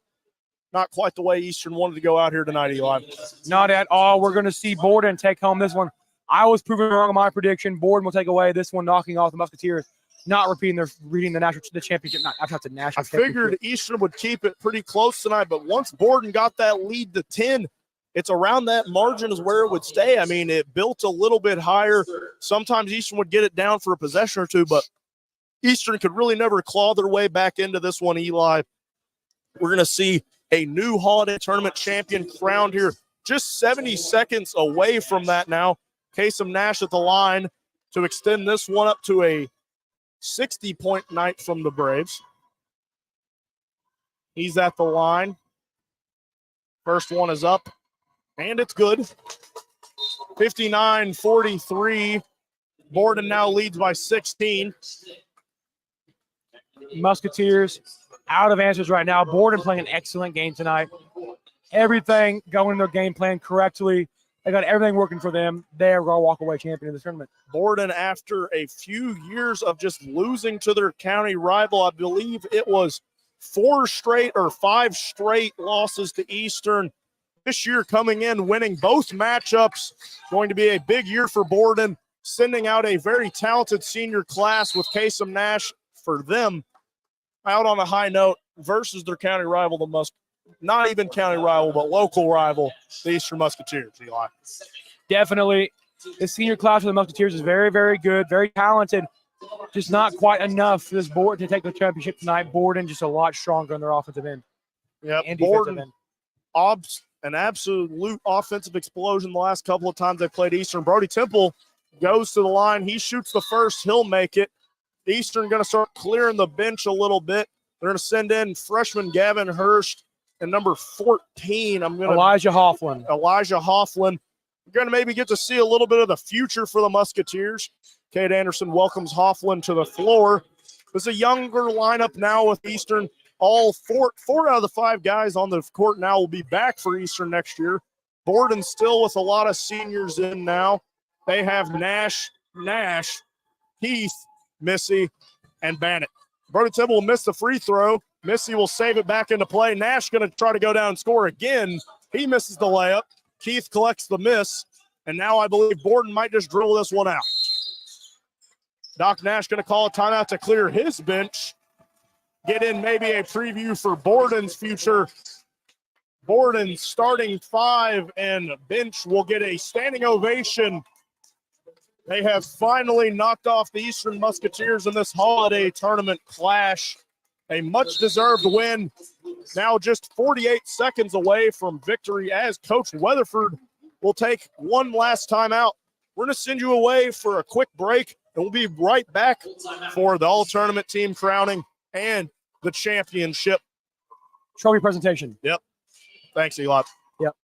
Not quite the way Eastern wanted to go out here tonight, Eli. Not at all. We're going to see Borden take home this one. I was proven wrong on my prediction. Borden will take away this one, knocking off the Musketeers. Not reading the championship. Not the national. I figured Eastern would keep it pretty close tonight, but once Borden got that lead to 10, it's around that margin is where it would stay. I mean, it built a little bit higher. Sometimes Eastern would get it down for a possession or two, but Eastern could really never claw their way back into this one, Eli. We're going to see a new Holiday Tournament champion crowned here. Just 70 seconds away from that now. Kasem Nash at the line to extend this one up to a 60-point night from the Braves. He's at the line. First one is up, and it's good. 59-43. Borden now leads by 16. Musketeers out of answers right now. Borden playing an excellent game tonight. Everything going in their game plan correctly. They got everything working for them. They're going to walk away champion of the tournament. Borden, after a few years of just losing to their county rival, I believe it was 5 straight losses to Eastern. This year coming in, winning both matchups. Going to be a big year for Borden, sending out a very talented senior class with Kasem Nash for them out on a high note versus their county rival, not even county rival, but local rival, the Eastern Musketeers, Eli. Definitely. The senior class for the Musketeers is very, very good, very talented. Just not quite enough for this board to take the championship tonight. Borden just a lot stronger on their offensive end. Yeah, and Borden, defensive end. An absolute offensive explosion the last couple of times they played Eastern. Brody Temple goes to the line. He shoots the first. He'll make it. Eastern going to start clearing the bench a little bit. They're going to send in freshman Gavin Hurst and number 14. Elijah Hofflin. You're going to maybe get to see a little bit of the future for the Musketeers. Cade Anderson welcomes Hofflin to the floor. There's a younger lineup now with Eastern. All four out of the 5 guys on the court now will be back for Eastern next year. Borden still with a lot of seniors in now. They have Nash, Heath, Missy, and Bannett. Brody Temple will miss the free throw. Missy will save it back into play. Nash going to try to go down and score again. He misses the layup. Keith collects the miss. And now I believe Borden might just dribble this one out. Doc Nash going to call a timeout to clear his bench. get in maybe a preview for Borden's future. Borden's starting 5 and bench will get a standing ovation. They have finally knocked off the Eastern Musketeers in this holiday tournament clash. A much-deserved win. Now just 48 seconds away from victory as Coach Weatherford will take one last time out. We're going to send you away for a quick break, and we'll be right back for the all-tournament team crowning and the championship trophy presentation. Yep. Thanks, Eli. Yep.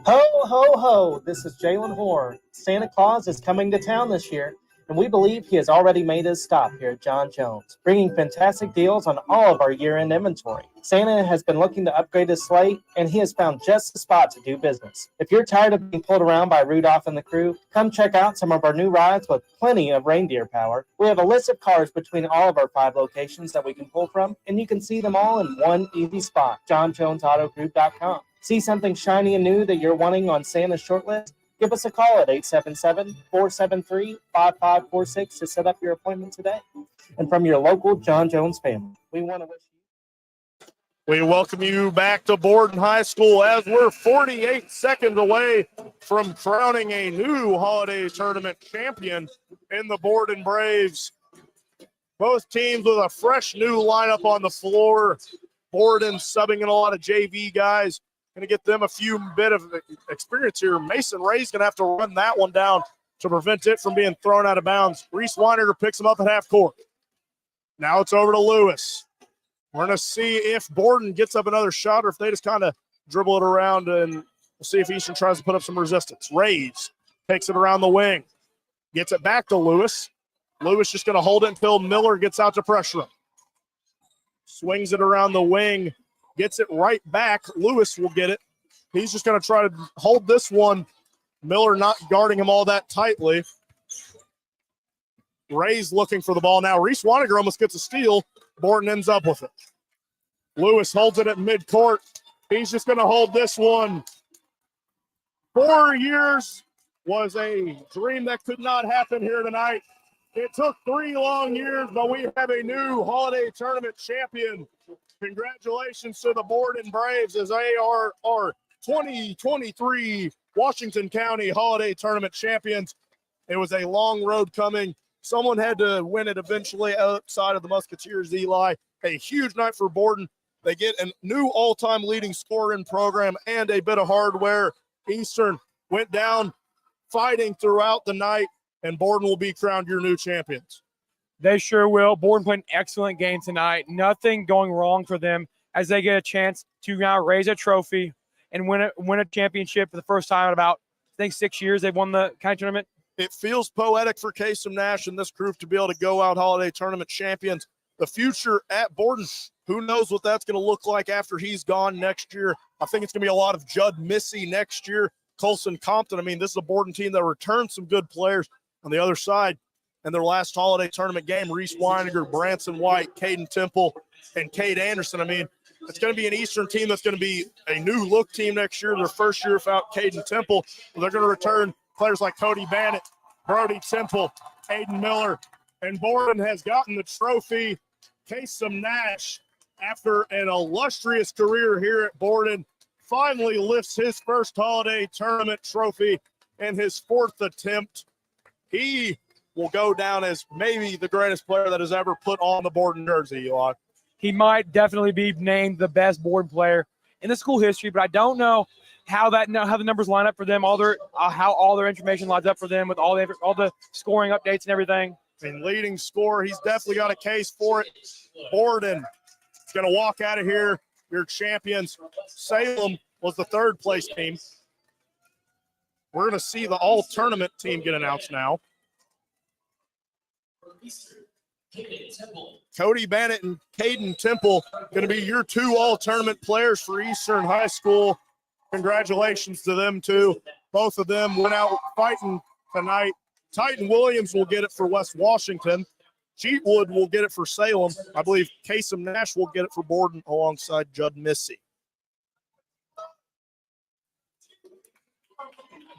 Ho, ho, ho. This is Jalen Hoare. Santa Claus is coming to town this year, and we believe he has already made his stop here at John Jones, bringing fantastic deals on all of our year-end inventory. Santa has been looking to upgrade his slate, and he has found just the spot to do business. If you're tired of being pulled around by Rudolph and the crew, come check out some of our new rides with plenty of reindeer power. We have a list of cars between all of our 5 locations that we can pull from, and you can see them all in one easy spot, johnjonesautogroup.com. See something shiny and new that you're wanting on Santa's shortlist? Give us a call at 877-473-5546 to set up your appointment today. And from your local John Jones family, we want to wish We welcome you back to Borden High School as we're 48 seconds away from crowning a new holiday tournament champion in the Borden Braves. Both teams with a fresh new lineup on the floor. Borden subbing in a lot of JV guys. Going to get them a few bit of experience here. Mason Ray's going to have to run that one down to prevent it from being thrown out of bounds. Reese Weininger picks him up at half court. Now it's over to Lewis. We're going to see if Borden gets up another shot or if they just kind of dribble it around, and we'll see if Eastern tries to put up some resistance. Rays takes it around the wing. Gets it back to Lewis. Lewis just going to hold it until Miller gets out to pressure him. Swings it around the wing. Gets it right back. Lewis will get it. He's just going to try to hold this one. Miller not guarding him all that tightly. Ray's looking for the ball now. Reese Weininger almost gets a steal. Borden ends up with it. Lewis holds it at midcourt. He's just going to hold this one. 4 years was a dream that could not happen here tonight. It took 3 long years, but we have a new holiday tournament champion. Congratulations to the Borden Braves as they are our 2023 Washington County Holiday Tournament champions. It was a long road coming. Someone had to win it eventually outside of the Musketeers, Eli. A huge night for Borden. They get a new all-time leading scorer in program and a bit of hardware. Eastern went down fighting throughout the night, and Borden will be crowned your new champions. They sure will. Borden played an excellent game tonight. Nothing going wrong for them as they get a chance to now raise a trophy and win a championship for the first time in about, I think, 6 years they've won the county tournament. It feels poetic for Kasem Nash and this group to be able to go out holiday tournament champions. The future at Borden, who knows what that's going to look like after he's gone next year. I think it's going to be a lot of Judd Missy next year. Colson Compton. I mean, this is a Borden team that returned some good players on the other side. In their last holiday tournament game, Reese Weininger, Branson White, Caden Temple, and Cade Anderson. I mean, it's going to be an Eastern team that's going to be a new look team next year. Their first year without Caden Temple. They're going to return players like Cody Bannett, Brody Temple, Aiden Miller, and Borden has gotten the trophy. Kasem Nash, after an illustrious career here at Borden, finally lifts his first holiday tournament trophy in his 4th attempt. He will go down as maybe the greatest player that has ever put on the Borden jersey, Eli. He might definitely be named the best Borden player in the school history, but I don't know how the numbers line up for them, how all their information lines up for them with all the scoring updates and everything. And leading scorer, he's definitely got a case for it. Borden is going to walk out of here, your champions. Salem was the 3rd place team. We're going to see the all-tournament team get announced now. Cody Bannett and Caden Temple going to be your 2 all-tournament players for Eastern High School. Congratulations to them, too. Both of them went out fighting tonight. Titan Williams will get it for West Washington. Cheatwood will get it for Salem. I believe Kasem Nash will get it for Borden alongside Judd Missy.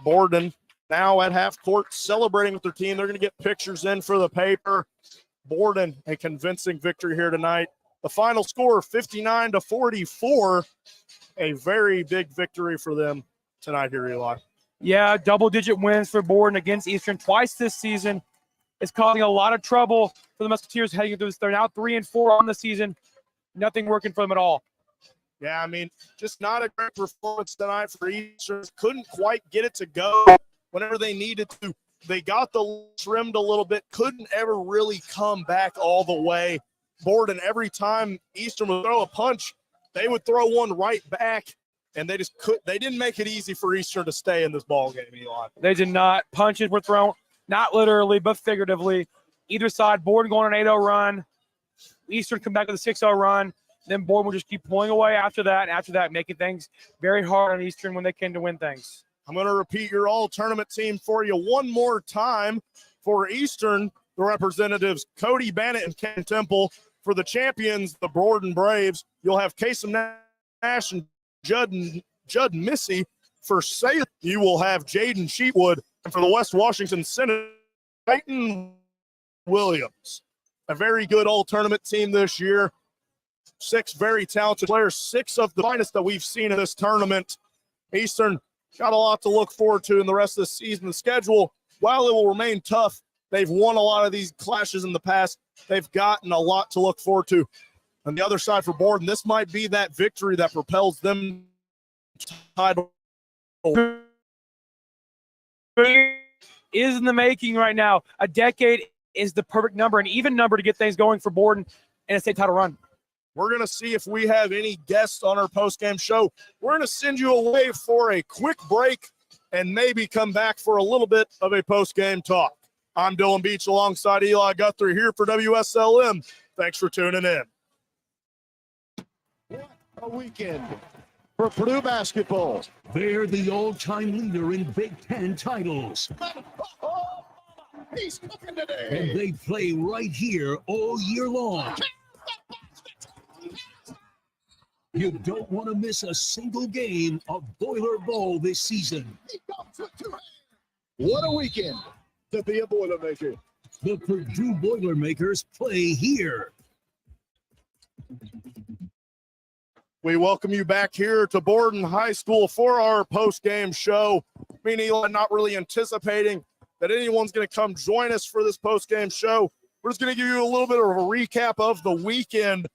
Borden now at half court celebrating with their team. They're going to get pictures in for the paper. Borden, a convincing victory here tonight. The final score, 59-44. A very big victory for them tonight here, Eli. Yeah, double-digit wins for Borden against Eastern twice this season. It's causing a lot of trouble for the Musketeers heading into this. They're now 3-4 on the season. Nothing working for them at all. Yeah, I mean, just not a great performance tonight for Eastern. Couldn't quite get it to go whenever they needed to. They got the trimmed a little bit, couldn't ever really come back all the way. Borden, every time Eastern would throw a punch, they would throw one right back, and they just they didn't make it easy for Eastern to stay in this ball game, Eli. They did not. Punches were thrown, not literally, but figuratively. Either side, Borden going on an 8-0 run. Eastern come back with a 6-0 run. Then Borden will just keep pulling away after that, and after that, making things very hard on Eastern when they came to win things. I'm going to repeat your all-tournament team for you one more time. For Eastern, the representatives, Cody Bannett and Ken Temple. For the champions, the Borden Braves, you'll have Kasem Nash and Judd Missy. For Salem, you will have Jaden Sheetwood. And for the West Washington Senate, Peyton Williams. A very good all-tournament team this year. 6 very talented players, 6 of the finest that we've seen in this tournament. Eastern got a lot to look forward to in the rest of the season. The schedule, while it will remain tough, they've won a lot of these clashes in the past. They've gotten a lot to look forward to. On the other side for Borden, this might be that victory that propels them to title. Is in the making right now. A decade is the perfect number, an even number to get things going for Borden in a state title run. We're going to see if we have any guests on our postgame show. We're going to send you away for a quick break and maybe come back for a little bit of a postgame talk. I'm Dylan Beach alongside Eli Guthrie here for WSLM. Thanks for tuning in. What a weekend for Purdue basketball. They're the all-time leader in Big Ten titles. He's cooking today. And they play right here all year long. You don't want to miss a single game of Boiler Bowl this season. What a weekend to be a Boilermaker. The Purdue Boilermakers play here. We welcome you back here to Borden High School for our post-game show. Me and Eli not really anticipating that anyone's going to come join us for this post-game show. We're just going to give you a little bit of a recap of the weekend.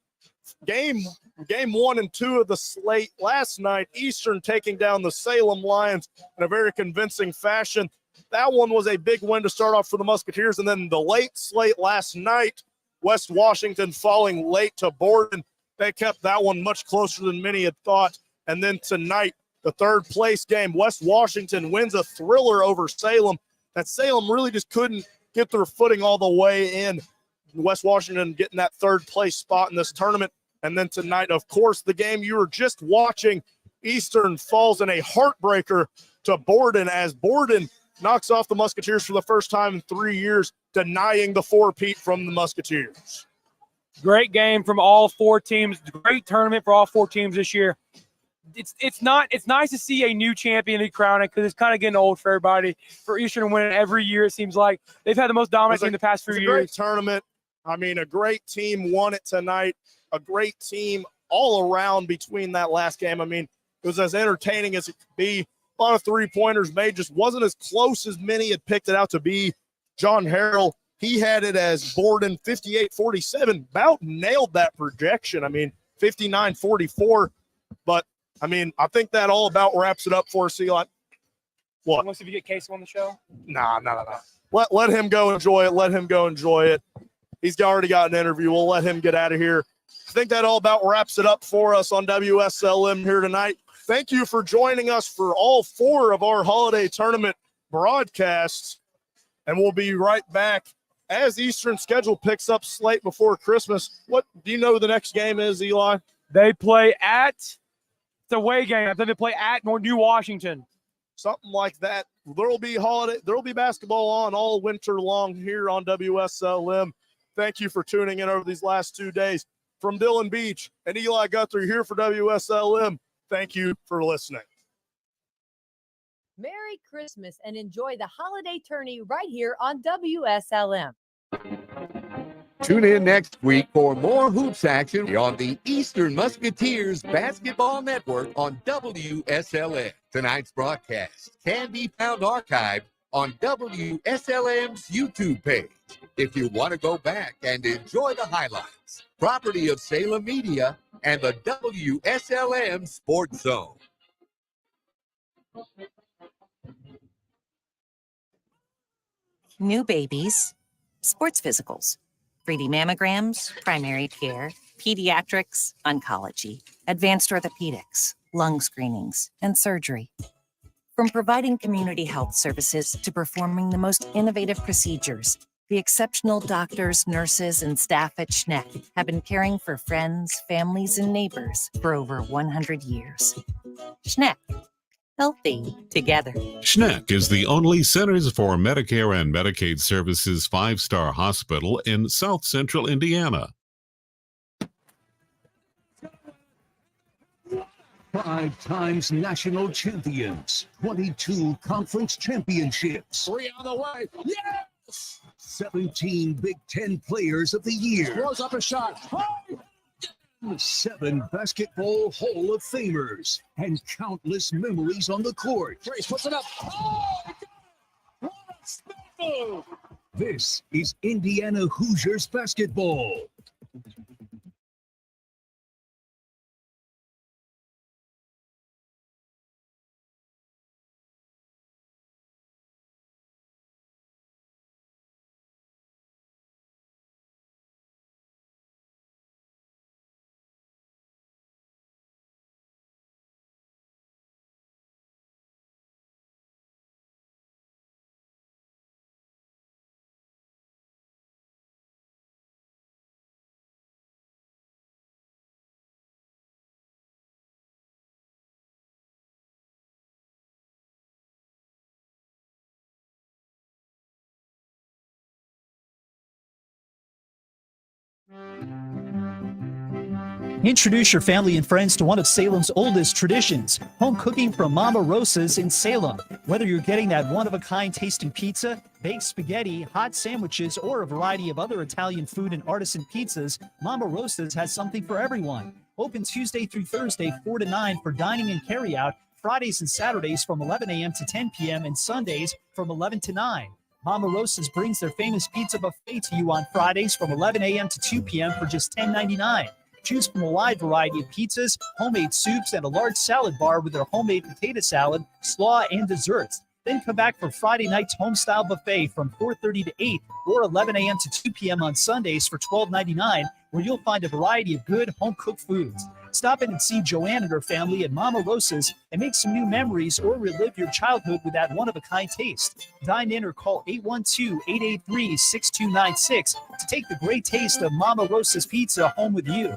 Game 1 and 2 of the slate last night, Eastern taking down the Salem Lions in a very convincing fashion. That one was a big win to start off for the Musketeers. And then the late slate last night, West Washington falling late to Borden. They kept that one much closer than many had thought. And then tonight, the third place game, West Washington wins a thriller over Salem. That Salem really just couldn't get their footing all the way in. West Washington getting that third place spot in this tournament. And then tonight, of course, the game you were just watching, Eastern falls in a heartbreaker to Borden as Borden knocks off the Musketeers for the first time in 3 years, denying the 4-peat from the Musketeers. Great game from all 4 teams. Great tournament for all 4 teams this year. It's nice to see a new champion be crowned because it's kind of getting old for everybody. For Eastern to win it every year, it seems like they've had the most dominant team the past few years. Great tournament. I mean, a great team won it tonight. A great team all around between that last game. I mean, it was as entertaining as it could be. A lot of three-pointers made, just wasn't as close as many had picked it out to be. John Harrell, he had it as Borden 58-47, about nailed that projection. I mean, 59-44. But, I mean, I think that all about wraps it up for us, Eli. What? Unless if you get Casey on the show? Nah. Let him go enjoy it. Let him go enjoy it. He's already got an interview. We'll let him get out of here. I think that all about wraps it up for us on WSLM here tonight. Thank you for joining us for all 4 of our holiday tournament broadcasts. And we'll be right back as Eastern schedule picks up slate before Christmas. What do you know the next game is, Eli? They play at it's a away game. I think they play at New Washington. Something like that. There'll be basketball on all winter long here on WSLM. Thank you for tuning in over these last 2 days. From Dylan Beach and Eli Guthrie here for WSLM, thank you for listening. Merry Christmas and enjoy the holiday tourney right here on WSLM. Tune in next week for more hoops action on the Eastern Musketeers Basketball Network on WSLM. Tonight's broadcast can be found archived on WSLM's YouTube page. If you want to go back and enjoy the highlights, property of Salem Media and the WSLM Sports Zone. New babies, sports physicals, 3D mammograms, primary care, pediatrics, oncology, advanced orthopedics, lung screenings, and surgery. From providing community health services to performing the most innovative procedures, the exceptional doctors, nurses, and staff at Schneck have been caring for friends, families, and neighbors for over 100 years. Schneck. Healthy together. Schneck is the only Centers for Medicare and Medicaid Services 5-star hospital in South Central Indiana. 5 times national champions, 22 conference championships, 3 on the way. Yes! 17 Big Ten players of the year, Throws up a shot. 7 basketball Hall of Famers, and countless memories on the court. Trace puts it up. Oh, what a spin! This is Indiana Hoosiers basketball. Introduce your family and friends to one of Salem's oldest traditions, home cooking from Mama Rosa's in Salem. Whether you're getting that one-of-a-kind tasting pizza, baked spaghetti, hot sandwiches, or a variety of other Italian food and artisan pizzas, Mama Rosa's has something for everyone. Open Tuesday through Thursday, 4 to 9 for dining and carry-out, Fridays and Saturdays from 11 a.m. to 10 p.m., and Sundays from 11 to 9. Mama Rosa's brings their famous pizza buffet to you on Fridays from 11 a.m. to 2 p.m. for just $10.99. Choose from a wide variety of pizzas, homemade soups, and a large salad bar with their homemade potato salad, slaw, and desserts. Then come back for Friday night's home-style buffet from 4:30 to 8 or 11 a.m. to 2 p.m. on Sundays for $12.99, where you'll find a variety of good home-cooked foods. Stop in and see Joanne and her family at Mama Rosa's and make some new memories or relive your childhood with that one-of-a-kind taste. Dine in or call 812-883-6296 to take the great taste of Mama Rosa's pizza home with you.